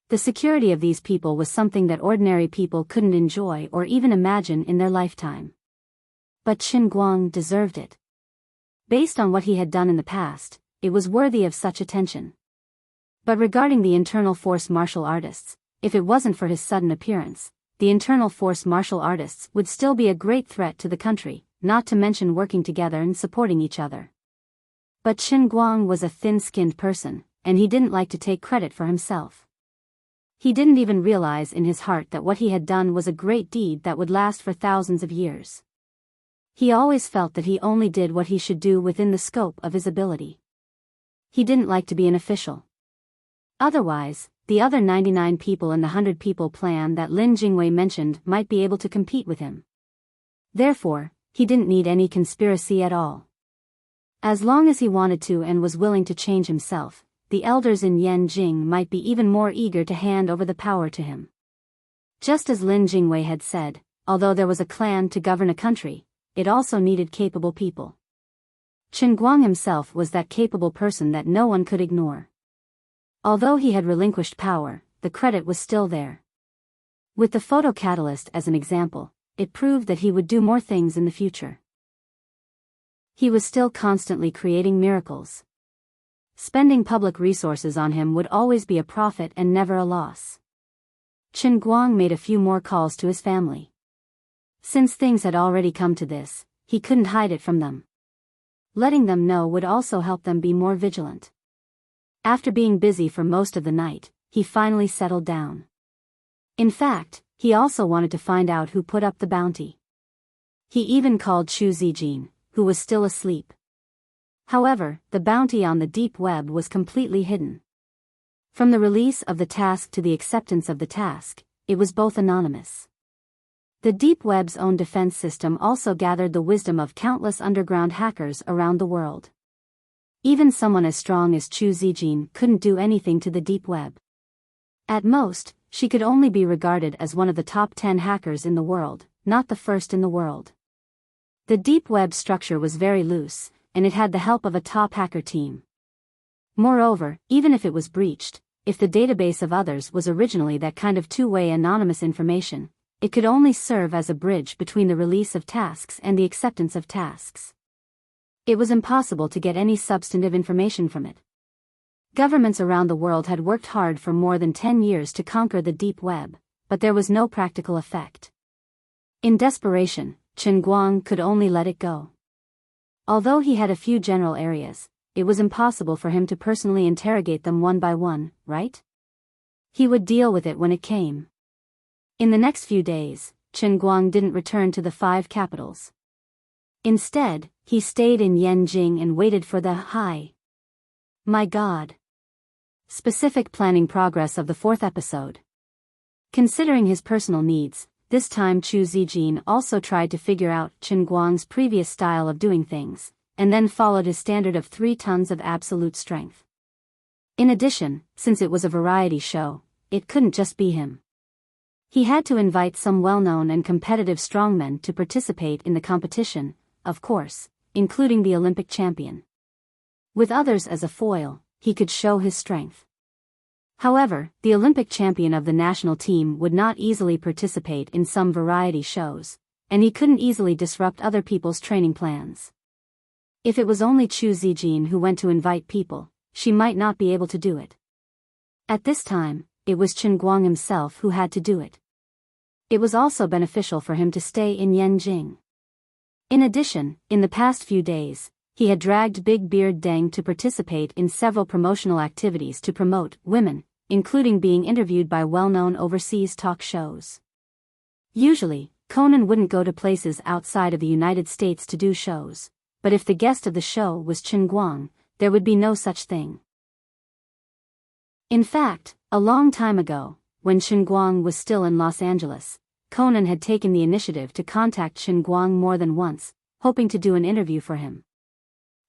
The security of these people was something that ordinary people couldn't enjoy or even imagine in their lifetime. But Qin Guang deserved it. Based on what he had done in the past, it was worthy of such attention. But regarding the internal force martial artists, if it wasn't for his sudden appearance, the internal force martial artists would still be a great threat to the country, not to mention working together and supporting each other. But Qin Guang was a thin-skinned person, and he didn't like to take credit for himself. He didn't even realize in his heart that what he had done was a great deed that would last for thousands of years. He always felt that he only did what he should do within the scope of his ability. He didn't like to be an official. Otherwise, the other 99 people in the 100-people plan that Lin Jingwei mentioned might be able to compete with him. Therefore, he didn't need any conspiracy at all. As long as he wanted to and was willing to change himself, the elders in Yanjing might be even more eager to hand over the power to him. Just as Lin Jingwei had said, although there was a clan to govern a country, it also needed capable people. Qin Guang himself was that capable person that no one could ignore. Although he had relinquished power, the credit was still there. With the photo catalyst as an example, it proved that he would do more things in the future. He was still constantly creating miracles. Spending public resources on him would always be a profit and never a loss. Qin Guang made a few more calls to his family. Since things had already come to this, he couldn't hide it from them. Letting them know would also help them be more vigilant. After being busy for most of the night, he finally settled down. In fact, he also wanted to find out who put up the bounty. He even called Chu Zijin, who was still asleep. However, the bounty on the deep web was completely hidden. From the release of the task to the acceptance of the task, it was both anonymous. The deep web's own defense system also gathered the wisdom of countless underground hackers around the world. Even someone as strong as Chu Zijin couldn't do anything to the deep web. At most, she could only be regarded as one of the top 10 hackers in the world, not the first in the world. The deep web structure was very loose, and it had the help of a top hacker team. Moreover, even if it was breached, if the database of others was originally that kind of two-way anonymous information, it could only serve as a bridge between the release of tasks and the acceptance of tasks. It was impossible to get any substantive information from it. Governments around the world had worked hard for more than 10 years to conquer the deep web, but there was no practical effect. In desperation, Qin Guang could only let it go. Although he had a few general areas, it was impossible for him to personally interrogate them one by one, right? He would deal with it when it came. In the next few days, Qin Guang didn't return to the 5 capitals. Instead, he stayed in Yanjing and waited for the My God. Specific planning progress of the 4th episode. Considering his personal needs, this time Chu Zijin also tried to figure out Qin Guang's previous style of doing things, and then followed his standard of 3 tons of absolute strength. In addition, since it was a variety show, it couldn't just be him. He had to invite some well-known and competitive strongmen to participate in the competition, of course, including the Olympic champion. With others as a foil, he could show his strength. However, the Olympic champion of the national team would not easily participate in some variety shows, and he couldn't easily disrupt other people's training plans. If it was only Chu Zijin who went to invite people, she might not be able to do it. At this time, it was Qin Guang himself who had to do it. It was also beneficial for him to stay in Yanjing. In addition, in the past few days, he had dragged Big Beard Deng to participate in several promotional activities to promote women, including being interviewed by well-known overseas talk shows. Usually, Conan wouldn't go to places outside of the United States to do shows, but if the guest of the show was Chen Guang, there would be no such thing. In fact, a long time ago, when Chen Guang was still in Los Angeles, Conan had taken the initiative to contact Chen Guang more than once, hoping to do an interview for him.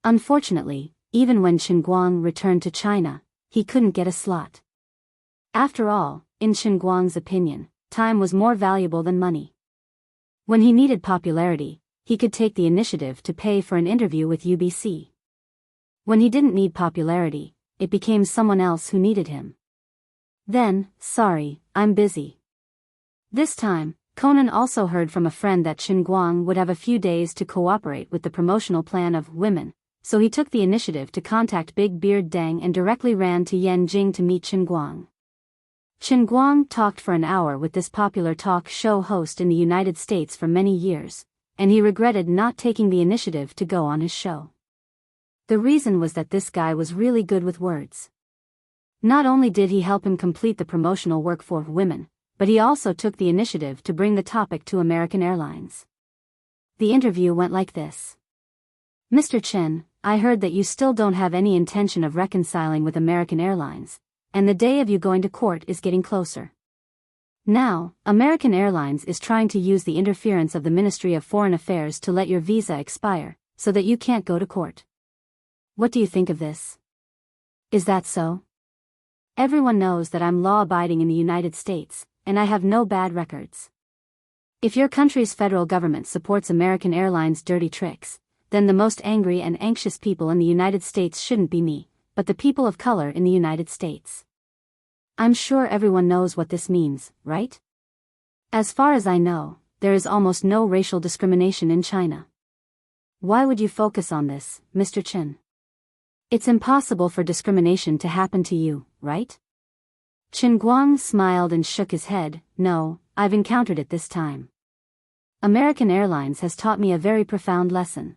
Unfortunately, even when Chen Guang returned to China, he couldn't get a slot. After all, in Chen Guang's opinion, time was more valuable than money. When he needed popularity, he could take the initiative to pay for an interview with UBC. When he didn't need popularity, it became someone else who needed him. Then, sorry, I'm busy. This time, Conan also heard from a friend that Chen Guang would have a few days to cooperate with the promotional plan of Women, so he took the initiative to contact Big Beard Deng and directly ran to Yanjing to meet Chen Guang. Chen Guang talked for an hour with this popular talk show host in the United States for many years, and he regretted not taking the initiative to go on his show. The reason was that this guy was really good with words. Not only did he help him complete the promotional work for Women, but he also took the initiative to bring the topic to American Airlines. The interview went like this. Mr. Chen, I heard that you still don't have any intention of reconciling with American Airlines, and the day of you going to court is getting closer. Now, American Airlines is trying to use the interference of the Ministry of Foreign Affairs to let your visa expire, so that you can't go to court. What do you think of this? Is that so? Everyone knows that I'm law-abiding in the United States, and I have no bad records. If your country's federal government supports American Airlines' dirty tricks, then the most angry and anxious people in the United States shouldn't be me, but the people of color in the United States. I'm sure everyone knows what this means, right? As far as I know, there is almost no racial discrimination in China. Why would you focus on this, Mr. Chen? It's impossible for discrimination to happen to you, right? Chen Guang smiled and shook his head. No, I've encountered it this time. American Airlines has taught me a very profound lesson.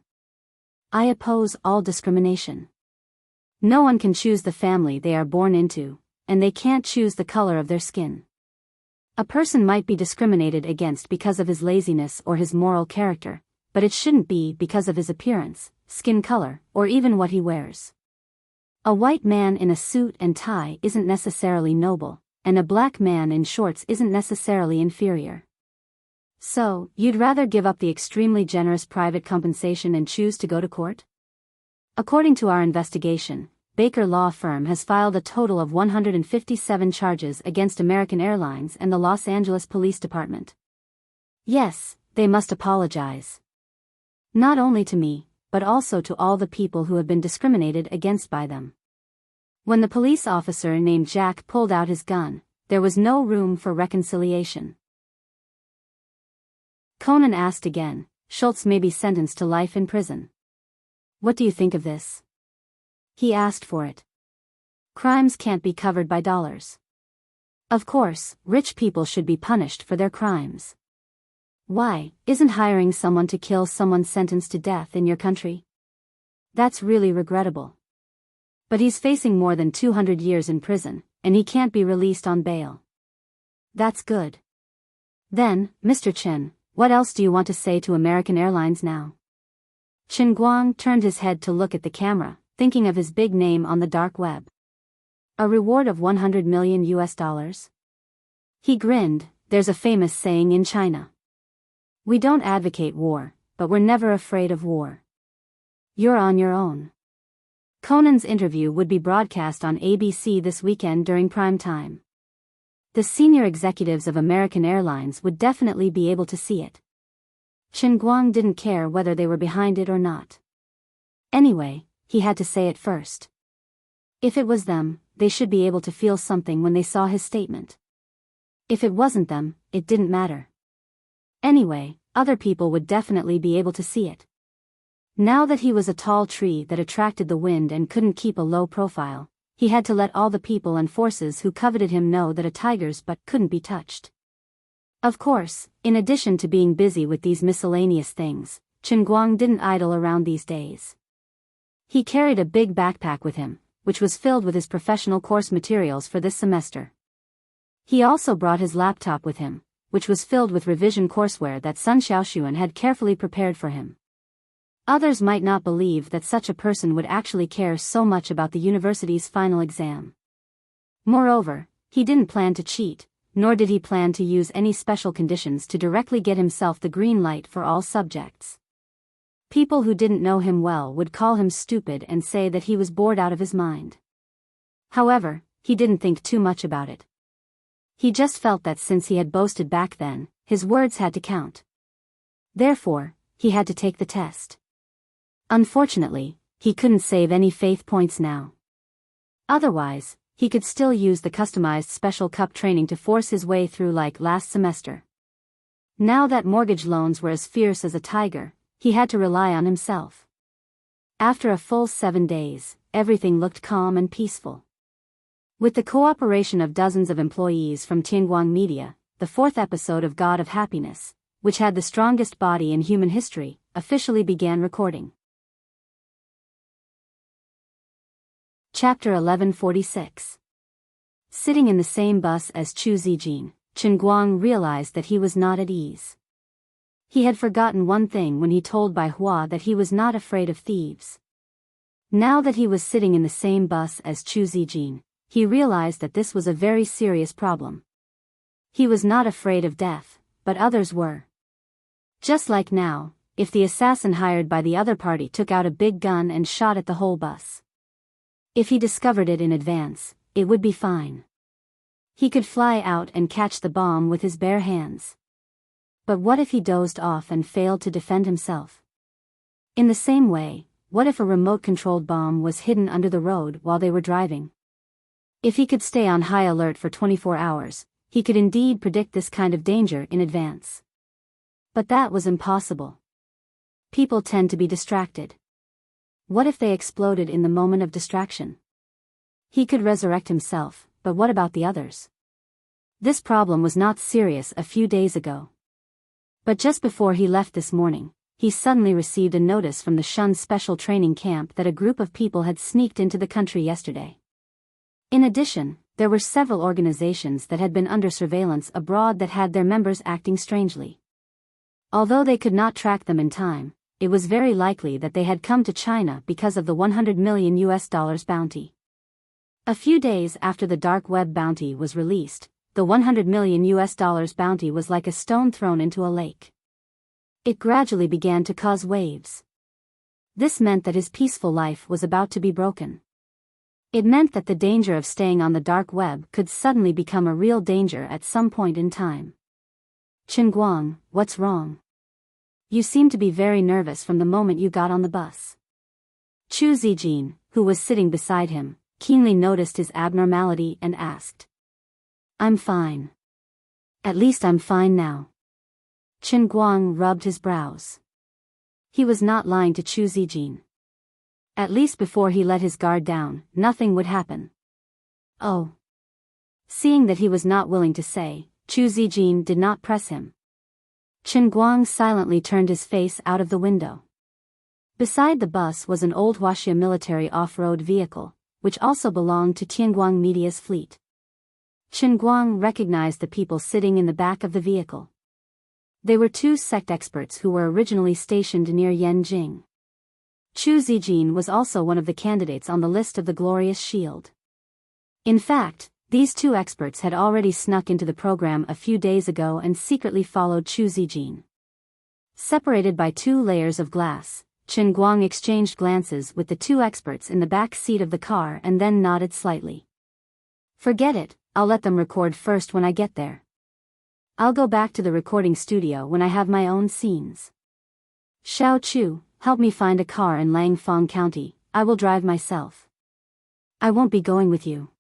I oppose all discrimination. No one can choose the family they are born into, and they can't choose the color of their skin. A person might be discriminated against because of his laziness or his moral character, but it shouldn't be because of his appearance, skin color, or even what he wears. A white man in a suit and tie isn't necessarily noble, and a black man in shorts isn't necessarily inferior. So, you'd rather give up the extremely generous private compensation and choose to go to court? According to our investigation, Baker Law Firm has filed a total of 157 charges against American Airlines and the Los Angeles Police Department. Yes, they must apologize. Not only to me, but also to all the people who have been discriminated against by them. When the police officer named Jack pulled out his gun, there was no room for reconciliation. Conan asked again, Schultz may be sentenced to life in prison. What do you think of this? He asked for it. Crimes can't be covered by dollars. Of course, rich people should be punished for their crimes. Why, isn't hiring someone to kill someone sentenced to death in your country? That's really regrettable. But he's facing more than 200 years in prison, and he can't be released on bail. That's good. Then, Mr. Chen, what else do you want to say to American Airlines now? Chen Guang turned his head to look at the camera, thinking of his big name on the dark web. A reward of $100 million US? He grinned. There's a famous saying in China. We don't advocate war, but we're never afraid of war. You're on your own. Conan's interview would be broadcast on ABC this weekend during prime time. The senior executives of American Airlines would definitely be able to see it. Chen Guang didn't care whether they were behind it or not. Anyway, he had to say it first. If it was them, they should be able to feel something when they saw his statement. If it wasn't them, it didn't matter. Anyway, other people would definitely be able to see it. Now that he was a tall tree that attracted the wind and couldn't keep a low profile, he had to let all the people and forces who coveted him know that a tiger's butt couldn't be touched. Of course, in addition to being busy with these miscellaneous things, Chen Guang didn't idle around these days. He carried a big backpack with him, which was filled with his professional course materials for this semester. He also brought his laptop with him, which was filled with revision courseware that Sun Xiaoxuan had carefully prepared for him. Others might not believe that such a person would actually care so much about the university's final exam. Moreover, he didn't plan to cheat, nor did he plan to use any special conditions to directly get himself the green light for all subjects. People who didn't know him well would call him stupid and say that he was bored out of his mind. However, he didn't think too much about it. He just felt that since he had boasted back then, his words had to count. Therefore, he had to take the test. Unfortunately, he couldn't save any faith points now. Otherwise, he could still use the customized special cup training to force his way through like last semester. Now that mortgage loans were as fierce as a tiger, he had to rely on himself. After a full 7 days, everything looked calm and peaceful. With the cooperation of dozens of employees from Tianguang Media, the 4th episode of God of Happiness, which had the strongest body in human history, officially began recording. Chapter 1146. Sitting in the same bus as Chu Zijin, Chen Guang realized that he was not at ease. He had forgotten one thing when he told Bai Hua that he was not afraid of thieves. Now that he was sitting in the same bus as Chu Zijin, he realized that this was a very serious problem. He was not afraid of death, but others were. Just like now, if the assassin hired by the other party took out a big gun and shot at the whole bus. If he discovered it in advance, it would be fine. He could fly out and catch the bomb with his bare hands. But what if he dozed off and failed to defend himself? In the same way, what if a remote-controlled bomb was hidden under the road while they were driving? If he could stay on high alert for 24 hours, he could indeed predict this kind of danger in advance. But that was impossible. People tend to be distracted. What if they exploded in the moment of distraction? He could resurrect himself, but what about the others? This problem was not serious a few days ago. But just before he left this morning, he suddenly received a notice from the Shun Special Training Camp that a group of people had sneaked into the country yesterday. In addition, there were several organizations that had been under surveillance abroad that had their members acting strangely. Although they could not track them in time, it was very likely that they had come to China because of the $100 million bounty. A few days after the dark web bounty was released, the $100 million bounty was like a stone thrown into a lake. It gradually began to cause waves. This meant that his peaceful life was about to be broken. It meant that the danger of staying on the dark web could suddenly become a real danger at some point in time. Chen Guang, what's wrong? You seem to be very nervous from the moment you got on the bus. Chu Zijin, who was sitting beside him, keenly noticed his abnormality and asked. I'm fine. At least I'm fine now. Chen Guang rubbed his brows. He was not lying to Chu Zijin. At least before he let his guard down, nothing would happen. Oh. Seeing that he was not willing to say, Chu Zijin did not press him. Chen Guang silently turned his face out of the window. Beside the bus was an old Huaxia military off-road vehicle, which also belonged to Tianguang Media's fleet. Chen Guang recognized the people sitting in the back of the vehicle. They were 2 sect experts who were originally stationed near Yanjing. Chu Zijin was also one of the candidates on the list of the Glorious Shield. In fact, these 2 experts had already snuck into the program a few days ago and secretly followed Chu Zijin. Separated by 2 layers of glass, Chen Guang exchanged glances with the 2 experts in the back seat of the car and then nodded slightly. Forget it, I'll let them record first when I get there. I'll go back to the recording studio when I have my own scenes. Xiao Chu, help me find a car in Langfang County, I will drive myself. I won't be going with you.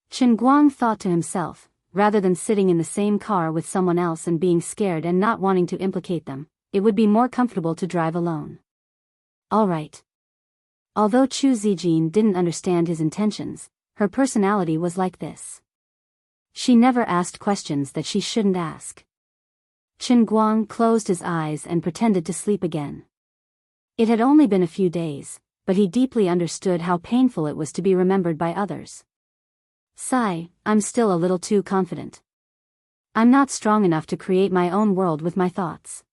Chen Guang thought to himself, rather than sitting in the same car with someone else and being scared and not wanting to implicate them, it would be more comfortable to drive alone. All right. Although Chu Zijin didn't understand his intentions, her personality was like this. She never asked questions that she shouldn't ask. Chen Guang closed his eyes and pretended to sleep again. It had only been a few days, but he deeply understood how painful it was to be remembered by others. Sigh, I'm still a little too confident. I'm not strong enough to create my own world with my thoughts.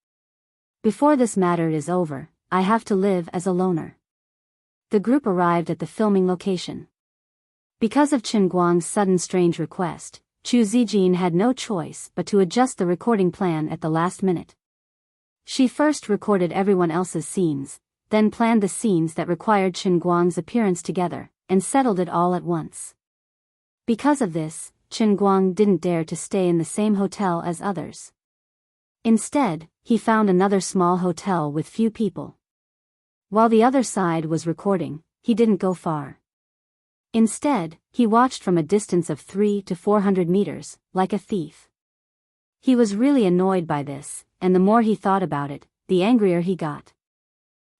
Before this matter is over, I have to live as a loner. The group arrived at the filming location. Because of Chen Guang's sudden strange request, Chu Zijin had no choice but to adjust the recording plan at the last minute. She first recorded everyone else's scenes, then planned the scenes that required Chen Guang's appearance together, and settled it all at once. Because of this, Chen Guang didn't dare to stay in the same hotel as others. Instead, he found another small hotel with few people. While the other side was recording, he didn't go far. Instead, he watched from a distance of 300 to 400 meters, like a thief. He was really annoyed by this, and the more he thought about it, the angrier he got.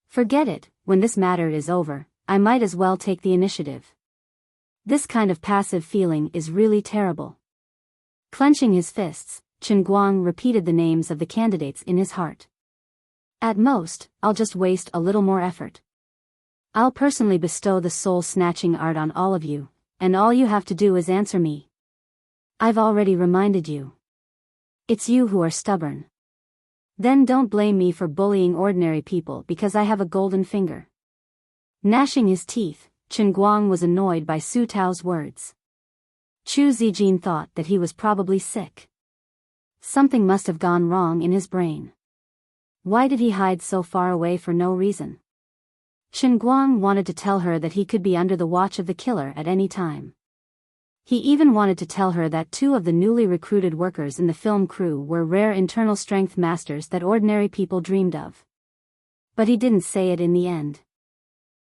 Forget it, when this matter is over, I might as well take the initiative. This kind of passive feeling is really terrible. Clenching his fists, Chen Guang repeated the names of the candidates in his heart. At most, I'll just waste a little more effort. I'll personally bestow the soul-snatching art on all of you, and all you have to do is answer me. I've already reminded you. It's you who are stubborn. Then don't blame me for bullying ordinary people because I have a golden finger. Gnashing his teeth, Chen Guang was annoyed by Su Tao's words. Chu Zijin thought that he was probably sick. Something must have gone wrong in his brain. Why did he hide so far away for no reason? Chen Guang wanted to tell her that he could be under the watch of the killer at any time. He even wanted to tell her that 2 of the newly recruited workers in the film crew were rare internal strength masters that ordinary people dreamed of. But he didn't say it in the end.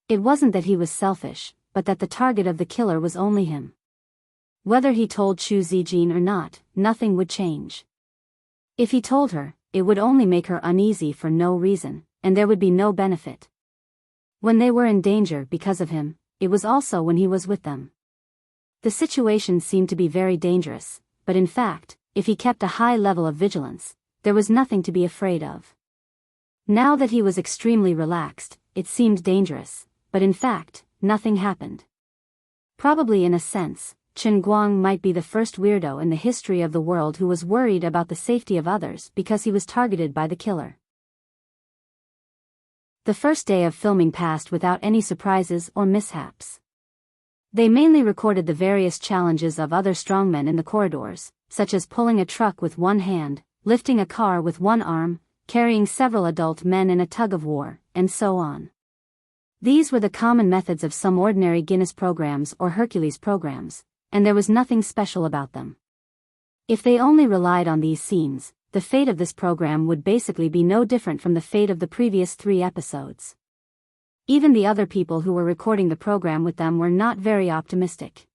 It wasn't that he was selfish, but that the target of the killer was only him. Whether he told Chu Zijin or not, nothing would change. If he told her, it would only make her uneasy for no reason, and there would be no benefit. When they were in danger because of him, it was also when he was with them. The situation seemed to be very dangerous, but in fact, if he kept a high level of vigilance, there was nothing to be afraid of. Now that he was extremely relaxed, it seemed dangerous, but in fact, nothing happened. Probably in a sense, Chen Guang might be the first weirdo in the history of the world who was worried about the safety of others because he was targeted by the killer. The first day of filming passed without any surprises or mishaps. They mainly recorded the various challenges of other strongmen in the corridors, such as pulling a truck with one hand, lifting a car with one arm, carrying several adult men in a tug-of-war, and so on. These were the common methods of some ordinary Guinness programs or Hercules programs, and there was nothing special about them. If they only relied on these scenes, the fate of this program would basically be no different from the fate of the previous 3 episodes. Even the other people who were recording the program with them were not very optimistic.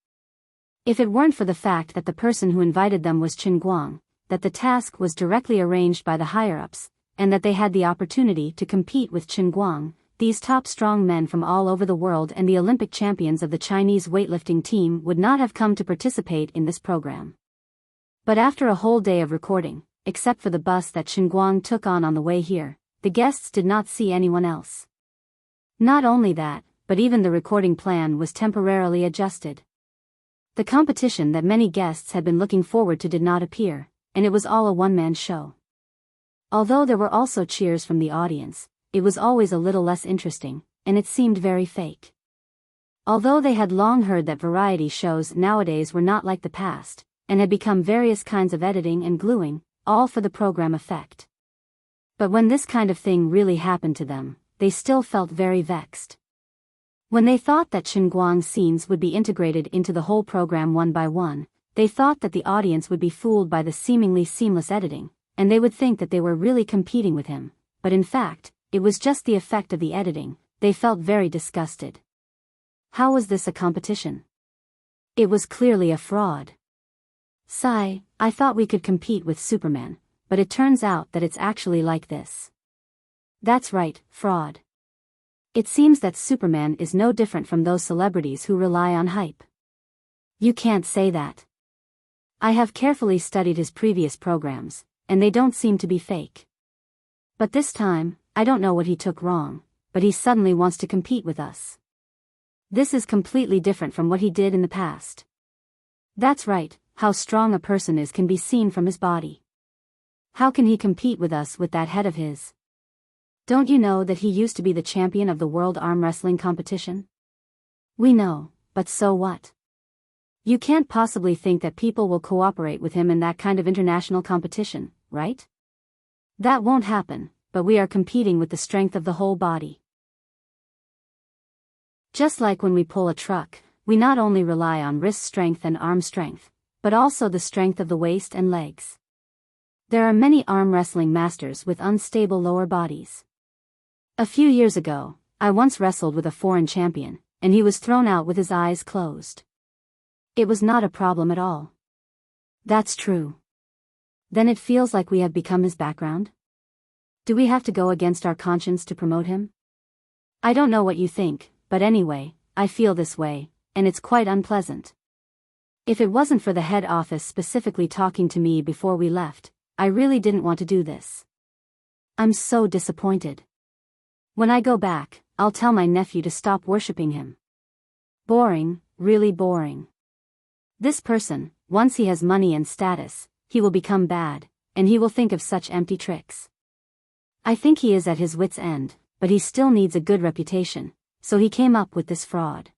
If it weren't for the fact that the person who invited them was Chen Guang, that the task was directly arranged by the higher-ups, and that they had the opportunity to compete with Chen Guang, these top strong men from all over the world and the Olympic champions of the Chinese weightlifting team would not have come to participate in this program. But after a whole day of recording, except for the bus that Chen Guang took on the way here, the guests did not see anyone else. Not only that, but even the recording plan was temporarily adjusted. The competition that many guests had been looking forward to did not appear, and it was all a one-man show. Although there were also cheers from the audience, it was always a little less interesting, and it seemed very fake. Although they had long heard that variety shows nowadays were not like the past, and had become various kinds of editing and gluing, all for the program effect. But when this kind of thing really happened to them, they still felt very vexed. When they thought that Chen Guang's scenes would be integrated into the whole program one by one, they thought that the audience would be fooled by the seemingly seamless editing, and they would think that they were really competing with him, but in fact, it was just the effect of the editing. They felt very disgusted. How was this a competition? It was clearly a fraud. Sigh, I thought we could compete with Superman, but it turns out that it's actually like this. That's right, fraud. It seems that Superman is no different from those celebrities who rely on hype. You can't say that. I have carefully studied his previous programs, and they don't seem to be fake. But this time, I don't know what he took wrong, but he suddenly wants to compete with us. This is completely different from what he did in the past. That's right, how strong a person is can be seen from his body. How can he compete with us with that head of his? Don't you know that he used to be the champion of the world arm wrestling competition? We know, but so what? You can't possibly think that people will cooperate with him in that kind of international competition, right? That won't happen, but we are competing with the strength of the whole body. Just like when we pull a truck, we not only rely on wrist strength and arm strength, but also the strength of the waist and legs. There are many arm wrestling masters with unstable lower bodies. A few years ago, I once wrestled with a foreign champion, and he was thrown out with his eyes closed. It was not a problem at all. That's true. Then it feels like we have become his background? Do we have to go against our conscience to promote him? I don't know what you think, but anyway, I feel this way, and it's quite unpleasant. If it wasn't for the head office specifically talking to me before we left, I really didn't want to do this. I'm so disappointed. When I go back, I'll tell my nephew to stop worshipping him. Boring, really boring. This person, once he has money and status, he will become bad, and he will think of such empty tricks. I think he is at his wit's end, but he still needs a good reputation, so he came up with this fraud.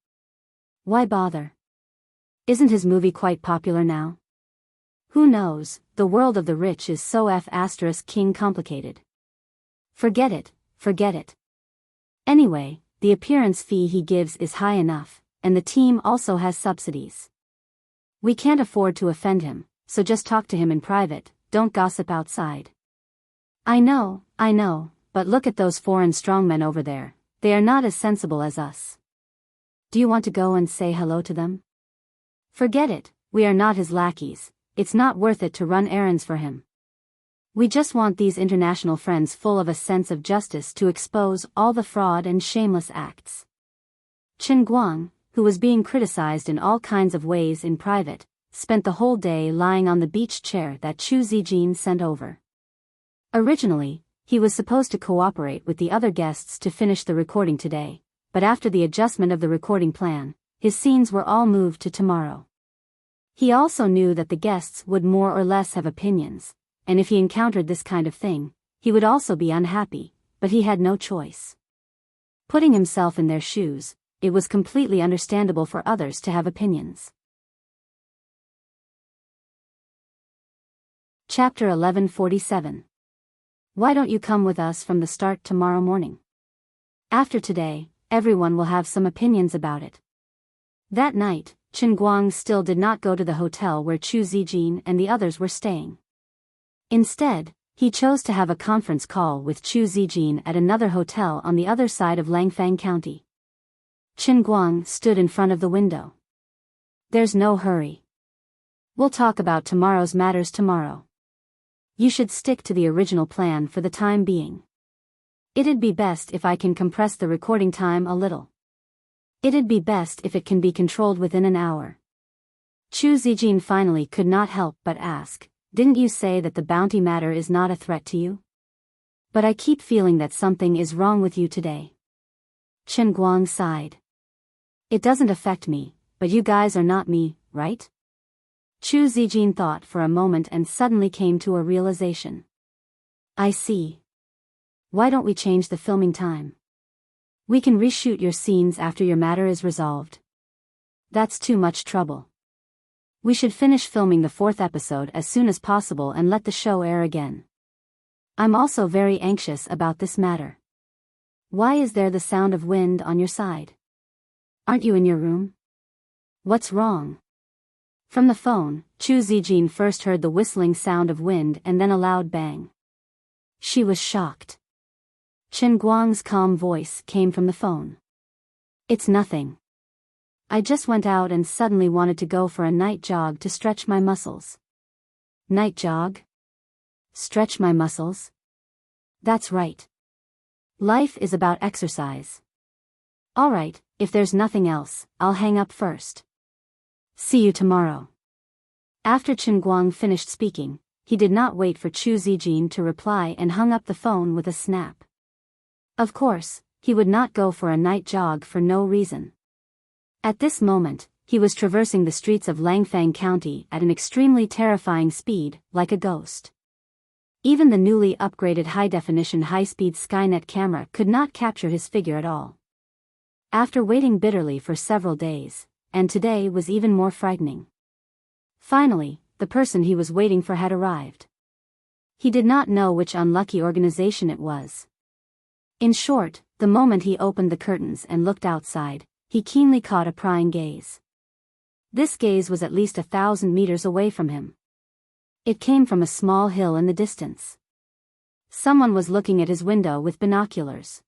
Why bother? Isn't his movie quite popular now? Who knows, the world of the rich is so king complicated. Forget it, forget it. Anyway, the appearance fee he gives is high enough, and the team also has subsidies. We can't afford to offend him, so just talk to him in private, don't gossip outside. I know, but look at those foreign strongmen over there, they are not as sensible as us. Do you want to go and say hello to them? Forget it, we are not his lackeys, it's not worth it to run errands for him. We just want these international friends full of a sense of justice to expose all the fraud and shameless acts. Chen Guang, who was being criticized in all kinds of ways in private, spent the whole day lying on the beach chair that Chu Zijin sent over. Originally, he was supposed to cooperate with the other guests to finish the recording today, but after the adjustment of the recording plan, his scenes were all moved to tomorrow. He also knew that the guests would more or less have opinions, and if he encountered this kind of thing, he would also be unhappy, but he had no choice. Putting himself in their shoes, it was completely understandable for others to have opinions. Chapter 1147. Why don't you come with us from the start tomorrow morning? After today, everyone will have some opinions about it. That night, Chen Guang still did not go to the hotel where Chu Zijin and the others were staying. Instead, he chose to have a conference call with Chu Zijin at another hotel on the other side of Langfang County. Chen Guang stood in front of the window. There's no hurry. We'll talk about tomorrow's matters tomorrow. You should stick to the original plan for the time being. It'd be best if I can compress the recording time a little. It'd be best if it can be controlled within an hour. Chu Zijin finally could not help but ask, didn't you say that the bounty matter is not a threat to you? But I keep feeling that something is wrong with you today. Chen Guang sighed. It doesn't affect me, but you guys are not me, right? Chu Zijin thought for a moment and suddenly came to a realization. I see. Why don't we change the filming time? We can reshoot your scenes after your matter is resolved. That's too much trouble. We should finish filming the 4th episode as soon as possible and let the show air again. I'm also very anxious about this matter. Why is there the sound of wind on your side? Aren't you in your room? What's wrong? From the phone, Chu Zijin first heard the whistling sound of wind and then a loud bang. She was shocked. Chen Guang's calm voice came from the phone. It's nothing. I just went out and suddenly wanted to go for a night jog to stretch my muscles. Night jog? Stretch my muscles? That's right. Life is about exercise. Alright, if there's nothing else, I'll hang up first. See you tomorrow. After Chen Guang finished speaking, he did not wait for Chu Zijin to reply and hung up the phone with a snap. Of course, he would not go for a night jog for no reason. At this moment, he was traversing the streets of Langfang County at an extremely terrifying speed, like a ghost. Even the newly upgraded high-definition high-speed Skynet camera could not capture his figure at all. After waiting bitterly for several days, and today was even more frightening. Finally, the person he was waiting for had arrived. He did not know which unlucky organization it was. In short, the moment he opened the curtains and looked outside, he keenly caught a prying gaze. This gaze was at least 1,000 meters away from him. It came from a small hill in the distance. Someone was looking at his window with binoculars.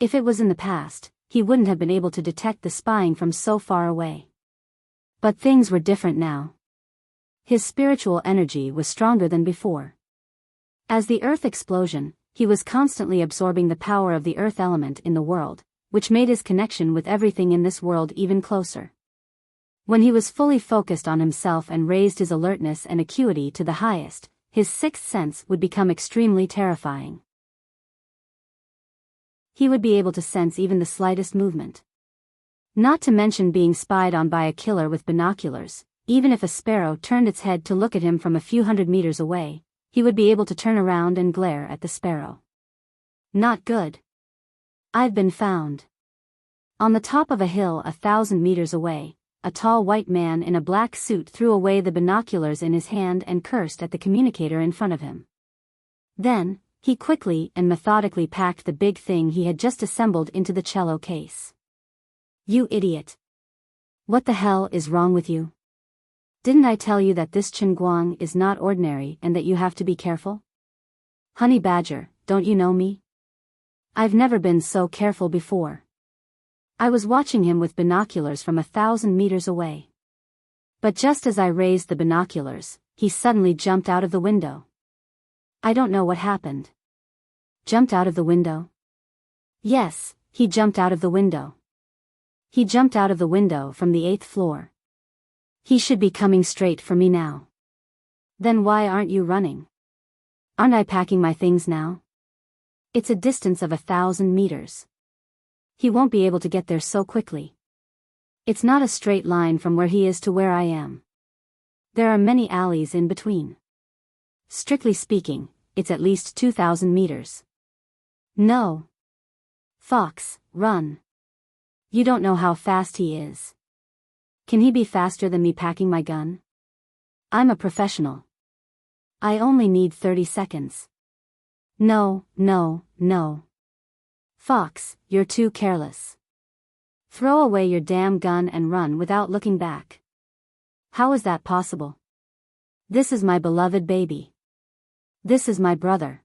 If it was in the past, he wouldn't have been able to detect the spying from so far away. But things were different now. His spiritual energy was stronger than before. As the Earth explosion, he was constantly absorbing the power of the Earth element in the world, which made his connection with everything in this world even closer. When he was fully focused on himself and raised his alertness and acuity to the highest, his sixth sense would become extremely terrifying. He would be able to sense even the slightest movement. Not to mention being spied on by a killer with binoculars. Even if a sparrow turned its head to look at him from a few hundred meters away, he would be able to turn around and glare at the sparrow. Not good. I've been found. On the top of a hill 1,000 meters away, a tall white man in a black suit threw away the binoculars in his hand and cursed at the communicator in front of him. Then, he quickly and methodically packed the big thing he had just assembled into the cello case. You idiot. What the hell is wrong with you? Didn't I tell you that this Qinguang is not ordinary and that you have to be careful? Honey Badger, don't you know me? I've never been so careful before. I was watching him with binoculars from 1,000 meters away. But just as I raised the binoculars, he suddenly jumped out of the window. I don't know what happened. Jumped out of the window? Yes, he jumped out of the window. He jumped out of the window from the 8th floor. He should be coming straight for me now. Then why aren't you running? Aren't I packing my things now? It's a distance of 1,000 meters. He won't be able to get there so quickly. It's not a straight line from where he is to where I am. There are many alleys in between. Strictly speaking, it's at least 2,000 meters. No. Fox, run. You don't know how fast he is. Can he be faster than me packing my gun? I'm a professional. I only need 30 seconds. No. Fox, you're too careless. Throw away your damn gun and run without looking back. How is that possible? This is my beloved baby. This is my brother.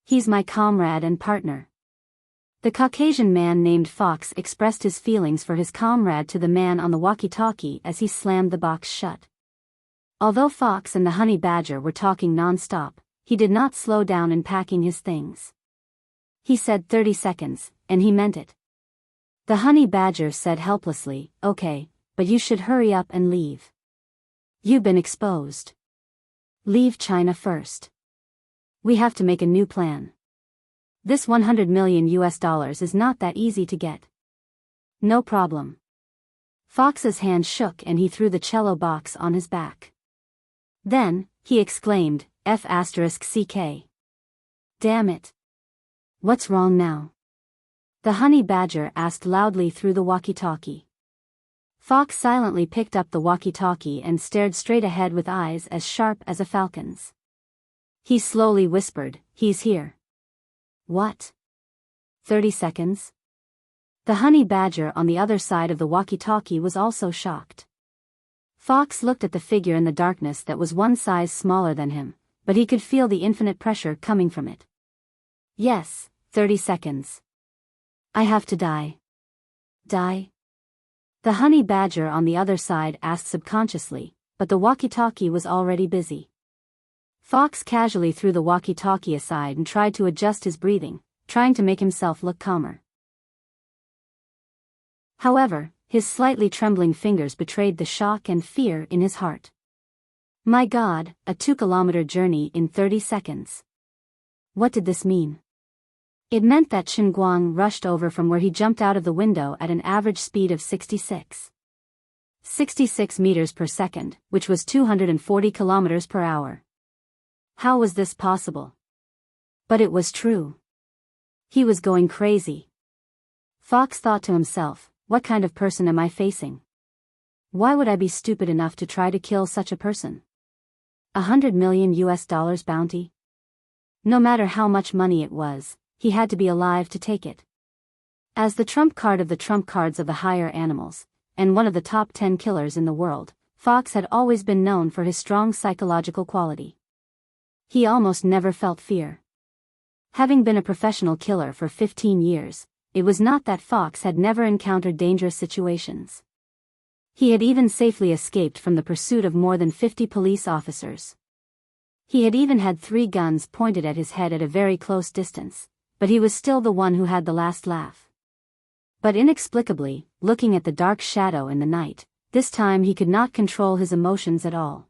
He's my comrade and partner. The Caucasian man named Fox expressed his feelings for his comrade to the man on the walkie-talkie as he slammed the box shut. Although Fox and the honey badger were talking non-stop, he did not slow down in packing his things. He said 30 seconds, and he meant it. The honey badger said helplessly, okay, but you should hurry up and leave. You've been exposed. Leave China first. We have to make a new plan. This $100 million is not that easy to get. No problem. Fox's hand shook and he threw the cello box on his back. Then, he exclaimed, F***CK. Damn it. What's wrong now? The honey badger asked loudly through the walkie-talkie. Fox silently picked up the walkie-talkie and stared straight ahead with eyes as sharp as a falcon's. He slowly whispered, he's here. What? 30 seconds? The honey badger on the other side of the walkie-talkie was also shocked. Fox looked at the figure in the darkness that was one size smaller than him, but he could feel the infinite pressure coming from it. Yes, 30 seconds. I have to die. Die? The honey badger on the other side asked subconsciously, but the walkie-talkie was already busy. Fox casually threw the walkie-talkie aside and tried to adjust his breathing, trying to make himself look calmer. However, his slightly trembling fingers betrayed the shock and fear in his heart. My God, a 2-kilometer journey in 30 seconds. What did this mean? It meant that Qinguang rushed over from where he jumped out of the window at an average speed of 66 meters per second, which was 240 kilometers per hour. How was this possible? But it was true. He was going crazy. Fox thought to himself, what kind of person am I facing? Why would I be stupid enough to try to kill such a person? $100 million bounty? No matter how much money it was, he had to be alive to take it. As the trump card of the trump cards of the higher animals, and one of the top 10 killers in the world, Fox had always been known for his strong psychological quality. He almost never felt fear. Having been a professional killer for 15 years, it was not that Fox had never encountered dangerous situations. He had even safely escaped from the pursuit of more than 50 police officers. He had even had 3 guns pointed at his head at a very close distance, but he was still the one who had the last laugh. But inexplicably, looking at the dark shadow in the night, this time he could not control his emotions at all.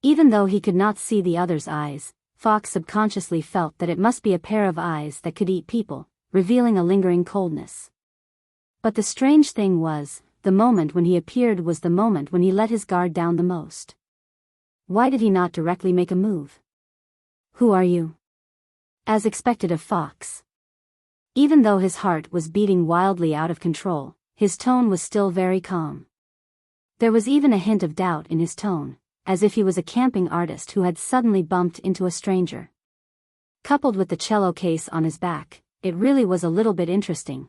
Even though he could not see the other's eyes, Fox subconsciously felt that it must be a pair of eyes that could eat people, revealing a lingering coldness. But the strange thing was, the moment when he appeared was the moment when he let his guard down the most. Why did he not directly make a move? Who are you? As expected of Fox. Even though his heart was beating wildly out of control, his tone was still very calm. There was even a hint of doubt in his tone, as if he was a camping artist who had suddenly bumped into a stranger. Coupled with the cello case on his back, it really was a little bit interesting.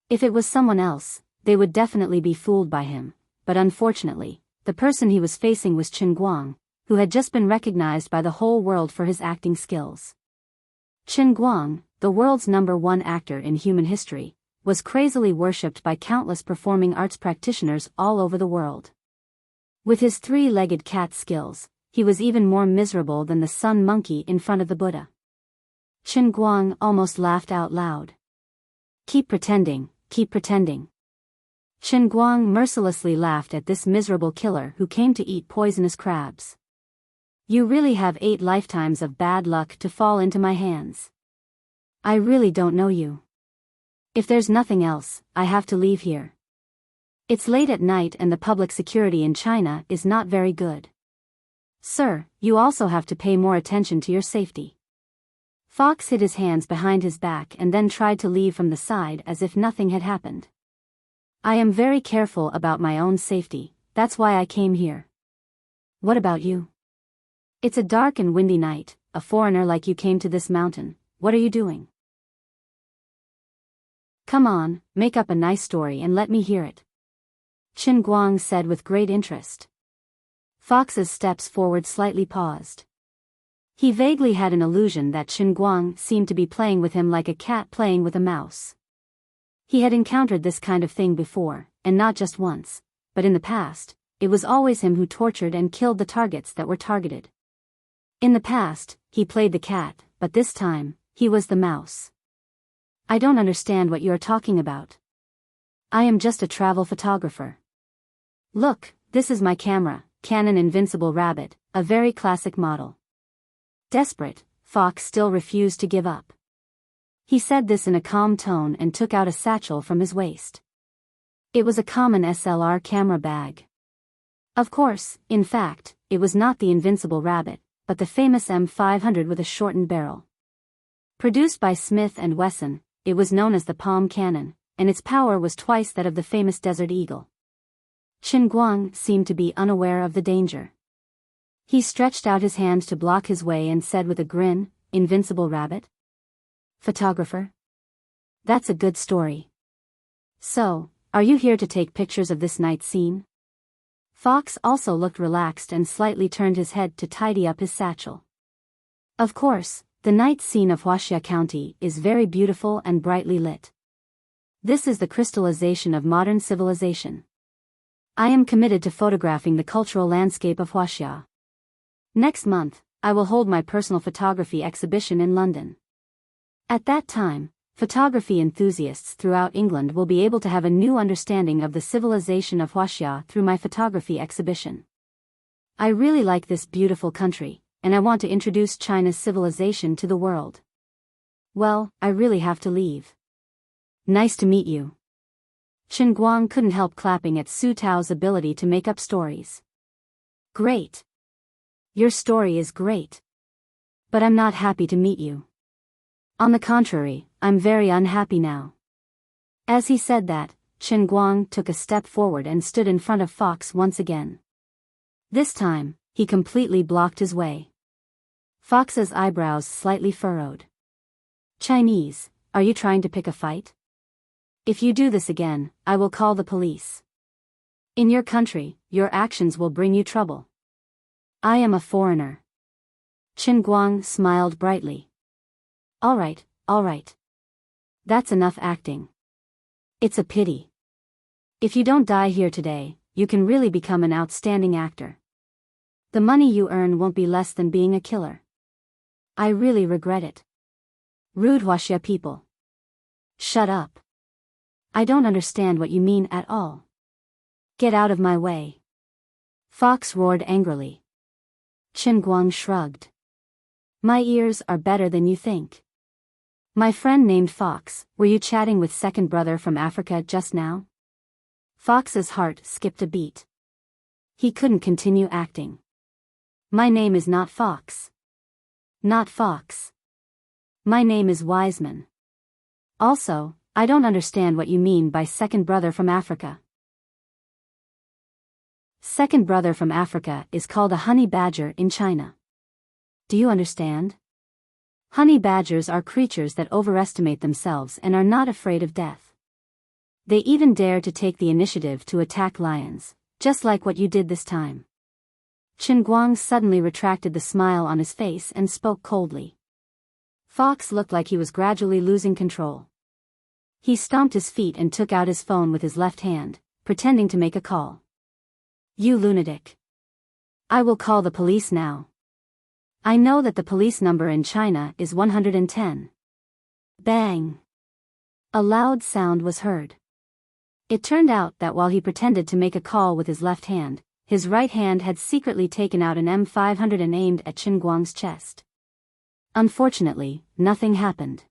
If it was someone else, they would definitely be fooled by him, but unfortunately, the person he was facing was Chen Guang, who had just been recognized by the whole world for his acting skills. Chen Guang, the world's #1 actor in human history, was crazily worshipped by countless performing arts practitioners all over the world. With his 3-legged cat skills, he was even more miserable than the sun monkey in front of the Buddha. Chen Guang almost laughed out loud. Keep pretending, keep pretending. Chen Guang mercilessly laughed at this miserable killer who came to eat poisonous crabs. You really have 8 lifetimes of bad luck to fall into my hands. I really don't know you. If there's nothing else, I have to leave here. It's late at night and the public security in China is not very good. Sir, you also have to pay more attention to your safety. Fox hid his hands behind his back and then tried to leave from the side as if nothing had happened. I am very careful about my own safety, that's why I came here. What about you? It's a dark and windy night, a foreigner like you came to this mountain, what are you doing? Come on, make up a nice story and let me hear it. Chen Guang said with great interest. Fox's steps forward slightly paused. He vaguely had an illusion that Chen Guang seemed to be playing with him like a cat playing with a mouse. He had encountered this kind of thing before, and not just once, but in the past, it was always him who tortured and killed the targets that were targeted. In the past, he played the cat, but this time, he was the mouse. I don't understand what you are talking about. I am just a travel photographer. Look, this is my camera, Canon Invincible Rabbit, a very classic model. Desperate, Fox still refused to give up. He said this in a calm tone and took out a satchel from his waist. It was a common SLR camera bag. Of course, in fact, it was not the Invincible Rabbit, but the famous M500 with a shortened barrel. Produced by Smith & Wesson, it was known as the Palm Cannon, and its power was twice that of the famous Desert Eagle. Chen Guang seemed to be unaware of the danger. He stretched out his hand to block his way and said with a grin, Invincible Rabbit? Photographer? That's a good story. So, are you here to take pictures of this night scene? Fox also looked relaxed and slightly turned his head to tidy up his satchel. Of course, the night scene of Huaxia County is very beautiful and brightly lit. This is the crystallization of modern civilization. I am committed to photographing the cultural landscape of Huaxia. Next month, I will hold my personal photography exhibition in London. At that time, photography enthusiasts throughout England will be able to have a new understanding of the civilization of Huaxia through my photography exhibition. I really like this beautiful country, and I want to introduce China's civilization to the world. Well, I really have to leave. Nice to meet you. Chen Guang couldn't help clapping at Su Tao's ability to make up stories. Great. Your story is great. But I'm not happy to meet you. On the contrary, I'm very unhappy now. As he said that, Chen Guang took a step forward and stood in front of Fox once again. This time, he completely blocked his way. Fox's eyebrows slightly furrowed. Chinese, are you trying to pick a fight? If you do this again, I will call the police. In your country, your actions will bring you trouble. I am a foreigner. Chen Guang smiled brightly. All right. That's enough acting. It's a pity. If you don't die here today, you can really become an outstanding actor. The money you earn won't be less than being a killer. I really regret it. Rude Huaxia people. Shut up. I don't understand what you mean at all. Get out of my way. Fox roared angrily. Chen Guang shrugged. My ears are better than you think. My friend named Fox, were you chatting with second brother from Africa just now? Fox's heart skipped a beat. He couldn't continue acting. My name is not Fox. Not Fox. My name is Wiseman. Also, I don't understand what you mean by second brother from Africa. Second brother from Africa is called a honey badger in China. Do you understand? Honey badgers are creatures that overestimate themselves and are not afraid of death. They even dare to take the initiative to attack lions, just like what you did this time. Chen Guang suddenly retracted the smile on his face and spoke coldly. Fox looked like he was gradually losing control. He stomped his feet and took out his phone with his left hand, pretending to make a call. You lunatic. I will call the police now. I know that the police number in China is 110. Bang! A loud sound was heard. It turned out that while he pretended to make a call with his left hand, his right hand had secretly taken out an M500 and aimed at Chen Guang's chest. Unfortunately, nothing happened.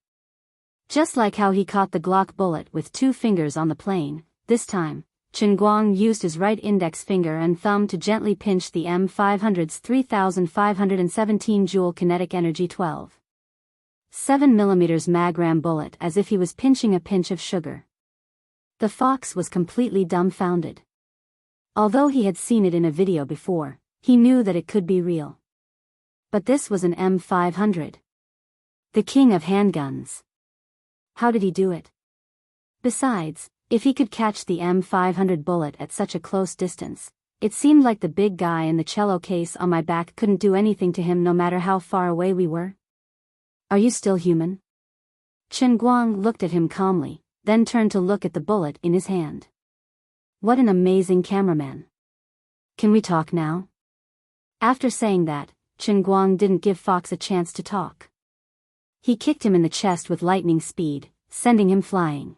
Just like how he caught the Glock bullet with 2 fingers on the plane, this time, Chen Guang used his right index finger and thumb to gently pinch the M500's 3,517 joule kinetic energy 12.7 mm magram bullet as if he was pinching a pinch of sugar. The Fox was completely dumbfounded. Although he had seen it in a video before, he knew that it could be real. But this was an M500. The king of handguns. How did he do it? Besides, if he could catch the M500 bullet at such a close distance, it seemed like the big guy in the cello case on my back couldn't do anything to him no matter how far away we were. Are you still human? Chen Guang looked at him calmly, then turned to look at the bullet in his hand. What an amazing cameraman. Can we talk now? After saying that, Chen Guang didn't give Fox a chance to talk. He kicked him in the chest with lightning speed, sending him flying.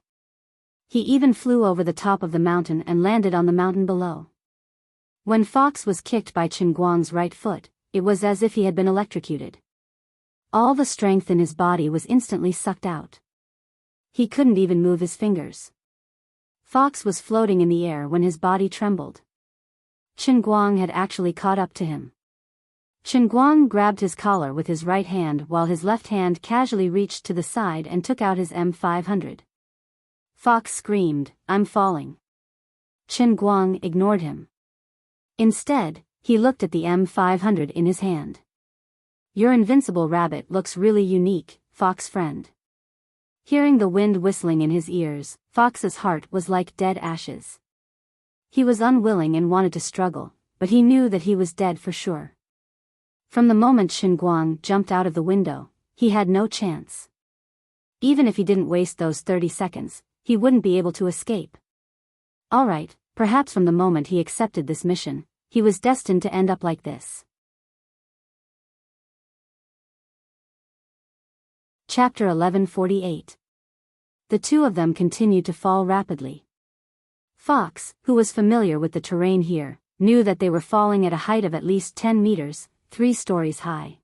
He even flew over the top of the mountain and landed on the mountain below. When Fox was kicked by Chen Guang's right foot, it was as if he had been electrocuted. All the strength in his body was instantly sucked out. He couldn't even move his fingers. Fox was floating in the air when his body trembled. Chen Guang had actually caught up to him. Chen Guang grabbed his collar with his right hand while his left hand casually reached to the side and took out his M500. Fox screamed, I'm falling. Chen Guang ignored him. Instead, he looked at the M500 in his hand. Your invincible rabbit looks really unique, Fox friend. Hearing the wind whistling in his ears, Fox's heart was like dead ashes. He was unwilling and wanted to struggle, but he knew that he was dead for sure. From the moment Chen Guang jumped out of the window, he had no chance. Even if he didn't waste those 30 seconds, he wouldn't be able to escape. Alright, perhaps from the moment he accepted this mission, he was destined to end up like this. Chapter 1148. The two of them continued to fall rapidly. Fox, who was familiar with the terrain here, knew that they were falling at a height of at least 10 meters, 3 stories high.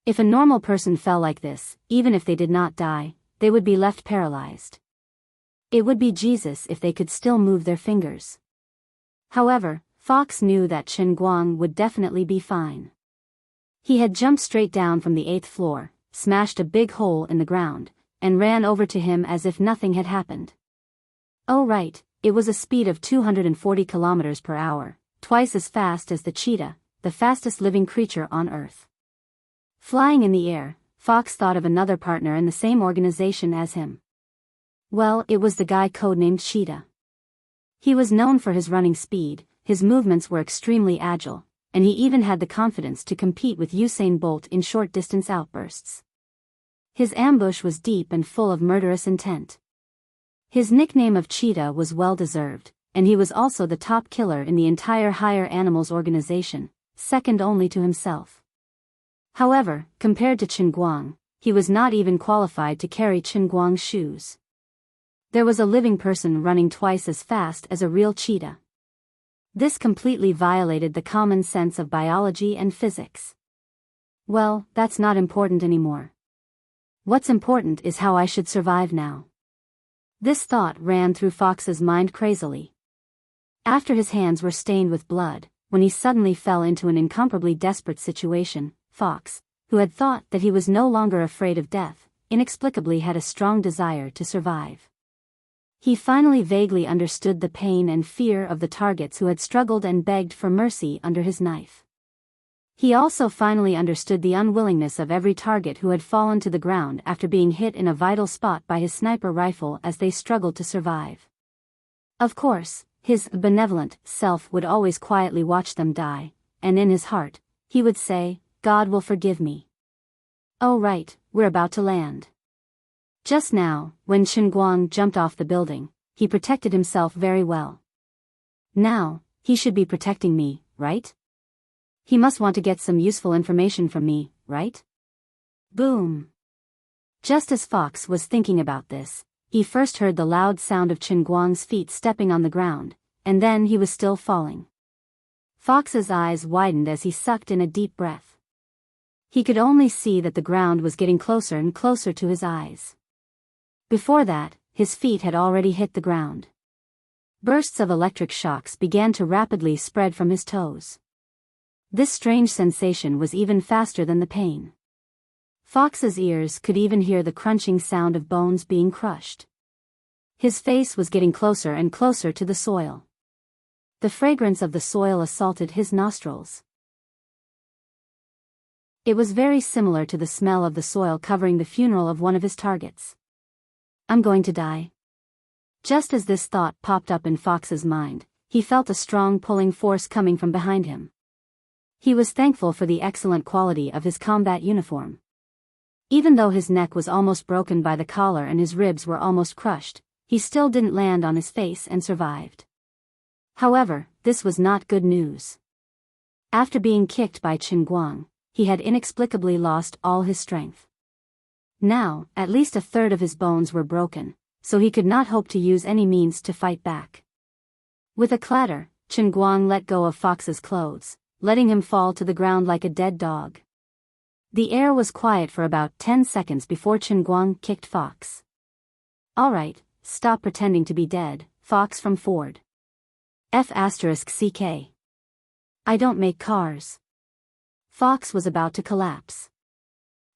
If a normal person fell like this, even if they did not die, they would be left paralyzed. It would be Jesus if they could still move their fingers. However, Fox knew that Chen Guang would definitely be fine. He had jumped straight down from the 8th floor, smashed a big hole in the ground, and ran over to him as if nothing had happened. Oh right, it was a speed of 240 kilometers per hour, twice as fast as the cheetah, the fastest living creature on Earth. Flying in the air, Fox thought of another partner in the same organization as him. Well, it was the guy codenamed Cheetah. He was known for his running speed, his movements were extremely agile, and he even had the confidence to compete with Usain Bolt in short-distance outbursts. His ambush was deep and full of murderous intent. His nickname of Cheetah was well-deserved, and he was also the top killer in the entire Higher Animals organization, second only to himself. However, compared to Chen Guang, he was not even qualified to carry Chen Guang's shoes. There was a living person running twice as fast as a real cheetah. This completely violated the common sense of biology and physics. Well, that's not important anymore. What's important is how I should survive now. This thought ran through Fox's mind crazily. After his hands were stained with blood, when he suddenly fell into an incomparably desperate situation, Fox, who had thought that he was no longer afraid of death, inexplicably had a strong desire to survive. He finally vaguely understood the pain and fear of the targets who had struggled and begged for mercy under his knife. He also finally understood the unwillingness of every target who had fallen to the ground after being hit in a vital spot by his sniper rifle as they struggled to survive. Of course, his benevolent self would always quietly watch them die, and in his heart, he would say, "God will forgive me." Oh right, we're about to land. Just now, when Chen Guang jumped off the building, he protected himself very well. Now, he should be protecting me, right? He must want to get some useful information from me, right? Boom! Just as Fox was thinking about this, he first heard the loud sound of Chen Guang's feet stepping on the ground, and then he was still falling. Fox's eyes widened as he sucked in a deep breath. He could only see that the ground was getting closer and closer to his eyes. Before that, his feet had already hit the ground. Bursts of electric shocks began to rapidly spread from his toes. This strange sensation was even faster than the pain. Fox's ears could even hear the crunching sound of bones being crushed. His face was getting closer and closer to the soil. The fragrance of the soil assaulted his nostrils. It was very similar to the smell of the soil covering the funeral of one of his targets. I'm going to die. Just as this thought popped up in Fox's mind, he felt a strong pulling force coming from behind him. He was thankful for the excellent quality of his combat uniform. Even though his neck was almost broken by the collar and his ribs were almost crushed, he still didn't land on his face and survived. However, this was not good news. After being kicked by Chen Guang, he had inexplicably lost all his strength. Now, at least a third of his bones were broken, so he could not hope to use any means to fight back. With a clatter, Chen Guang let go of Fox's clothes, letting him fall to the ground like a dead dog. The air was quiet for about 10 seconds before Chen Guang kicked Fox. Alright, stop pretending to be dead, Fox from Ford. F***CK. I don't make cars. Fox was about to collapse.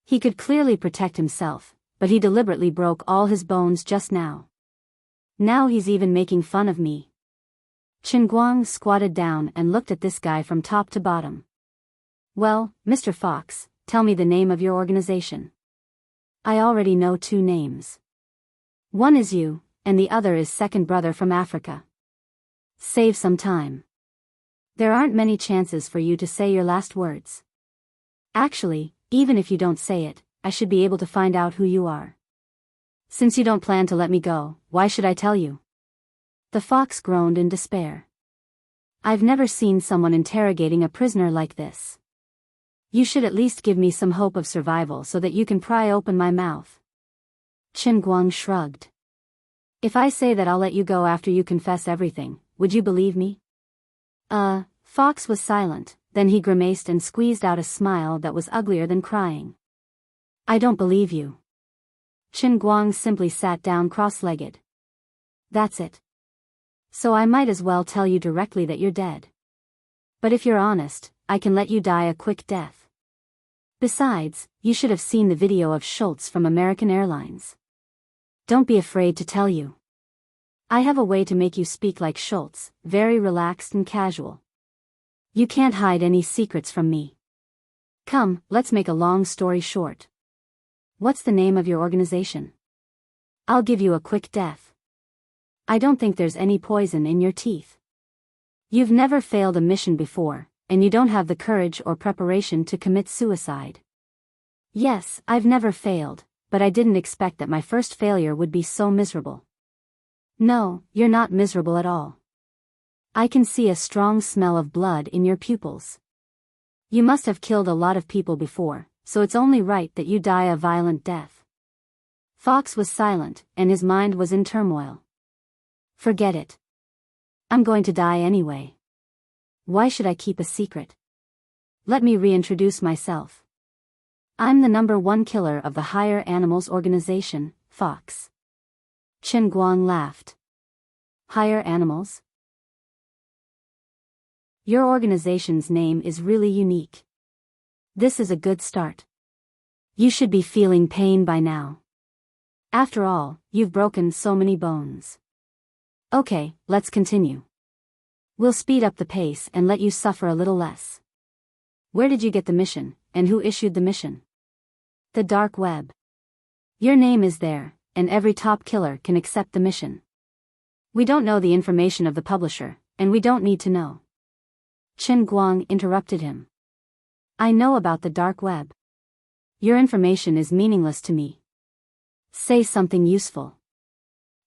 He could clearly protect himself, but he deliberately broke all his bones just now. Now he's even making fun of me. Chen Guang squatted down and looked at this guy from top to bottom. Well, Mr. Fox, tell me the name of your organization. I already know 2 names. One is you, and the other is second brother from Africa. Save some time. There aren't many chances for you to say your last words. Actually, even if you don't say it, I should be able to find out who you are. Since you don't plan to let me go, why should I tell you? The fox groaned in despair. I've never seen someone interrogating a prisoner like this. You should at least give me some hope of survival so that you can pry open my mouth. Chen Guang shrugged. If I say that I'll let you go after you confess everything, would you believe me? Fox was silent, then he grimaced and squeezed out a smile that was uglier than crying. I don't believe you. Chen Guang simply sat down cross-legged. That's it. So I might as well tell you directly that you're dead. But if you're honest, I can let you die a quick death. Besides, you should have seen the video of Schultz from American Airlines. Don't be afraid to tell you. I have a way to make you speak like Schultz, very relaxed and casual. You can't hide any secrets from me. Come, let's make a long story short. What's the name of your organization? I'll give you a quick death. I don't think there's any poison in your teeth. You've never failed a mission before, and you don't have the courage or preparation to commit suicide. Yes, I've never failed, but I didn't expect that my first failure would be so miserable. No, you're not miserable at all. I can see a strong smell of blood in your pupils. You must have killed a lot of people before, so it's only right that you die a violent death. Fox was silent, and his mind was in turmoil. Forget it. I'm going to die anyway. Why should I keep a secret? Let me reintroduce myself. I'm the #1 killer of the Higher Animals Organization, Fox. Chen Guang laughed. Higher Animals? Your organization's name is really unique. This is a good start. You should be feeling pain by now. After all, you've broken so many bones. Okay, let's continue. We'll speed up the pace and let you suffer a little less. Where did you get the mission, and who issued the mission? The dark web. Your name is there, and every top killer can accept the mission. We don't know the information of the publisher, and we don't need to know. Chen Guang interrupted him. I know about the dark web. Your information is meaningless to me. Say something useful.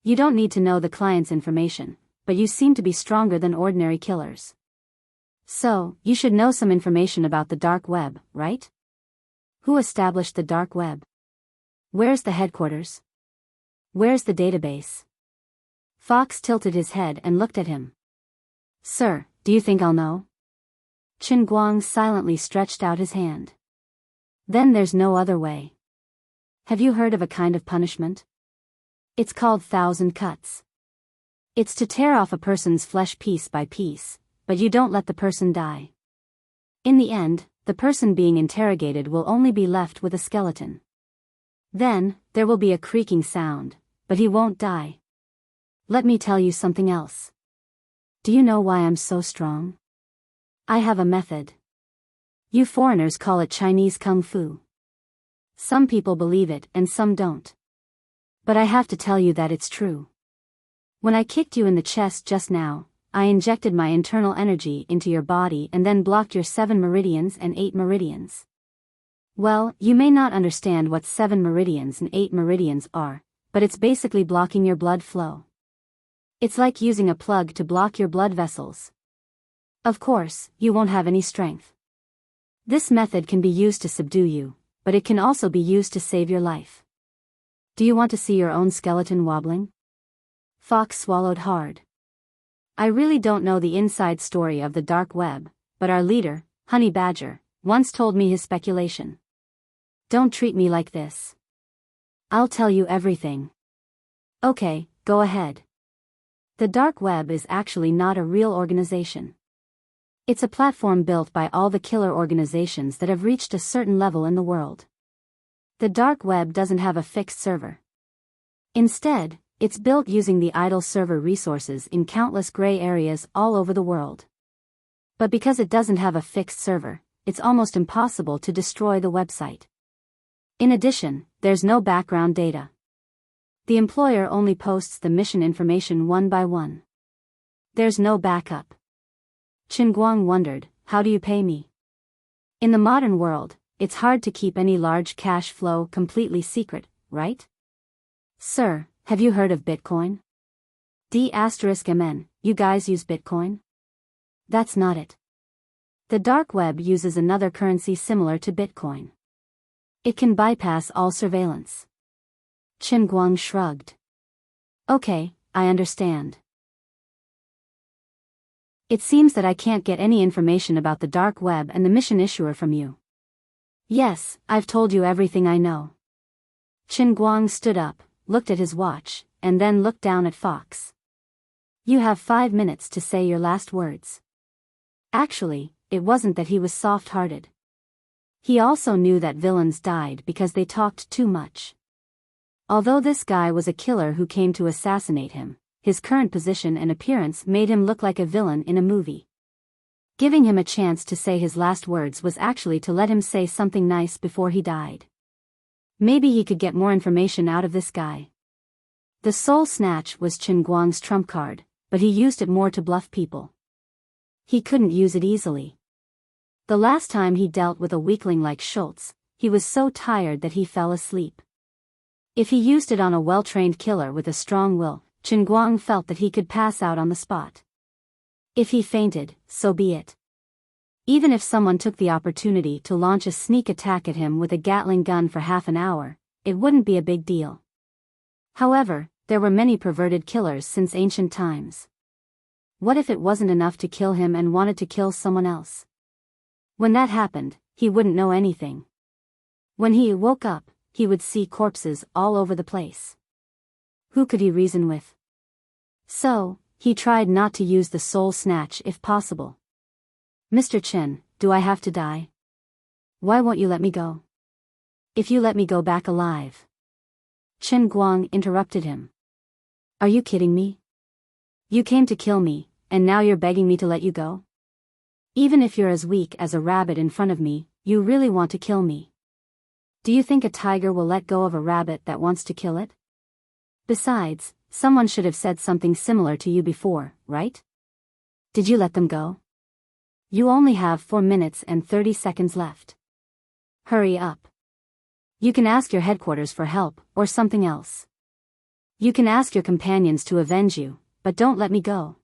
You don't need to know the client's information, but you seem to be stronger than ordinary killers. So, you should know some information about the dark web, right? Who established the dark web? Where's the headquarters? Where's the database? Fox tilted his head and looked at him. Sir, do you think I'll know? Chen Guang silently stretched out his hand. Then there's no other way. Have you heard of a kind of punishment? It's called 1,000 cuts. It's to tear off a person's flesh piece by piece, but you don't let the person die. In the end, the person being interrogated will only be left with a skeleton. Then, there will be a creaking sound, but he won't die. Let me tell you something else. Do you know why I'm so strong? I have a method. You foreigners call it Chinese Kung Fu. Some people believe it and some don't. But I have to tell you that it's true. When I kicked you in the chest just now, I injected my internal energy into your body and then blocked your 7 meridians and 8 meridians. Well, you may not understand what 7 meridians and 8 meridians are, but it's basically blocking your blood flow. It's like using a plug to block your blood vessels. Of course, you won't have any strength. This method can be used to subdue you, but it can also be used to save your life. Do you want to see your own skeleton wobbling? Fox swallowed hard. I really don't know the inside story of the dark web, but our leader, Honey Badger, once told me his speculation. Don't treat me like this. I'll tell you everything. Okay, go ahead. The dark web is actually not a real organization. It's a platform built by all the killer organizations that have reached a certain level in the world. The dark web doesn't have a fixed server. Instead, it's built using the idle server resources in countless gray areas all over the world. But because it doesn't have a fixed server, it's almost impossible to destroy the website. In addition, there's no background data. The employer only posts the mission information one by one. There's no backup. Chen Guang wondered, how do you pay me? In the modern world, it's hard to keep any large cash flow completely secret, right? Sir, have you heard of Bitcoin? D*MN, you guys use Bitcoin? That's not it. The dark web uses another currency similar to Bitcoin. It can bypass all surveillance. Chen Guang shrugged. Okay, I understand. It seems that I can't get any information about the dark web and the mission issuer from you. Yes, I've told you everything I know. Chen Guang stood up, looked at his watch, and then looked down at Fox. You have 5 minutes to say your last words. Actually, it wasn't that he was soft-hearted. He also knew that villains died because they talked too much. Although this guy was a killer who came to assassinate him, his current position and appearance made him look like a villain in a movie. Giving him a chance to say his last words was actually to let him say something nice before he died. Maybe he could get more information out of this guy. The soul snatch was Chen Guang's trump card, but he used it more to bluff people. He couldn't use it easily. The last time he dealt with a weakling like Schultz, he was so tired that he fell asleep. If he used it on a well-trained killer with a strong will, Chen Guang felt that he could pass out on the spot. If he fainted, so be it. Even if someone took the opportunity to launch a sneak attack at him with a Gatling gun for half an hour, it wouldn't be a big deal. However, there were many perverted killers since ancient times. What if it wasn't enough to kill him and wanted to kill someone else? When that happened, he wouldn't know anything. When he woke up, he would see corpses all over the place. Who could he reason with? So, he tried not to use the soul snatch if possible. Mr. Chen, do I have to die? Why won't you let me go? If you let me go back alive. Chen Guang interrupted him. Are you kidding me? You came to kill me, and now you're begging me to let you go? Even if you're as weak as a rabbit in front of me, you really want to kill me. Do you think a tiger will let go of a rabbit that wants to kill it? Besides, someone should have said something similar to you before, right? Did you let them go? You only have 4 minutes and 30 seconds left. Hurry up. You can ask your headquarters for help, or something else. You can ask your companions to avenge you, but don't let me go.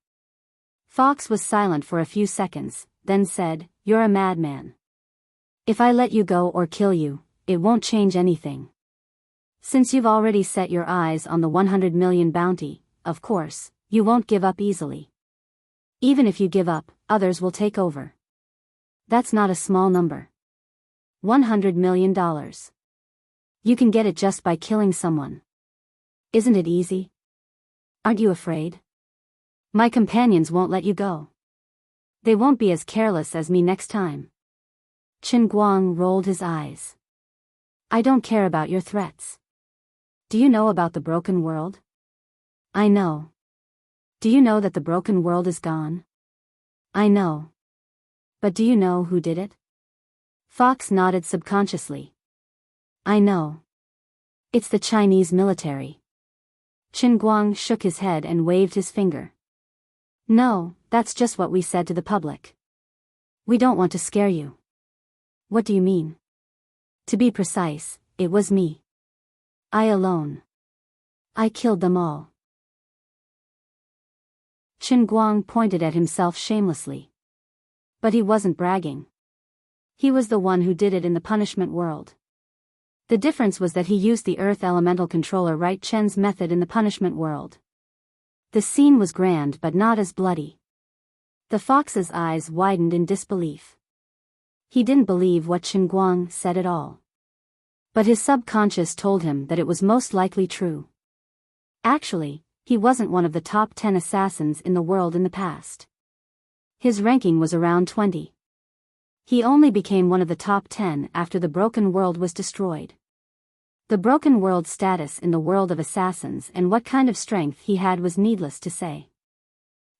Fox was silent for a few seconds, then said, You're a madman. If I let you go or kill you, it won't change anything. Since you've already set your eyes on the 100 million bounty, of course, you won't give up easily. Even if you give up, others will take over. That's not a small number. $100 million. You can get it just by killing someone. Isn't it easy? Aren't you afraid? My companions won't let you go. They won't be as careless as me next time. Chen Guang rolled his eyes. I don't care about your threats. Do you know about the broken world? I know. Do you know that the broken world is gone? I know. But do you know who did it? Fox nodded subconsciously. I know. It's the Chinese military. Chen Guang shook his head and waved his finger. No, that's just what we said to the public. We don't want to scare you. What do you mean? To be precise, it was me. I alone. I killed them all. Chen Guang pointed at himself shamelessly. But he wasn't bragging. He was the one who did it in the punishment world. The difference was that he used the Earth Elemental Controller Right Chen's method in the punishment world. The scene was grand but not as bloody. The fox's eyes widened in disbelief. He didn't believe what Chen Guang said at all. But his subconscious told him that it was most likely true. Actually, he wasn't one of the top 10 assassins in the world in the past. His ranking was around 20. He only became one of the top 10 after the broken world was destroyed. The broken world's status in the world of assassins and what kind of strength he had was needless to say.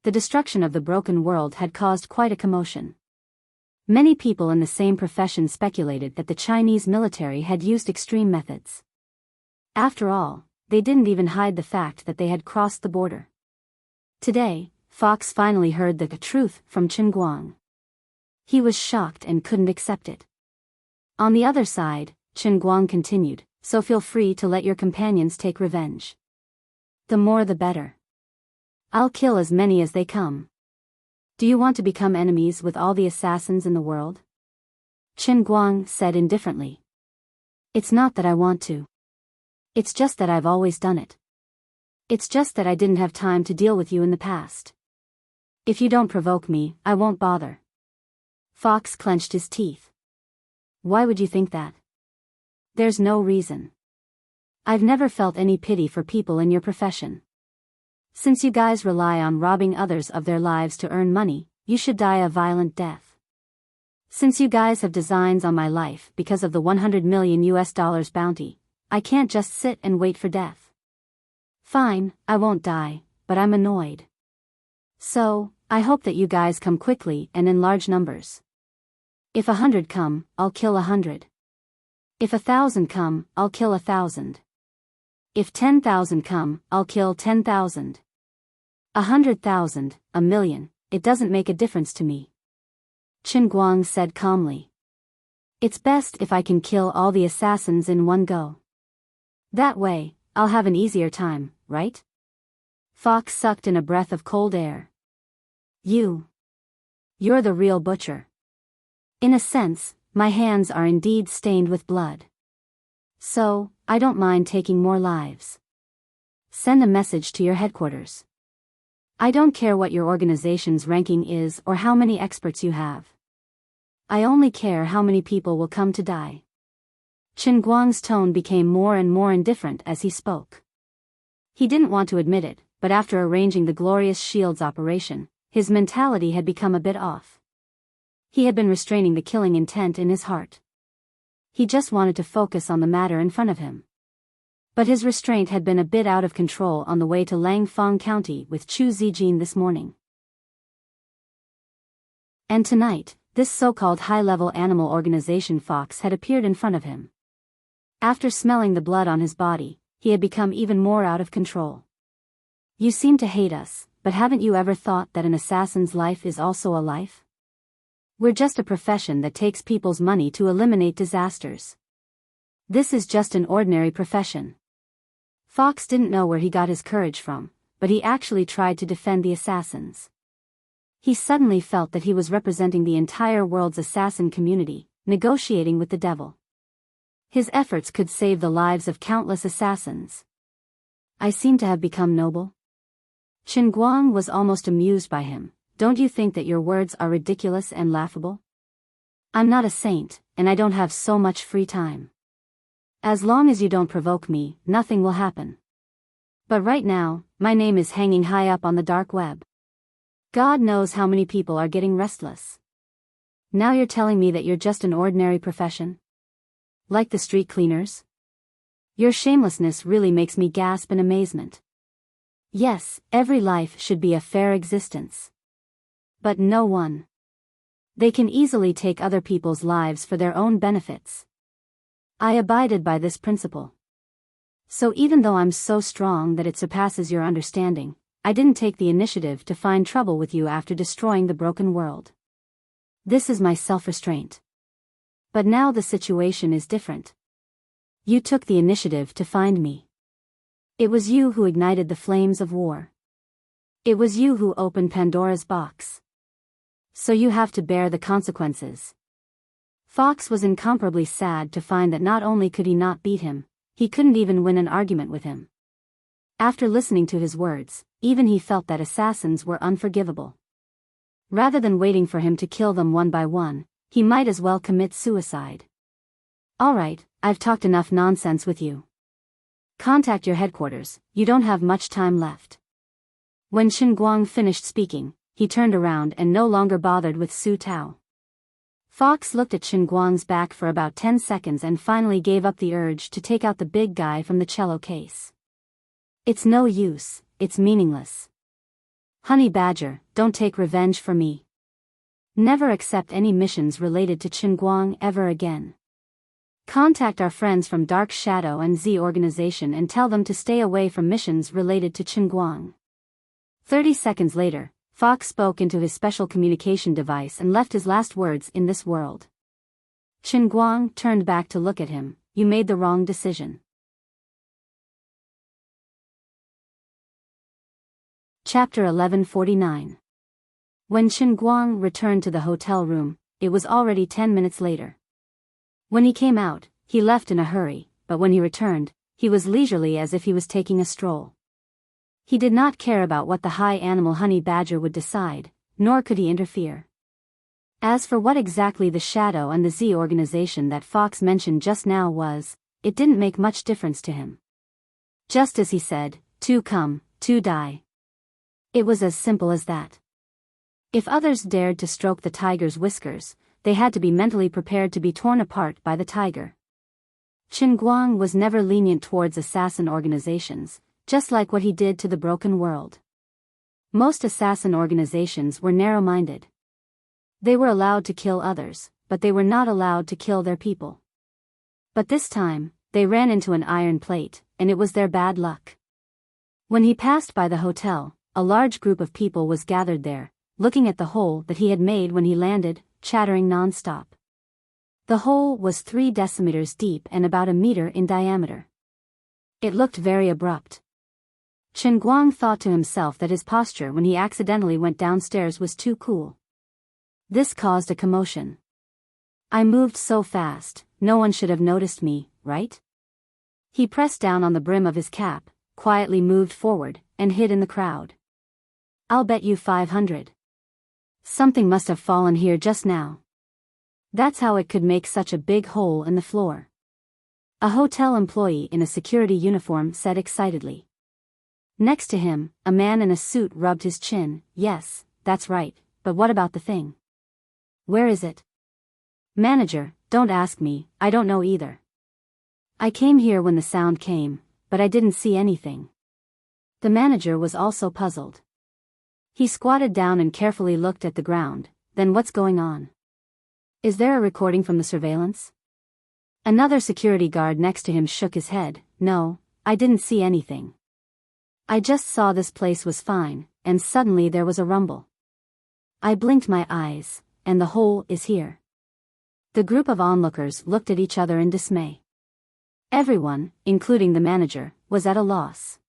The destruction of the broken world had caused quite a commotion. Many people in the same profession speculated that the Chinese military had used extreme methods. After all, they didn't even hide the fact that they had crossed the border. Today, Fox finally heard the truth from Chen Guang. He was shocked and couldn't accept it. On the other side, Chen Guang continued, so feel free to let your companions take revenge. The more the better. I'll kill as many as they come. Do you want to become enemies with all the assassins in the world? Chen Guang said indifferently. It's not that I want to. It's just that I've always done it. It's just that I didn't have time to deal with you in the past. If you don't provoke me, I won't bother. Fox clenched his teeth. Why would you think that? There's no reason. I've never felt any pity for people in your profession. Since you guys rely on robbing others of their lives to earn money, you should die a violent death. Since you guys have designs on my life because of the $100 million bounty, I can't just sit and wait for death. Fine, I won't die, but I'm annoyed. So, I hope that you guys come quickly and in large numbers. If 100 come, I'll kill 100. If 1,000 come, I'll kill 1,000. If 10,000 come, I'll kill 10,000. 100,000, a million, it doesn't make a difference to me. Qin Guang said calmly. It's best if I can kill all the assassins in one go. That way, I'll have an easier time, right? Fox sucked in a breath of cold air. You're the real butcher. In a sense, my hands are indeed stained with blood. So, I don't mind taking more lives. Send a message to your headquarters. I don't care what your organization's ranking is or how many experts you have. I only care how many people will come to die. Qin Guang's tone became more and more indifferent as he spoke. He didn't want to admit it, but after arranging the Glorious Shields operation, his mentality had become a bit off. He had been restraining the killing intent in his heart. He just wanted to focus on the matter in front of him. But his restraint had been a bit out of control on the way to Langfang County with Chu Zijin this morning. And tonight, this so-called high-level animal organization Fox had appeared in front of him. After smelling the blood on his body, he had become even more out of control. You seem to hate us, but haven't you ever thought that an assassin's life is also a life? We're just a profession that takes people's money to eliminate disasters. This is just an ordinary profession. Fox didn't know where he got his courage from, but he actually tried to defend the assassins. He suddenly felt that he was representing the entire world's assassin community, negotiating with the devil. His efforts could save the lives of countless assassins. I seem to have become noble. Qin Guang was almost amused by him. Don't you think that your words are ridiculous and laughable? I'm not a saint, and I don't have so much free time. As long as you don't provoke me, nothing will happen. But right now, my name is hanging high up on the dark web. God knows how many people are getting restless. Now you're telling me that you're just an ordinary profession? Like the street cleaners? Your shamelessness really makes me gasp in amazement. Yes, every life should be a fair existence. But no one. They can easily take other people's lives for their own benefits. I abided by this principle. So even though I'm so strong that it surpasses your understanding, I didn't take the initiative to find trouble with you after destroying the broken world. This is my self-restraint. But now the situation is different. You took the initiative to find me. It was you who ignited the flames of war. It was you who opened Pandora's box. So you have to bear the consequences. Fox was incomparably sad to find that not only could he not beat him, he couldn't even win an argument with him. After listening to his words, even he felt that assassins were unforgivable. Rather than waiting for him to kill them one by one, he might as well commit suicide. Alright, I've talked enough nonsense with you. Contact your headquarters, you don't have much time left. When Qin Guang finished speaking, he turned around and no longer bothered with Su Tao. Fox looked at Qin Guang's back for about 10 seconds and finally gave up the urge to take out the big guy from the cello case. It's no use, it's meaningless. Honey Badger, don't take revenge for me. Never accept any missions related to Qin Guang ever again. Contact our friends from Dark Shadow and Z organization and tell them to stay away from missions related to Qin Guang. 30 seconds later, Fox spoke into his special communication device and left his last words in this world. Qin Guang turned back to look at him. You made the wrong decision. Chapter 1149. When Qin Guang returned to the hotel room, it was already 10 minutes later. When he came out, he left in a hurry, but when he returned, he was leisurely as if he was taking a stroll. He did not care about what the high animal Honey Badger would decide, nor could he interfere. As for what exactly the Shadow and the Z organization that Fox mentioned just now was, it didn't make much difference to him. Just as he said, 2 come, 2 die. It was as simple as that. If others dared to stroke the tiger's whiskers, they they had to be mentally prepared to be torn apart by the tiger. Chen Guang was never lenient towards assassin organizations, just like what he did to the broken world. Most assassin organizations were narrow-minded. They were allowed to kill others, but they were not allowed to kill their people. But this time, they ran into an iron plate, and it was their bad luck. When he passed by the hotel, a large group of people was gathered there, looking at the hole that he had made when he landed, chattering non-stop. The hole was 3 decimeters deep and about a meter in diameter. It looked very abrupt. Chen Guang thought to himself that his posture when he accidentally went downstairs was too cool. This caused a commotion. I moved so fast, no one should have noticed me, right? He pressed down on the brim of his cap, quietly moved forward, and hid in the crowd. I'll bet you 500. Something must have fallen here just now. That's how it could make such a big hole in the floor. A hotel employee in a security uniform said excitedly. Next to him, a man in a suit rubbed his chin. Yes, that's right, but what about the thing? Where is it? Manager, don't ask me, I don't know either. I came here when the sound came, but I didn't see anything. The manager was also puzzled. He squatted down and carefully looked at the ground. Then what's going on? Is there a recording from the surveillance? Another security guard next to him shook his head. No, I didn't see anything. I just saw this place was fine, and suddenly there was a rumble. I blinked my eyes, and the hole is here. The group of onlookers looked at each other in dismay. Everyone, including the manager, was at a loss.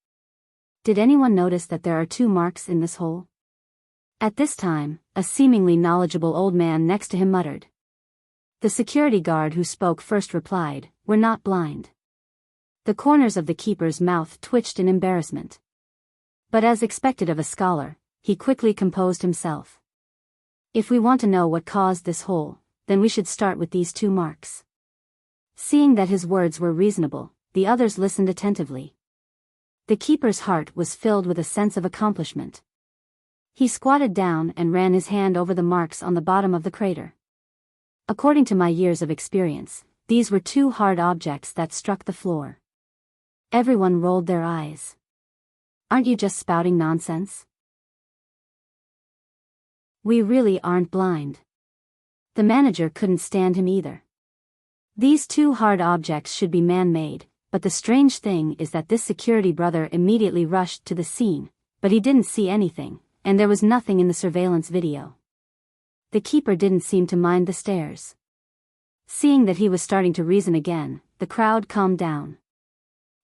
Did anyone notice that there are 2 marks in this hole? At this time, a seemingly knowledgeable old man next to him muttered. The security guard who spoke first replied, "We're not blind." The corners of the keeper's mouth twitched in embarrassment. But as expected of a scholar, he quickly composed himself. If we want to know what caused this hole, then we should start with these 2 marks. Seeing that his words were reasonable, the others listened attentively. The keeper's heart was filled with a sense of accomplishment. He squatted down and ran his hand over the marks on the bottom of the crater. According to my years of experience, these were 2 hard objects that struck the floor. Everyone rolled their eyes. Aren't you just spouting nonsense? We really aren't blind. The manager couldn't stand him either. These 2 hard objects should be man-made, but the strange thing is that this security brother immediately rushed to the scene, but he didn't see anything, and there was nothing in the surveillance video. The keeper didn't seem to mind the stares. Seeing that he was starting to reason again, the crowd calmed down.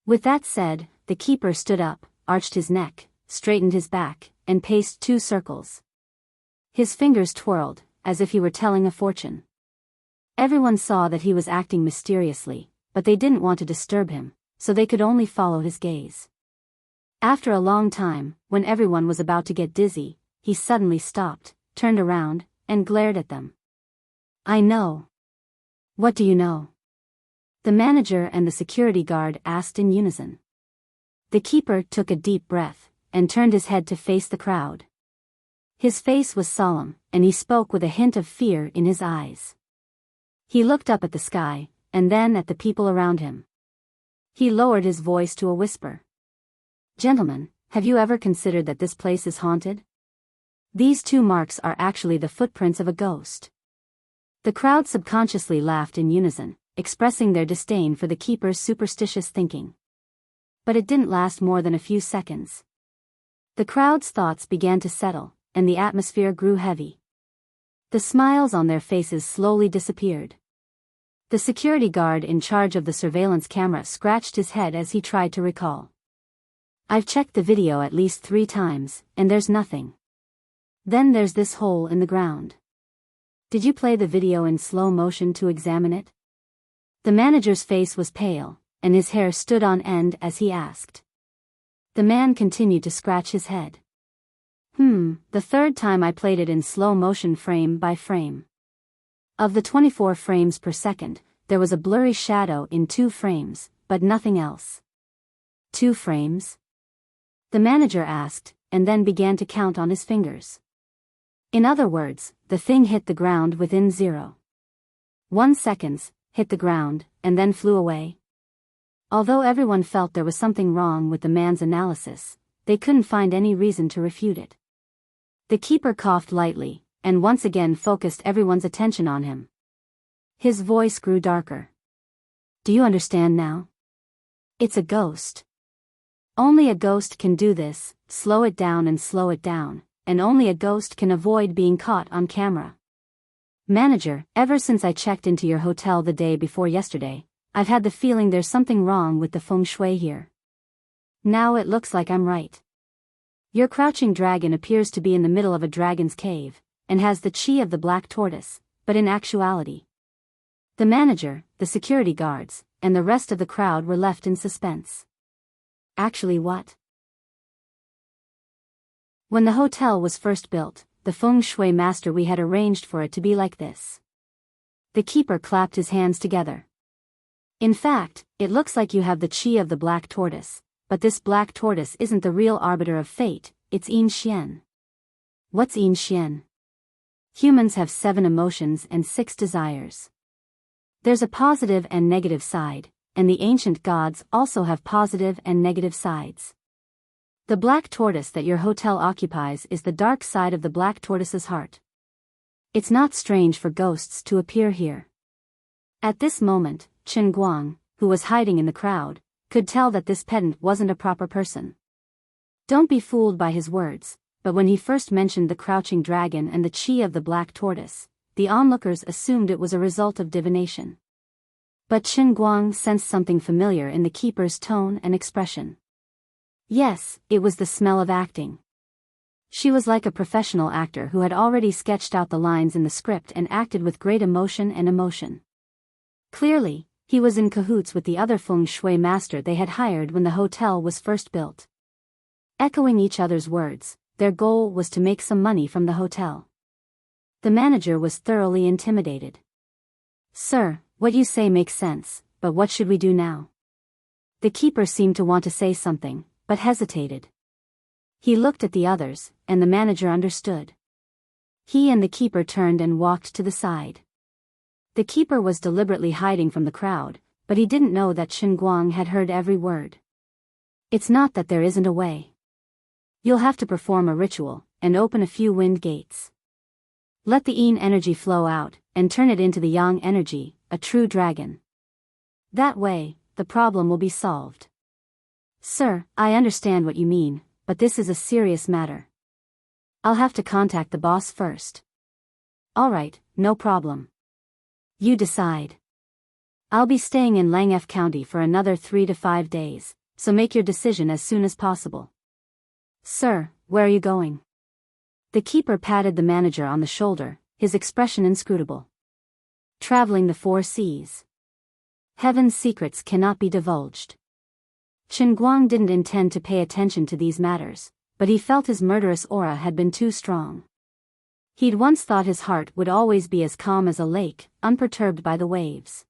With that said, the keeper stood up, arched his neck, straightened his back, and paced 2 circles. His fingers twirled, as if he were telling a fortune. Everyone saw that he was acting mysteriously, but they didn't want to disturb him, so they could only follow his gaze. After a long time, when everyone was about to get dizzy, he suddenly stopped, turned around, and glared at them. I know. What do you know? The manager and the security guard asked in unison. The keeper took a deep breath, and turned his head to face the crowd. His face was solemn, and he spoke with a hint of fear in his eyes. He looked up at the sky, and then at the people around him. He lowered his voice to a whisper. Gentlemen, have you ever considered that this place is haunted? These 2 marks are actually the footprints of a ghost. The crowd subconsciously laughed in unison, expressing their disdain for the keeper's superstitious thinking. But it didn't last more than a few seconds. The crowd's thoughts began to settle, and the atmosphere grew heavy. The smiles on their faces slowly disappeared. The security guard in charge of the surveillance camera scratched his head as he tried to recall. I've checked the video at least 3 times, and there's nothing. Then there's this hole in the ground. Did you play the video in slow motion to examine it? The manager's face was pale, and his hair stood on end as he asked. The man continued to scratch his head. The 3rd time I played it in slow motion frame by frame. Of the 24 frames per second, there was a blurry shadow in 2 frames, but nothing else. 2 frames? The manager asked, and then began to count on his fingers. In other words, the thing hit the ground within 0. 1 second, hit the ground, and then flew away. Although everyone felt there was something wrong with the man's analysis, they couldn't find any reason to refute it. The keeper coughed lightly, and once again focused everyone's attention on him. His voice grew darker. Do you understand now? It's a ghost. Only a ghost can do this, slow it down, and only a ghost can avoid being caught on camera. Manager, ever since I checked into your hotel the day before yesterday, I've had the feeling there's something wrong with the feng shui here. Now it looks like I'm right. Your crouching dragon appears to be in the middle of a dragon's cave, and has the chi of the black tortoise, but in actuality, the manager, the security guards, and the rest of the crowd were left in suspense. Actually what? When the hotel was first built, the feng shui master we had arranged for it to be like this. The keeper clapped his hands together. In fact, it looks like you have the chi of the black tortoise, but this black tortoise isn't the real arbiter of fate, it's Yin Xian. What's Yin Xian? Humans have 7 emotions and 6 desires. There's a positive and negative side, and the ancient gods also have positive and negative sides. The black tortoise that your hotel occupies is the dark side of the black tortoise's heart. It's not strange for ghosts to appear here. At this moment, Chen Guang, who was hiding in the crowd, could tell that this pedant wasn't a proper person. Don't be fooled by his words, but when he first mentioned the crouching dragon and the chi of the black tortoise, the onlookers assumed it was a result of divination. But Chen Guang sensed something familiar in the keeper's tone and expression. Yes, it was the smell of acting. She was like a professional actor who had already sketched out the lines in the script and acted with great emotion and emotion. Clearly, he was in cahoots with the other feng shui master they had hired when the hotel was first built. Echoing each other's words, their goal was to make some money from the hotel. The manager was thoroughly intimidated. Sir, what you say makes sense, but what should we do now? The keeper seemed to want to say something, but hesitated. He looked at the others, and the manager understood. He and the keeper turned and walked to the side. The keeper was deliberately hiding from the crowd, but he didn't know that Chen Guang had heard every word. It's not that there isn't a way. You'll have to perform a ritual, and open a few wind gates. Let the yin energy flow out, and turn it into the yang energy, a true dragon. That way, the problem will be solved. Sir, I understand what you mean, but this is a serious matter. I'll have to contact the boss first. Alright, no problem. You decide. I'll be staying in Langf County for another 3 to 5 days, so make your decision as soon as possible. Sir, where are you going? The keeper patted the manager on the shoulder, his expression inscrutable. Traveling the 4 seas. Heaven's secrets cannot be divulged. Chen Guang didn't intend to pay attention to these matters, but he felt his murderous aura had been too strong. He'd once thought his heart would always be as calm as a lake, unperturbed by the waves.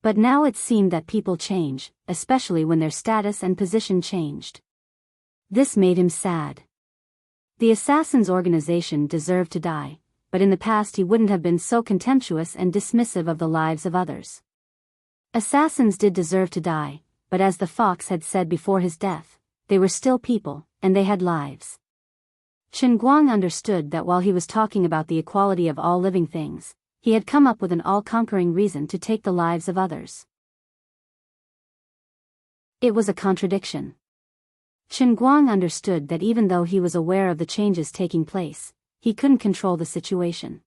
But now it seemed that people change, especially when their status and position changed. This made him sad. The assassin's organization deserved to die, but in the past he wouldn't have been so contemptuous and dismissive of the lives of others. Assassins did deserve to die, but as the fox had said before his death, they were still people, and they had lives. Chen Guang understood that while he was talking about the equality of all living things, he had come up with an all-conquering reason to take the lives of others. It was a contradiction. Chen Guang understood that even though he was aware of the changes taking place, he couldn't control the situation.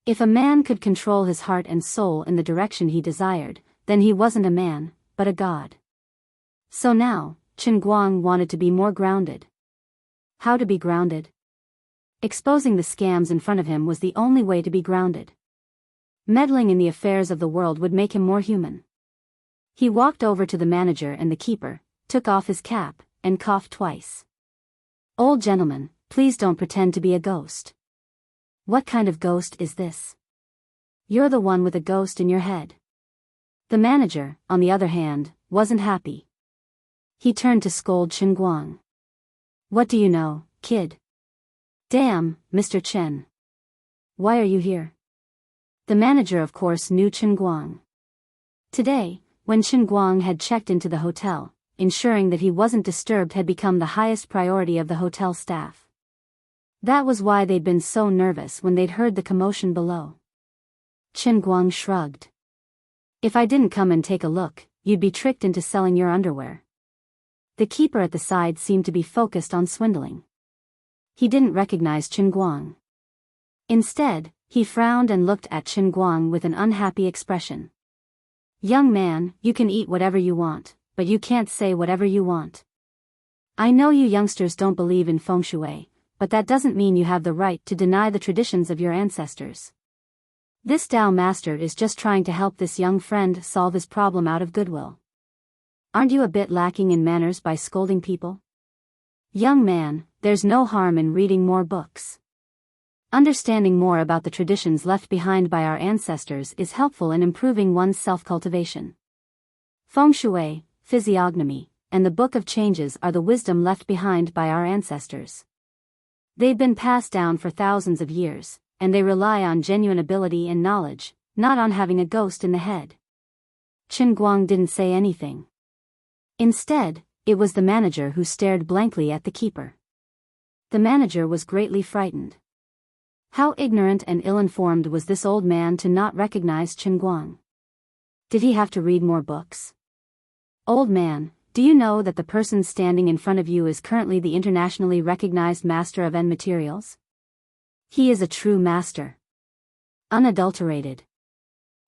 If a man could control his heart and soul in the direction he desired, then he wasn't a man, but a god. So now, Chen Guang wanted to be more grounded. How to be grounded? Exposing the scams in front of him was the only way to be grounded. Meddling in the affairs of the world would make him more human. He walked over to the manager and the keeper, took off his cap, and coughed twice. Old gentleman, please don't pretend to be a ghost. What kind of ghost is this? You're the one with a ghost in your head. The manager, on the other hand, wasn't happy. He turned to scold Chen Guang. What do you know, kid? Damn, Mr. Chen. Why are you here? The manager of course knew Chen Guang. Today, when Chen Guang had checked into the hotel, ensuring that he wasn't disturbed had become the highest priority of the hotel staff. That was why they'd been so nervous when they'd heard the commotion below. Chen Guang shrugged. If I didn't come and take a look, you'd be tricked into selling your underwear. The keeper at the side seemed to be focused on swindling. He didn't recognize Chen Guang. Instead, he frowned and looked at Chen Guang with an unhappy expression. Young man, you can eat whatever you want, but you can't say whatever you want. I know you youngsters don't believe in feng shui, but that doesn't mean you have the right to deny the traditions of your ancestors. This Tao master is just trying to help this young friend solve his problem out of goodwill. Aren't you a bit lacking in manners by scolding people? Young man, there's no harm in reading more books. Understanding more about the traditions left behind by our ancestors is helpful in improving one's self-cultivation. Feng shui, physiognomy, and the Book of Changes are the wisdom left behind by our ancestors. They've been passed down for thousands of years, and they rely on genuine ability and knowledge, not on having a ghost in the head. Chen Guang didn't say anything. Instead, it was the manager who stared blankly at the keeper. The manager was greatly frightened. How ignorant and ill-informed was this old man to not recognize Chen Guang? Did he have to read more books? Old man, do you know that the person standing in front of you is currently the internationally recognized master of N materials? He is a true master. Unadulterated.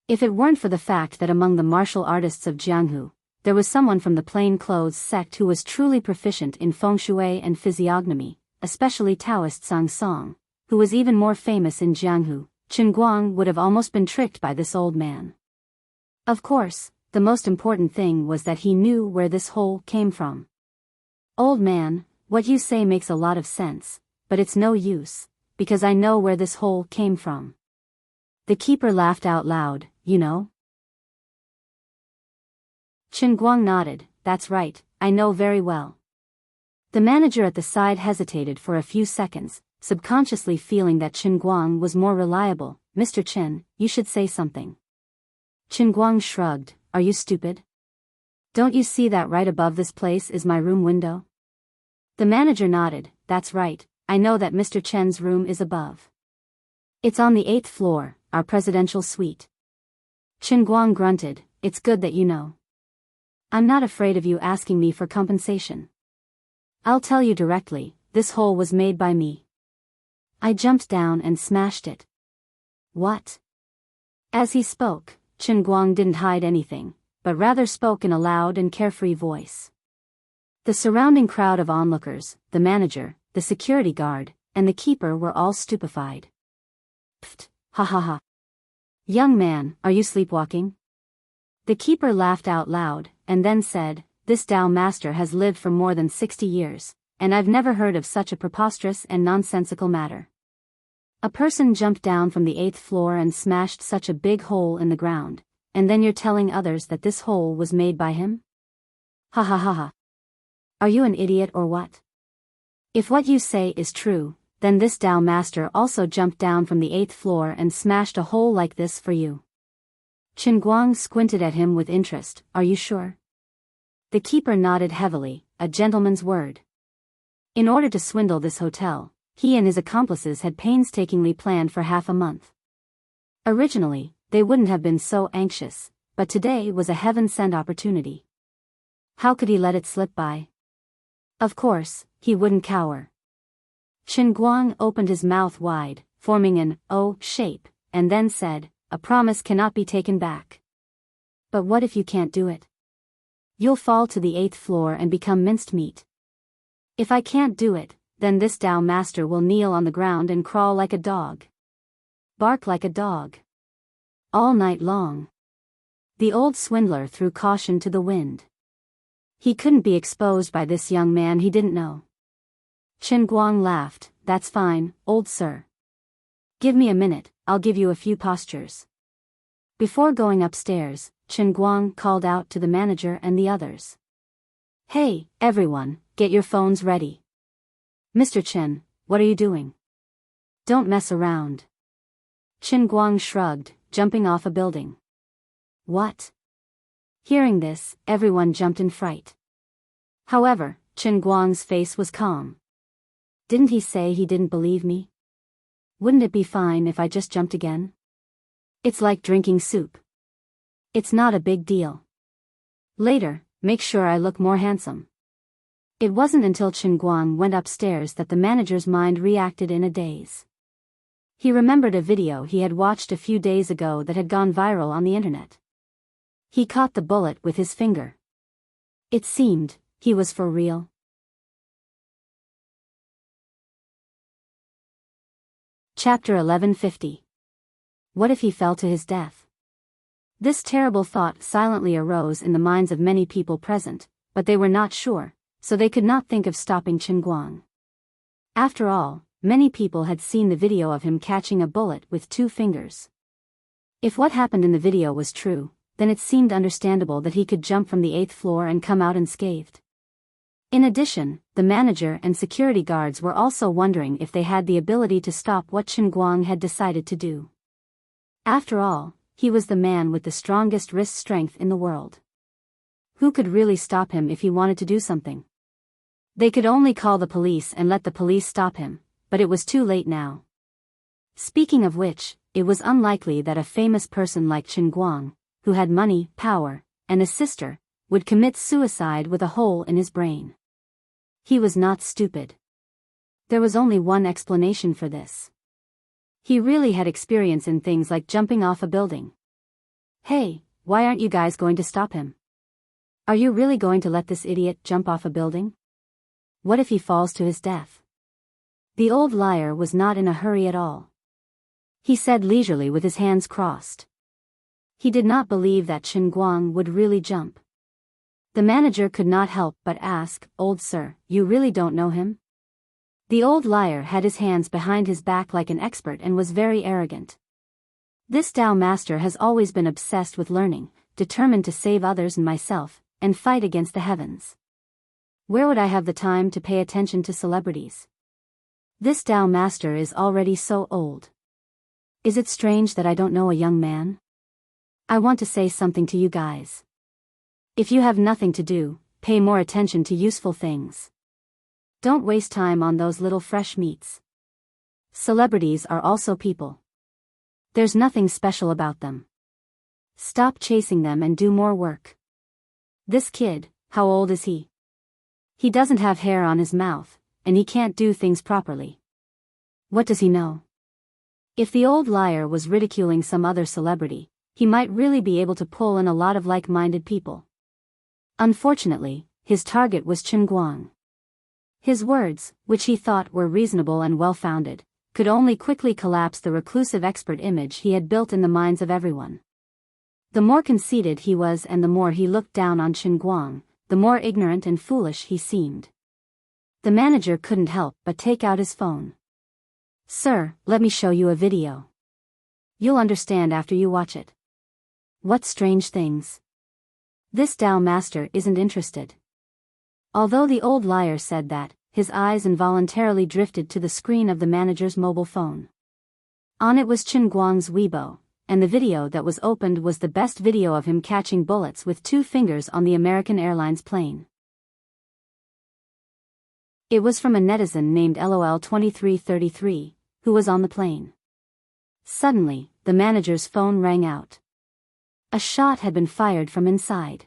If it weren't for the fact that among the martial artists of Jianghu, there was someone from the plain clothes sect who was truly proficient in feng shui and physiognomy, especially Taoist Sang Song, who was even more famous in Jianghu, Chen Guang would have almost been tricked by this old man. Of course, the most important thing was that he knew where this hole came from. Old man, what you say makes a lot of sense, but it's no use, because I know where this hole came from. The keeper laughed out loud, you know? Chen Guang nodded, that's right, I know very well. The manager at the side hesitated for a few seconds, subconsciously feeling that Chen Guang was more reliable. Mr. Chen, you should say something. Chen Guang shrugged, are you stupid? Don't you see that right above this place is my room window? The manager nodded, that's right, I know that Mr. Chen's room is above. It's on the 8th floor, our presidential suite. Chen Guang grunted, it's good that you know. I'm not afraid of you asking me for compensation. I'll tell you directly, this hole was made by me. I jumped down and smashed it. What? As he spoke, Chen Guang didn't hide anything, but rather spoke in a loud and carefree voice. The surrounding crowd of onlookers, the manager, the security guard, and the keeper were all stupefied. Pfft, ha ha ha. Young man, are you sleepwalking? The keeper laughed out loud, and then said, this Tao master has lived for more than 60 years, and I've never heard of such a preposterous and nonsensical matter. A person jumped down from the 8th floor and smashed such a big hole in the ground, and then you're telling others that this hole was made by him? Ha ha ha ha. Are you an idiot or what? If what you say is true, then this Tao master also jumped down from the 8th floor and smashed a hole like this for you. Chen Guang squinted at him with interest, are you sure? The keeper nodded heavily, a gentleman's word. In order to swindle this hotel, he and his accomplices had painstakingly planned for half a month. Originally, they wouldn't have been so anxious, but today was a heaven-sent opportunity. How could he let it slip by? Of course, he wouldn't cower. Chen Guang opened his mouth wide, forming an O shape, and then said, a promise cannot be taken back. But what if you can't do it? You'll fall to the 8th floor and become minced meat. If I can't do it, then this Tao master will kneel on the ground and crawl like a dog. Bark like a dog. All night long. The old swindler threw caution to the wind. He couldn't be exposed by this young man he didn't know. Chen Guang laughed, that's fine, old sir. Give me a minute, I'll give you a few postures. Before going upstairs, Chen Guang called out to the manager and the others. Hey, everyone, get your phones ready. Mr. Chen, what are you doing? Don't mess around. Chen Guang shrugged, jumping off a building. What? Hearing this, everyone jumped in fright. However, Chen Guang's face was calm. Didn't he say he didn't believe me? Wouldn't it be fine if I just jumped again? It's like drinking soup. It's not a big deal. Later, make sure I look more handsome. It wasn't until Chen Guang went upstairs that the manager's mind reacted in a daze. He remembered a video he had watched a few days ago that had gone viral on the internet. He caught the bullet with his finger. It seemed he was for real. Chapter 1150. What if he fell to his death? This terrible thought silently arose in the minds of many people present, but they were not sure, so they could not think of stopping Chen Guang. After all, many people had seen the video of him catching a bullet with 2 fingers. If what happened in the video was true, then it seemed understandable that he could jump from the 8th floor and come out unscathed. In addition, the manager and security guards were also wondering if they had the ability to stop what Chen Guang had decided to do. After all, he was the man with the strongest wrist strength in the world. Who could really stop him if he wanted to do something? They could only call the police and let the police stop him, but it was too late now. Speaking of which, it was unlikely that a famous person like Chen Guang, who had money, power, and a sister, would commit suicide with a hole in his brain. He was not stupid. There was only one explanation for this. He really had experience in things like jumping off a building. Hey, why aren't you guys going to stop him? Are you really going to let this idiot jump off a building? What if he falls to his death? The old liar was not in a hurry at all. He said leisurely with his hands crossed. He did not believe that Chen Guang would really jump. The manager could not help but ask, "Old sir, you really don't know him?" The old liar had his hands behind his back like an expert and was very arrogant. This Tao master has always been obsessed with learning, determined to save others and myself, and fight against the heavens. Where would I have the time to pay attention to celebrities? This Tao master is already so old. Is it strange that I don't know a young man? I want to say something to you guys. If you have nothing to do, pay more attention to useful things. Don't waste time on those little fresh meats. Celebrities are also people. There's nothing special about them. Stop chasing them and do more work. This kid, how old is he? He doesn't have hair on his mouth, and he can't do things properly. What does he know? If the old liar was ridiculing some other celebrity, he might really be able to pull in a lot of like-minded people. Unfortunately, his target was Chen Guang. His words, which he thought were reasonable and well-founded, could only quickly collapse the reclusive expert image he had built in the minds of everyone. The more conceited he was and the more he looked down on Chen Guang, the more ignorant and foolish he seemed. The manager couldn't help but take out his phone. "Sir, let me show you a video. You'll understand after you watch it." What strange things. This Tao master isn't interested. Although the old liar said that, his eyes involuntarily drifted to the screen of the manager's mobile phone. On it was Chen Guang's Weibo, and the video that was opened was the best video of him catching bullets with 2 fingers on the American Airlines plane. It was from a netizen named LOL2333, who was on the plane. Suddenly, the manager's phone rang out. A shot had been fired from inside.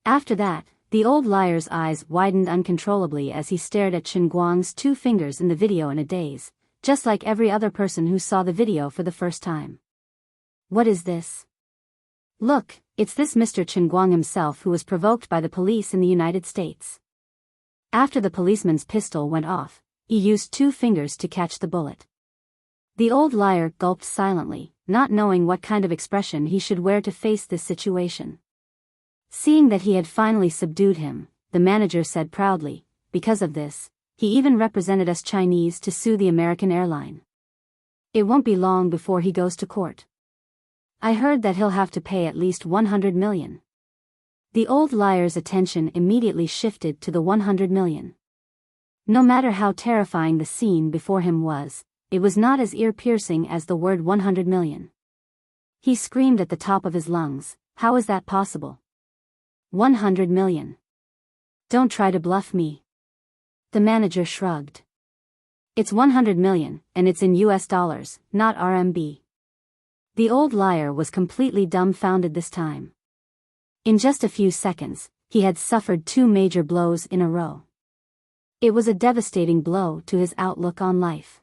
After that, the old liar's eyes widened uncontrollably as he stared at Chen Guang's 2 fingers in the video in a daze, just like every other person who saw the video for the first time. What is this? Look, it's this Mr. Chen Guang himself who was provoked by the police in the United States. After the policeman's pistol went off, he used 2 fingers to catch the bullet. The old liar gulped silently, not knowing what kind of expression he should wear to face this situation. Seeing that he had finally subdued him, the manager said proudly, "Because of this, he even represented us Chinese to sue the American airline. It won't be long before he goes to court. I heard that he'll have to pay at least 100 million. The old liar's attention immediately shifted to the 100 million. No matter how terrifying the scene before him was, it was not as ear-piercing as the word 100 million. He screamed at the top of his lungs, "How is that possible? 100 million. Don't try to bluff me." The manager shrugged. "It's 100 million, and it's in US dollars, not RMB. The old liar was completely dumbfounded this time. In just a few seconds, he had suffered 2 major blows in a row. It was a devastating blow to his outlook on life.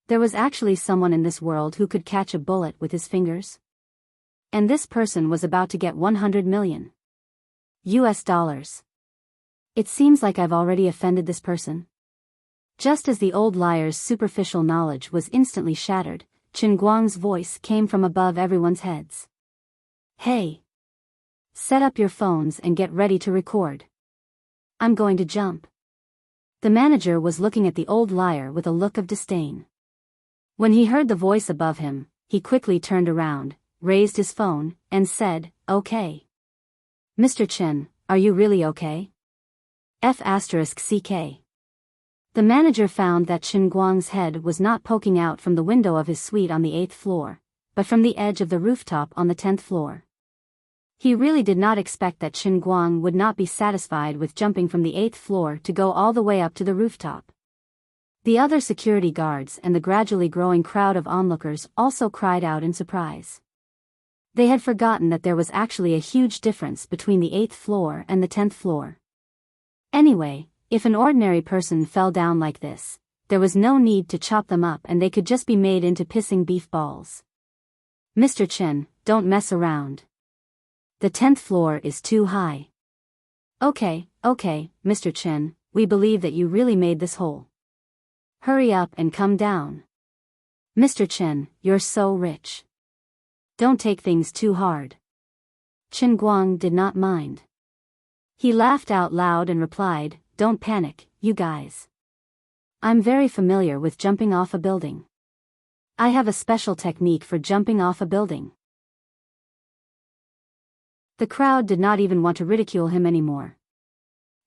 There was actually someone in this world who could catch a bullet with his fingers. And this person was about to get 100 million US dollars. It seems like I've already offended this person. Just as the old liar's superficial knowledge was instantly shattered, Qin Guang's voice came from above everyone's heads. "Hey! Set up your phones and get ready to record. I'm going to jump." The manager was looking at the old liar with a look of disdain. When he heard the voice above him, he quickly turned around, raised his phone, and said, "Okay. Mr. Chen, are you really okay? F***CK. The manager found that Qin Guang's head was not poking out from the window of his suite on the 8th floor, but from the edge of the rooftop on the 10th floor. He really did not expect that Qin Guang would not be satisfied with jumping from the 8th floor to go all the way up to the rooftop. The other security guards and the gradually growing crowd of onlookers also cried out in surprise. They had forgotten that there was actually a huge difference between the 8th floor and the 10th floor. Anyway, if an ordinary person fell down like this, there was no need to chop them up and they could just be made into pissing beef balls. "Mr. Chen, don't mess around. The 10th floor is too high." Okay, Mr. Chen, we believe that you really made this hole. Hurry up and come down. Mr. Chen, you're so rich. Don't take things too hard." Qin Guang did not mind. He laughed out loud and replied, "Don't panic, you guys. I'm very familiar with jumping off a building. I have a special technique for jumping off a building." The crowd did not even want to ridicule him anymore.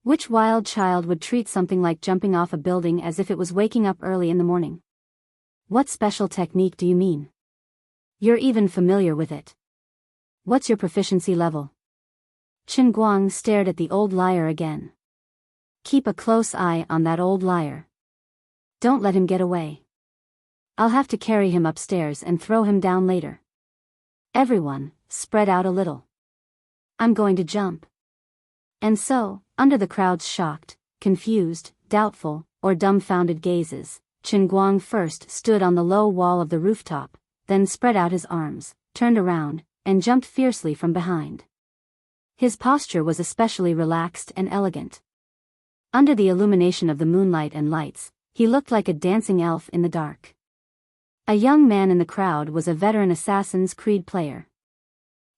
Which wild child would treat something like jumping off a building as if it was waking up early in the morning? What special technique do you mean? You're even familiar with it. What's your proficiency level? Qin Guang stared at the old liar again. Keep a close eye on that old liar. Don't let him get away. I'll have to carry him upstairs and throw him down later. Everyone, spread out a little. I'm going to jump. And so, under the crowd's shocked, confused, doubtful, or dumbfounded gazes, Qin Guang first stood on the low wall of the rooftop, then spread out his arms, turned around, and jumped fiercely from behind. His posture was especially relaxed and elegant. Under the illumination of the moonlight and lights, he looked like a dancing elf in the dark. A young man in the crowd was a veteran Assassin's Creed player.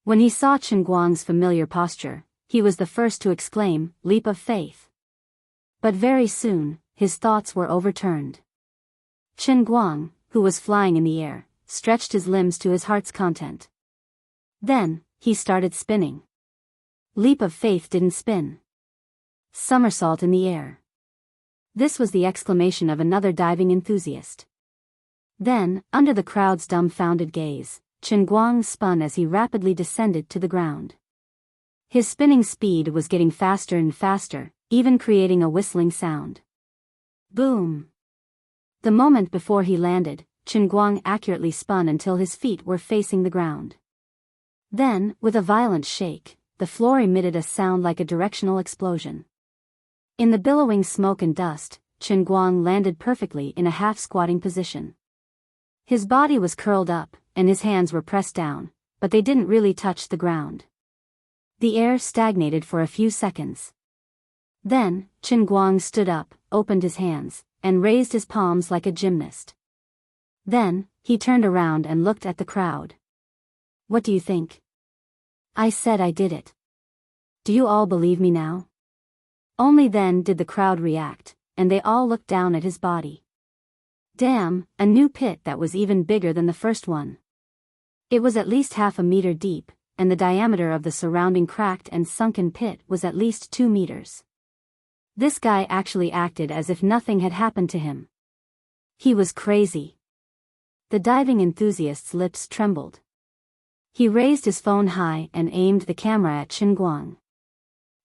When he saw Qin Guang's familiar posture, he was the first to exclaim, "Leap of faith." But very soon, his thoughts were overturned. Qin Guang, who was flying in the air, stretched his limbs to his heart's content. Then, he started spinning. Leap of faith didn't spin. Somersault in the air. This was the exclamation of another diving enthusiast. Then, under the crowd's dumbfounded gaze, Qin Guang spun as he rapidly descended to the ground. His spinning speed was getting faster and faster, even creating a whistling sound. Boom! The moment before he landed, Qin Guang accurately spun until his feet were facing the ground. Then, with a violent shake, the floor emitted a sound like a directional explosion. In the billowing smoke and dust, Qin Guang landed perfectly in a half-squatting position. His body was curled up, and his hands were pressed down, but they didn't really touch the ground. The air stagnated for a few seconds. Then, Qin Guang stood up, opened his hands, and raised his palms like a gymnast. Then, he turned around and looked at the crowd. What do you think? I said I did it. Do you all believe me now? Only then did the crowd react, and they all looked down at his body. Damn, a new pit that was even bigger than the first one. It was at least 1/2 meter deep, and the diameter of the surrounding cracked and sunken pit was at least 2 meters. This guy actually acted as if nothing had happened to him. He was crazy. The diving enthusiast's lips trembled. He raised his phone high and aimed the camera at Chen Guang.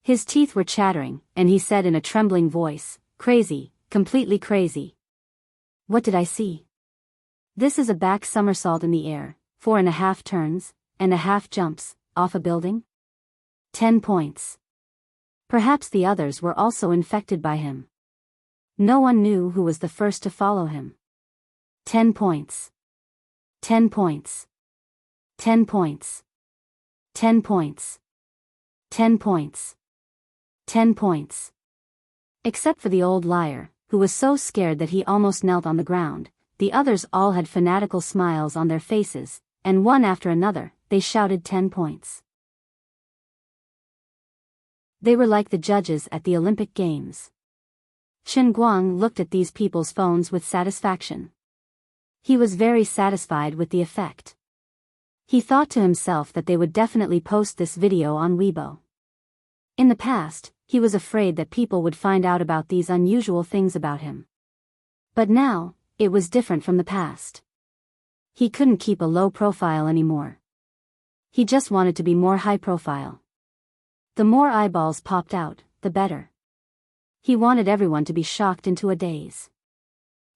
His teeth were chattering, and he said in a trembling voice, "Crazy, completely crazy." What did I see? This is a back somersault in the air, 4.5 turns, and a half jumps, off a building? 10 points. Perhaps the others were also infected by him. No one knew who was the first to follow him. 10 points. 10 points. 10 points. 10 points. 10 points. 10 points. Except for the old liar, who was so scared that he almost knelt on the ground, the others all had fanatical smiles on their faces, and one after another, they shouted 10 points. They were like the judges at the Olympic Games. Chen Guang looked at these people's phones with satisfaction. He was very satisfied with the effect. He thought to himself that they would definitely post this video on Weibo. In the past, he was afraid that people would find out about these unusual things about him. But now, it was different from the past. He couldn't keep a low profile anymore. He just wanted to be more high profile. The more eyeballs popped out, the better. He wanted everyone to be shocked into a daze.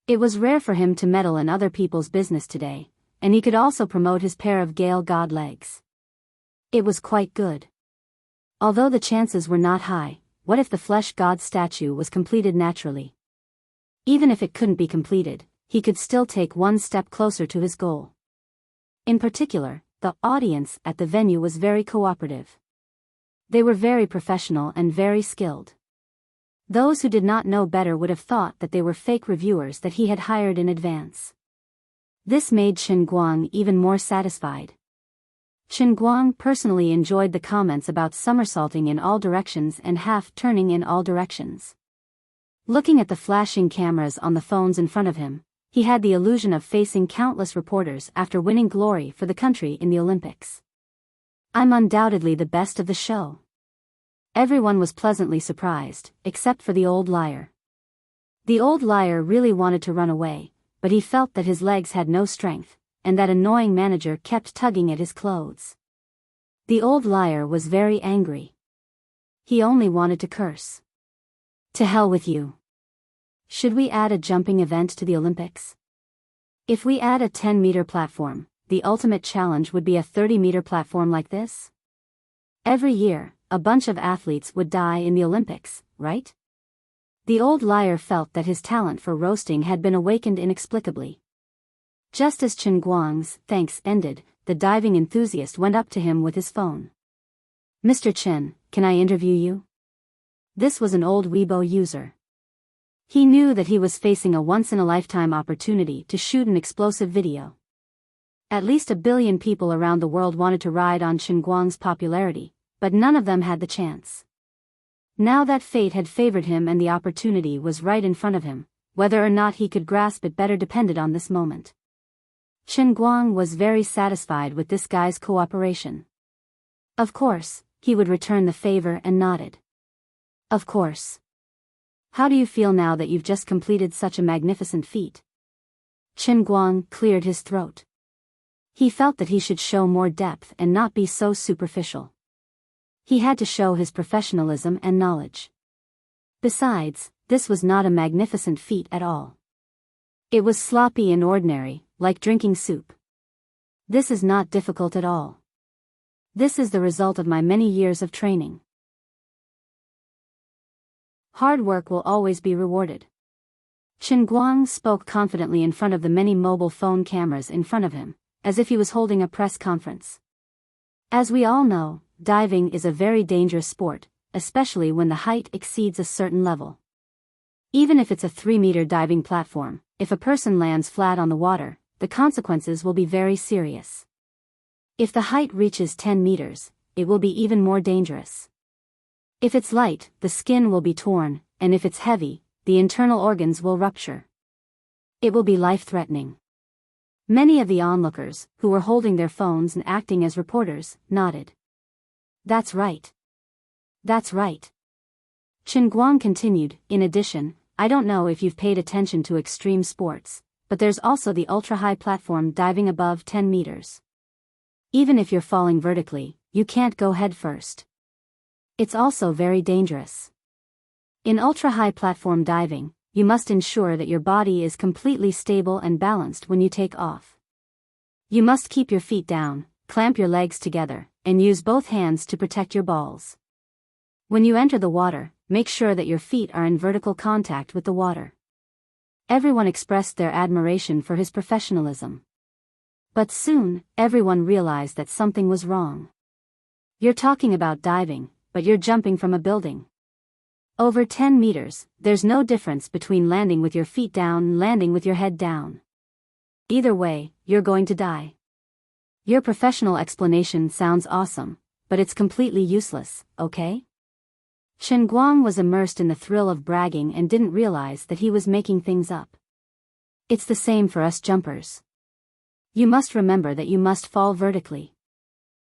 It was rare for him to meddle in other people's business today, and he could also promote his pair of Gale God legs. It was quite good. Although the chances were not high, what if the flesh god statue was completed naturally? Even if it couldn't be completed, he could still take one step closer to his goal. In particular, the audience at the venue was very cooperative. They were very professional and very skilled. Those who did not know better would have thought that they were fake reviewers that he had hired in advance. This made Chen Guang even more satisfied. Chen Guang personally enjoyed the comments about somersaulting in all directions and half-turning in all directions. Looking at the flashing cameras on the phones in front of him, he had the illusion of facing countless reporters after winning glory for the country in the Olympics. I'm undoubtedly the best of the show. Everyone was pleasantly surprised, except for the old liar. The old liar really wanted to run away, but he felt that his legs had no strength, and that annoying manager kept tugging at his clothes. The old liar was very angry. He only wanted to curse. To hell with you. Should we add a jumping event to the Olympics? If we add a 10-meter platform, the ultimate challenge would be a 30-meter platform like this? Every year, a bunch of athletes would die in the Olympics, right? The old liar felt that his talent for roasting had been awakened inexplicably. Just as Chen Guang's thanks ended, the diving enthusiast went up to him with his phone. "Mr. Chen, can I interview you?" This was an old Weibo user. He knew that he was facing a once-in-a-lifetime opportunity to shoot an explosive video. At least 1 billion people around the world wanted to ride on Chen Guang's popularity, but none of them had the chance. Now that fate had favored him and the opportunity was right in front of him, whether or not he could grasp it better depended on this moment. Chen Guang was very satisfied with this guy's cooperation. Of course, he would return the favor and nodded. Of course. How do you feel now that you've just completed such a magnificent feat? Chen Guang cleared his throat. He felt that he should show more depth and not be so superficial. He had to show his professionalism and knowledge. Besides, this was not a magnificent feat at all. It was sloppy and ordinary, like drinking soup. This is not difficult at all. This is the result of my many years of training. Hard work will always be rewarded. Chen Guang spoke confidently in front of the many mobile phone cameras in front of him, as if he was holding a press conference. As we all know, diving is a very dangerous sport, especially when the height exceeds a certain level. Even if it's a 3-meter diving platform, if a person lands flat on the water, the consequences will be very serious. If the height reaches 10 meters, it will be even more dangerous. If it's light, the skin will be torn, and if it's heavy, the internal organs will rupture. It will be life-threatening. Many of the onlookers, who were holding their phones and acting as reporters, nodded. That's right. That's right. Chen Guang continued, in addition, I don't know if you've paid attention to extreme sports, but there's also the ultra-high platform diving above 10 meters. Even if you're falling vertically, you can't go head first. It's also very dangerous. In ultra-high platform diving, you must ensure that your body is completely stable and balanced when you take off. You must keep your feet down, clamp your legs together, and use both hands to protect your balls. When you enter the water, make sure that your feet are in vertical contact with the water. Everyone expressed their admiration for his professionalism. But soon, everyone realized that something was wrong. You're talking about diving, but you're jumping from a building. Over 10 meters, there's no difference between landing with your feet down and landing with your head down. Either way, you're going to die. Your professional explanation sounds awesome, but it's completely useless, okay? Chen Guang was immersed in the thrill of bragging and didn't realize that he was making things up. It's the same for us jumpers. You must remember that you must fall vertically.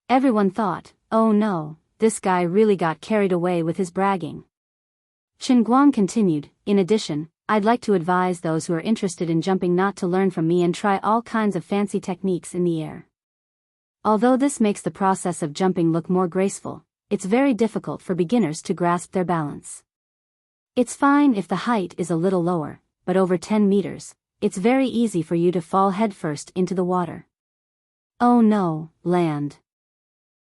Everyone thought, oh no, this guy really got carried away with his bragging. Chen Guang continued, in addition, I'd like to advise those who are interested in jumping not to learn from me and try all kinds of fancy techniques in the air. Although this makes the process of jumping look more graceful, it's very difficult for beginners to grasp their balance. It's fine if the height is a little lower, but over 10 meters, it's very easy for you to fall headfirst into the water. Oh no, land.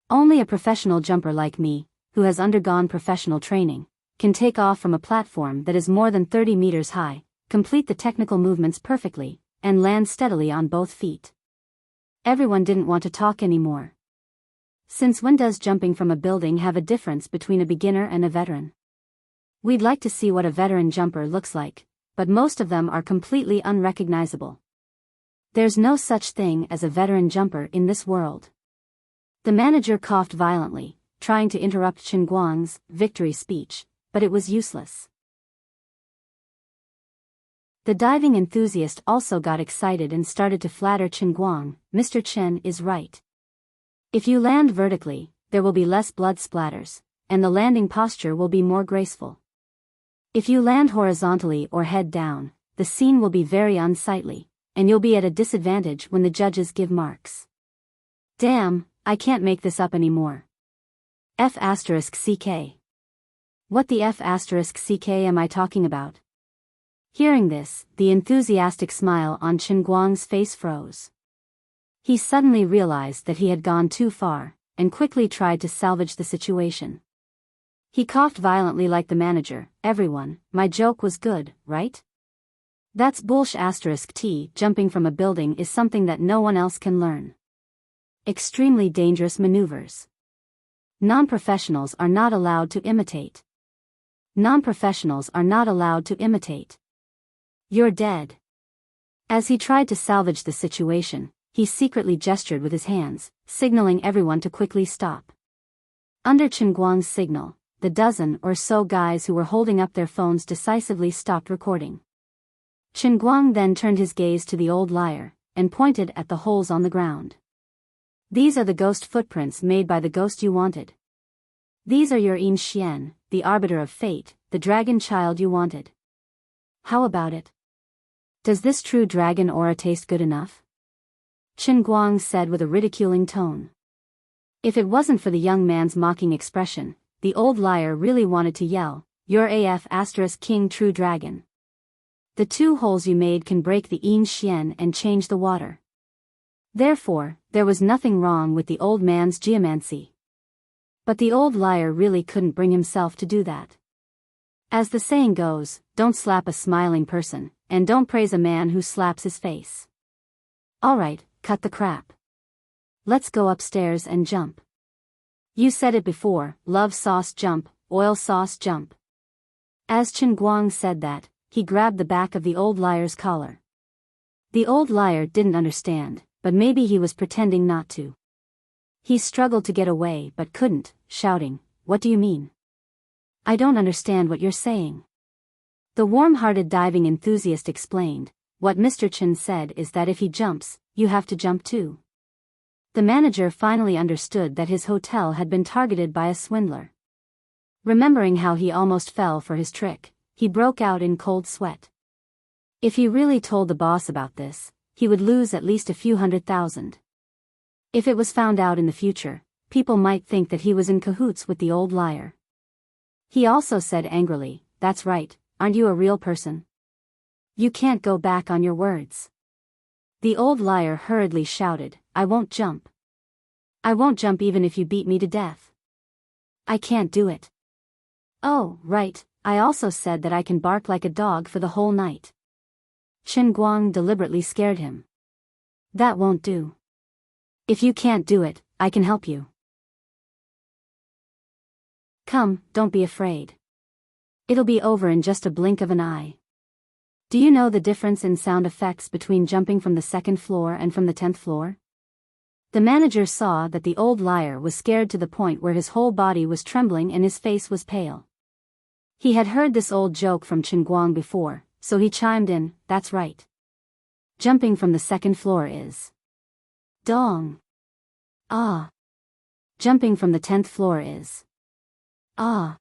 Only a professional jumper like me, who has undergone professional training, can take off from a platform that is more than 30 meters high, complete the technical movements perfectly, and land steadily on both feet. Everyone didn't want to talk anymore. Since when does jumping from a building have a difference between a beginner and a veteran? We'd like to see what a veteran jumper looks like, but most of them are completely unrecognizable. There's no such thing as a veteran jumper in this world. The manager coughed violently, trying to interrupt Chen Guang's victory speech, but it was useless. The diving enthusiast also got excited and started to flatter Chen Guang. Mr. Chen is right. If you land vertically, there will be less blood splatters, and the landing posture will be more graceful. If you land horizontally or head down, the scene will be very unsightly, and you'll be at a disadvantage when the judges give marks. Damn, I can't make this up anymore. F***CK. What the F***CK am I talking about? Hearing this, the enthusiastic smile on Chen Guang's face froze. He suddenly realized that he had gone too far, and quickly tried to salvage the situation. He coughed violently like the manager. Everyone, my joke was good, right? That's bullsh**T. Jumping from a building is something that no one else can learn. Extremely dangerous maneuvers. Non-professionals are not allowed to imitate. Non-professionals are not allowed to imitate. You're dead. As he tried to salvage the situation, he secretly gestured with his hands, signaling everyone to quickly stop. Under Chen Guang's signal, the dozen or so guys who were holding up their phones decisively stopped recording. Chen Guang then turned his gaze to the old liar, and pointed at the holes on the ground. These are the ghost footprints made by the ghost you wanted. These are your Yin Xian, the arbiter of fate, the dragon child you wanted. How about it? Does this true dragon aura taste good enough? Chen Guang said with a ridiculing tone. If it wasn't for the young man's mocking expression, the old liar really wanted to yell, "You're King true dragon. The 2 holes you made can break the Yin Xian and change the water." Therefore, there was nothing wrong with the old man's geomancy. But the old liar really couldn't bring himself to do that. As the saying goes, don't slap a smiling person, and don't praise a man who slaps his face. Alright, cut the crap. Let's go upstairs and jump. You said it before, love sauce jump, oil sauce jump. As Chen Guang said that, he grabbed the back of the old liar's collar. The old liar didn't understand, but maybe he was pretending not to. He struggled to get away but couldn't, shouting, "What do you mean? I don't understand what you're saying." The warm-hearted diving enthusiast explained, "What Mr. Chen said is that if he jumps, you have to jump too." The manager finally understood that his hotel had been targeted by a swindler. Remembering how he almost fell for his trick, he broke out in cold sweat. If he really told the boss about this, he would lose at least a few $100,000. If it was found out in the future, people might think that he was in cahoots with the old liar. He also said angrily, "That's right, aren't you a real person? You can't go back on your words." The old liar hurriedly shouted, "I won't jump. I won't jump even if you beat me to death. I can't do it." "Oh, right, I also said that I can bark like a dog for the whole night." Chen Guang deliberately scared him. "That won't do. If you can't do it, I can help you. Come, don't be afraid. It'll be over in just a blink of an eye." Do you know the difference in sound effects between jumping from the 2nd floor and from the 10th floor? The manager saw that the old liar was scared to the point where his whole body was trembling and his face was pale. He had heard this old joke from Chen Guang before, so he chimed in, "That's right. Jumping from the 2nd floor is dong. Ah. Jumping from the 10th floor is ah.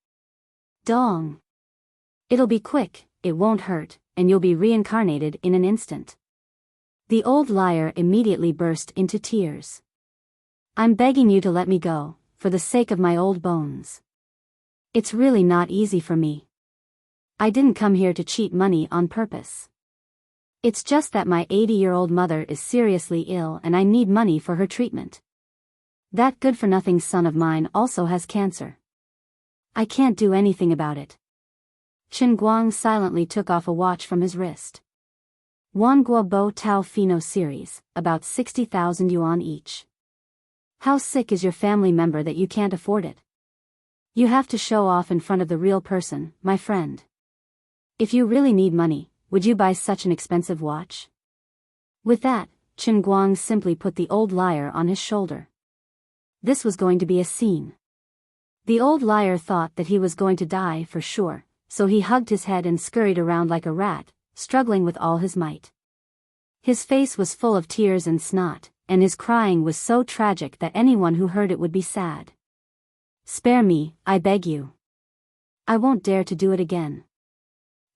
Dong. It'll be quick, it won't hurt, and you'll be reincarnated in an instant." The old liar immediately burst into tears. "I'm begging you to let me go, for the sake of my old bones. It's really not easy for me. I didn't come here to cheat money on purpose. It's just that my 80-year-old mother is seriously ill and I need money for her treatment. That good-for-nothing son of mine also has cancer. I can't do anything about it." Chen Guang silently took off a watch from his wrist. Wanguo Bo Tao Fino series, about 60,000 yuan each. How sick is your family member that you can't afford it? You have to show off in front of the real person, my friend. If you really need money, would you buy such an expensive watch? With that, Chen Guang simply put the old liar on his shoulder. This was going to be a scene. The old liar thought that he was going to die for sure, so he hugged his head and scurried around like a rat, struggling with all his might. His face was full of tears and snot, and his crying was so tragic that anyone who heard it would be sad. "Spare me, I beg you. I won't dare to do it again.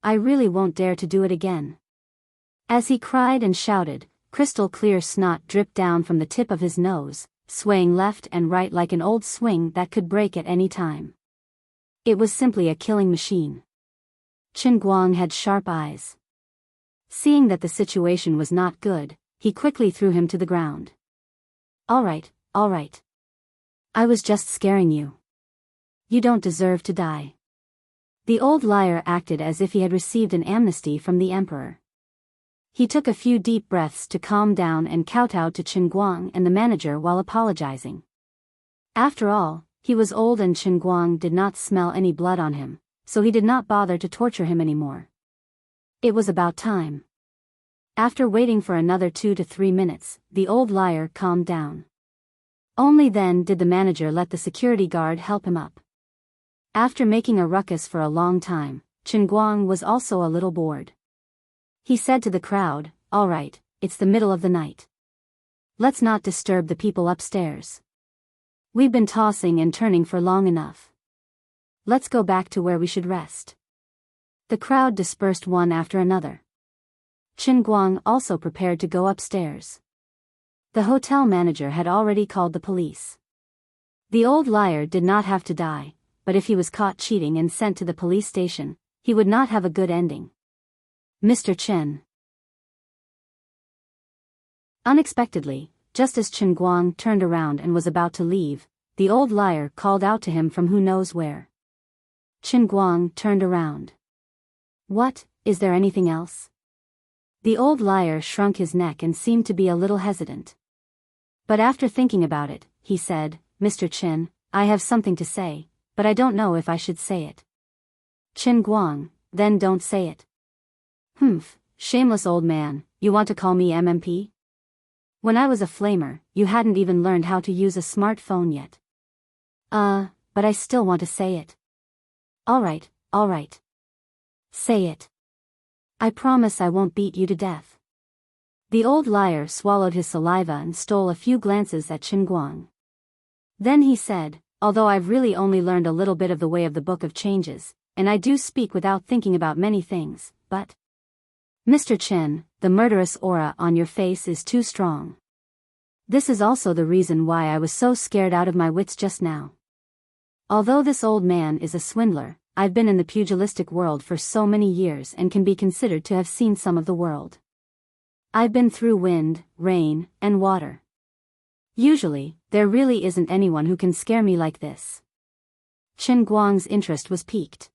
I really won't dare to do it again." As he cried and shouted, crystal clear snot dripped down from the tip of his nose, swaying left and right like an old swing that could break at any time. It was simply a killing machine. Chen Guang had sharp eyes. Seeing that the situation was not good, he quickly threw him to the ground. All right. I was just scaring you. You don't deserve to die." The old liar acted as if he had received an amnesty from the emperor. He took a few deep breaths to calm down and kowtowed to Chen Guang and the manager while apologizing. After all, he was old and Chen Guang did not smell any blood on him, so he did not bother to torture him anymore. It was about time. After waiting for another 2 to 3 minutes, the old liar calmed down. Only then did the manager let the security guard help him up. After making a ruckus for a long time, Chen Guang was also a little bored. He said to the crowd, "All right, it's the middle of the night. Let's not disturb the people upstairs. We've been tossing and turning for long enough. Let's go back to where we should rest." The crowd dispersed one after another. Chen Guang also prepared to go upstairs. The hotel manager had already called the police. The old liar did not have to die, but if he was caught cheating and sent to the police station, he would not have a good ending. "Mr. Chen." Unexpectedly, just as Chen Guang turned around and was about to leave, the old liar called out to him from who knows where. Chen Guang turned around. "What, is there anything else?" The old liar shrunk his neck and seemed to be a little hesitant. But after thinking about it, he said, "Mr. Chen, I have something to say, but I don't know if I should say it." Chen Guang, "Then don't say it." "Humph, shameless old man, you want to call me MMP? When I was a flamer, you hadn't even learned how to use a smartphone yet." But I still want to say it." All right. Say it. I promise I won't beat you to death." The old liar swallowed his saliva and stole a few glances at Chen Guang. Then he said, "Although I've really only learned a little bit of the way of the Book of Changes, and I do speak without thinking about many things, but Mr. Chen, the murderous aura on your face is too strong. This is also the reason why I was so scared out of my wits just now. Although this old man is a swindler, I've been in the pugilistic world for so many years and can be considered to have seen some of the world. I've been through wind, rain, and water. Usually, there really isn't anyone who can scare me like this. Chen Guang's interest was piqued.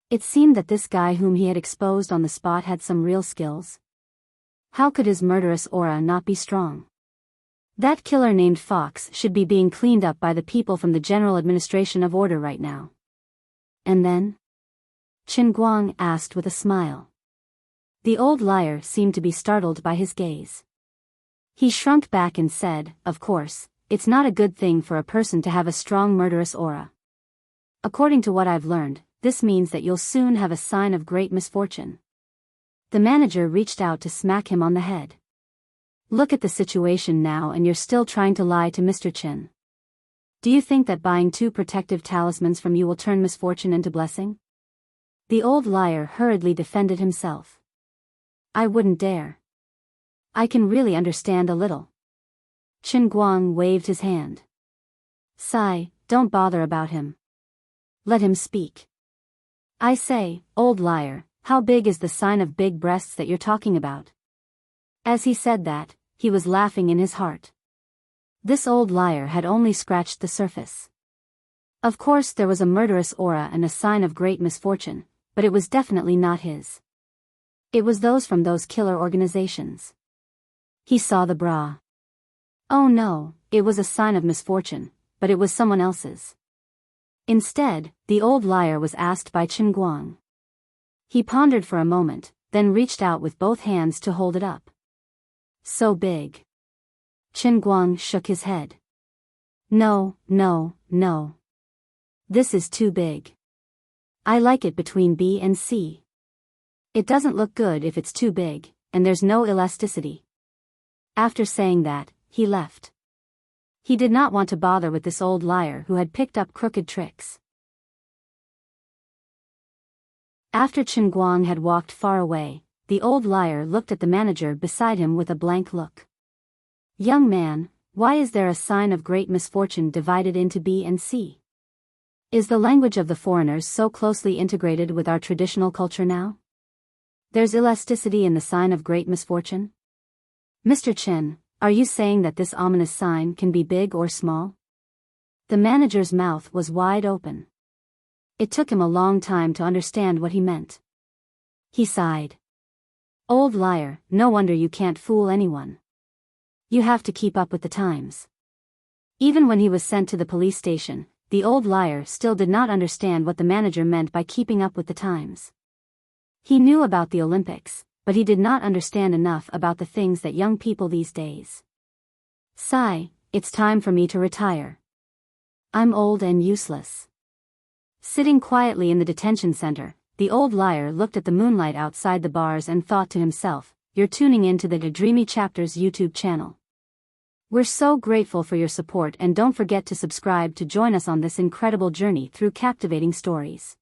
It seemed that this guy whom he had exposed on the spot had some real skills. How could his murderous aura not be strong? That killer named Fox should be being cleaned up by the people from the General Administration of Order right now. And then? Chen Guang asked with a smile. The old liar seemed to be startled by his gaze. He shrunk back and said, "Of course, it's not a good thing for a person to have a strong murderous aura. According to what I've learned, this means that you'll soon have a sign of great misfortune." The manager reached out to smack him on the head. "Look at the situation now and you're still trying to lie to Mr. Chen. Do you think that buying 2 protective talismans from you will turn misfortune into blessing?" The old liar hurriedly defended himself. "I wouldn't dare. I can really understand a little." Chen Guang waved his hand. "Sai, don't bother about him. Let him speak. I say, old liar, how big is the sign of big breasts that you're talking about?" As he said that, he was laughing in his heart. This old liar had only scratched the surface. Of course there was a murderous aura and a sign of great misfortune, but it was definitely not his. It was those from those killer organizations. He saw the bra. Oh no, it was a sign of misfortune, but it was someone else's. Instead, the old liar was asked by Chen Guang. He pondered for a moment, then reached out with both hands to hold it up. "So big." Chen Guang shook his head. No. This is too big. I like it between B and C. It doesn't look good if it's too big, and there's no elasticity." After saying that, he left. He did not want to bother with this old liar who had picked up crooked tricks. After Chen Guang had walked far away, the old liar looked at the manager beside him with a blank look. "Young man, why is there a sign of great misfortune divided into B and C? Is the language of the foreigners so closely integrated with our traditional culture now? There's elasticity in the sign of great misfortune? Mr. Chen, are you saying that this ominous sign can be big or small?" The manager's mouth was wide open. It took him a long time to understand what he meant. He sighed. "Old liar, no wonder you can't fool anyone. You have to keep up with the times." Even when he was sent to the police station, the old liar still did not understand what the manager meant by keeping up with the times. He knew about the Olympics, but he did not understand enough about the things that young people these days. "Sai, it's time for me to retire. I'm old and useless." Sitting quietly in the detention center, the old liar looked at the moonlight outside the bars and thought to himself, "You're tuning in to the Dreamy Chapters YouTube channel. We're so grateful for your support and don't forget to subscribe to join us on this incredible journey through captivating stories.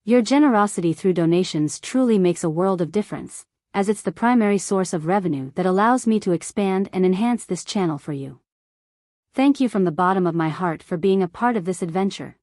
Your generosity through donations truly makes a world of difference, as it's the primary source of revenue that allows me to expand and enhance this channel for you. Thank you from the bottom of my heart for being a part of this adventure.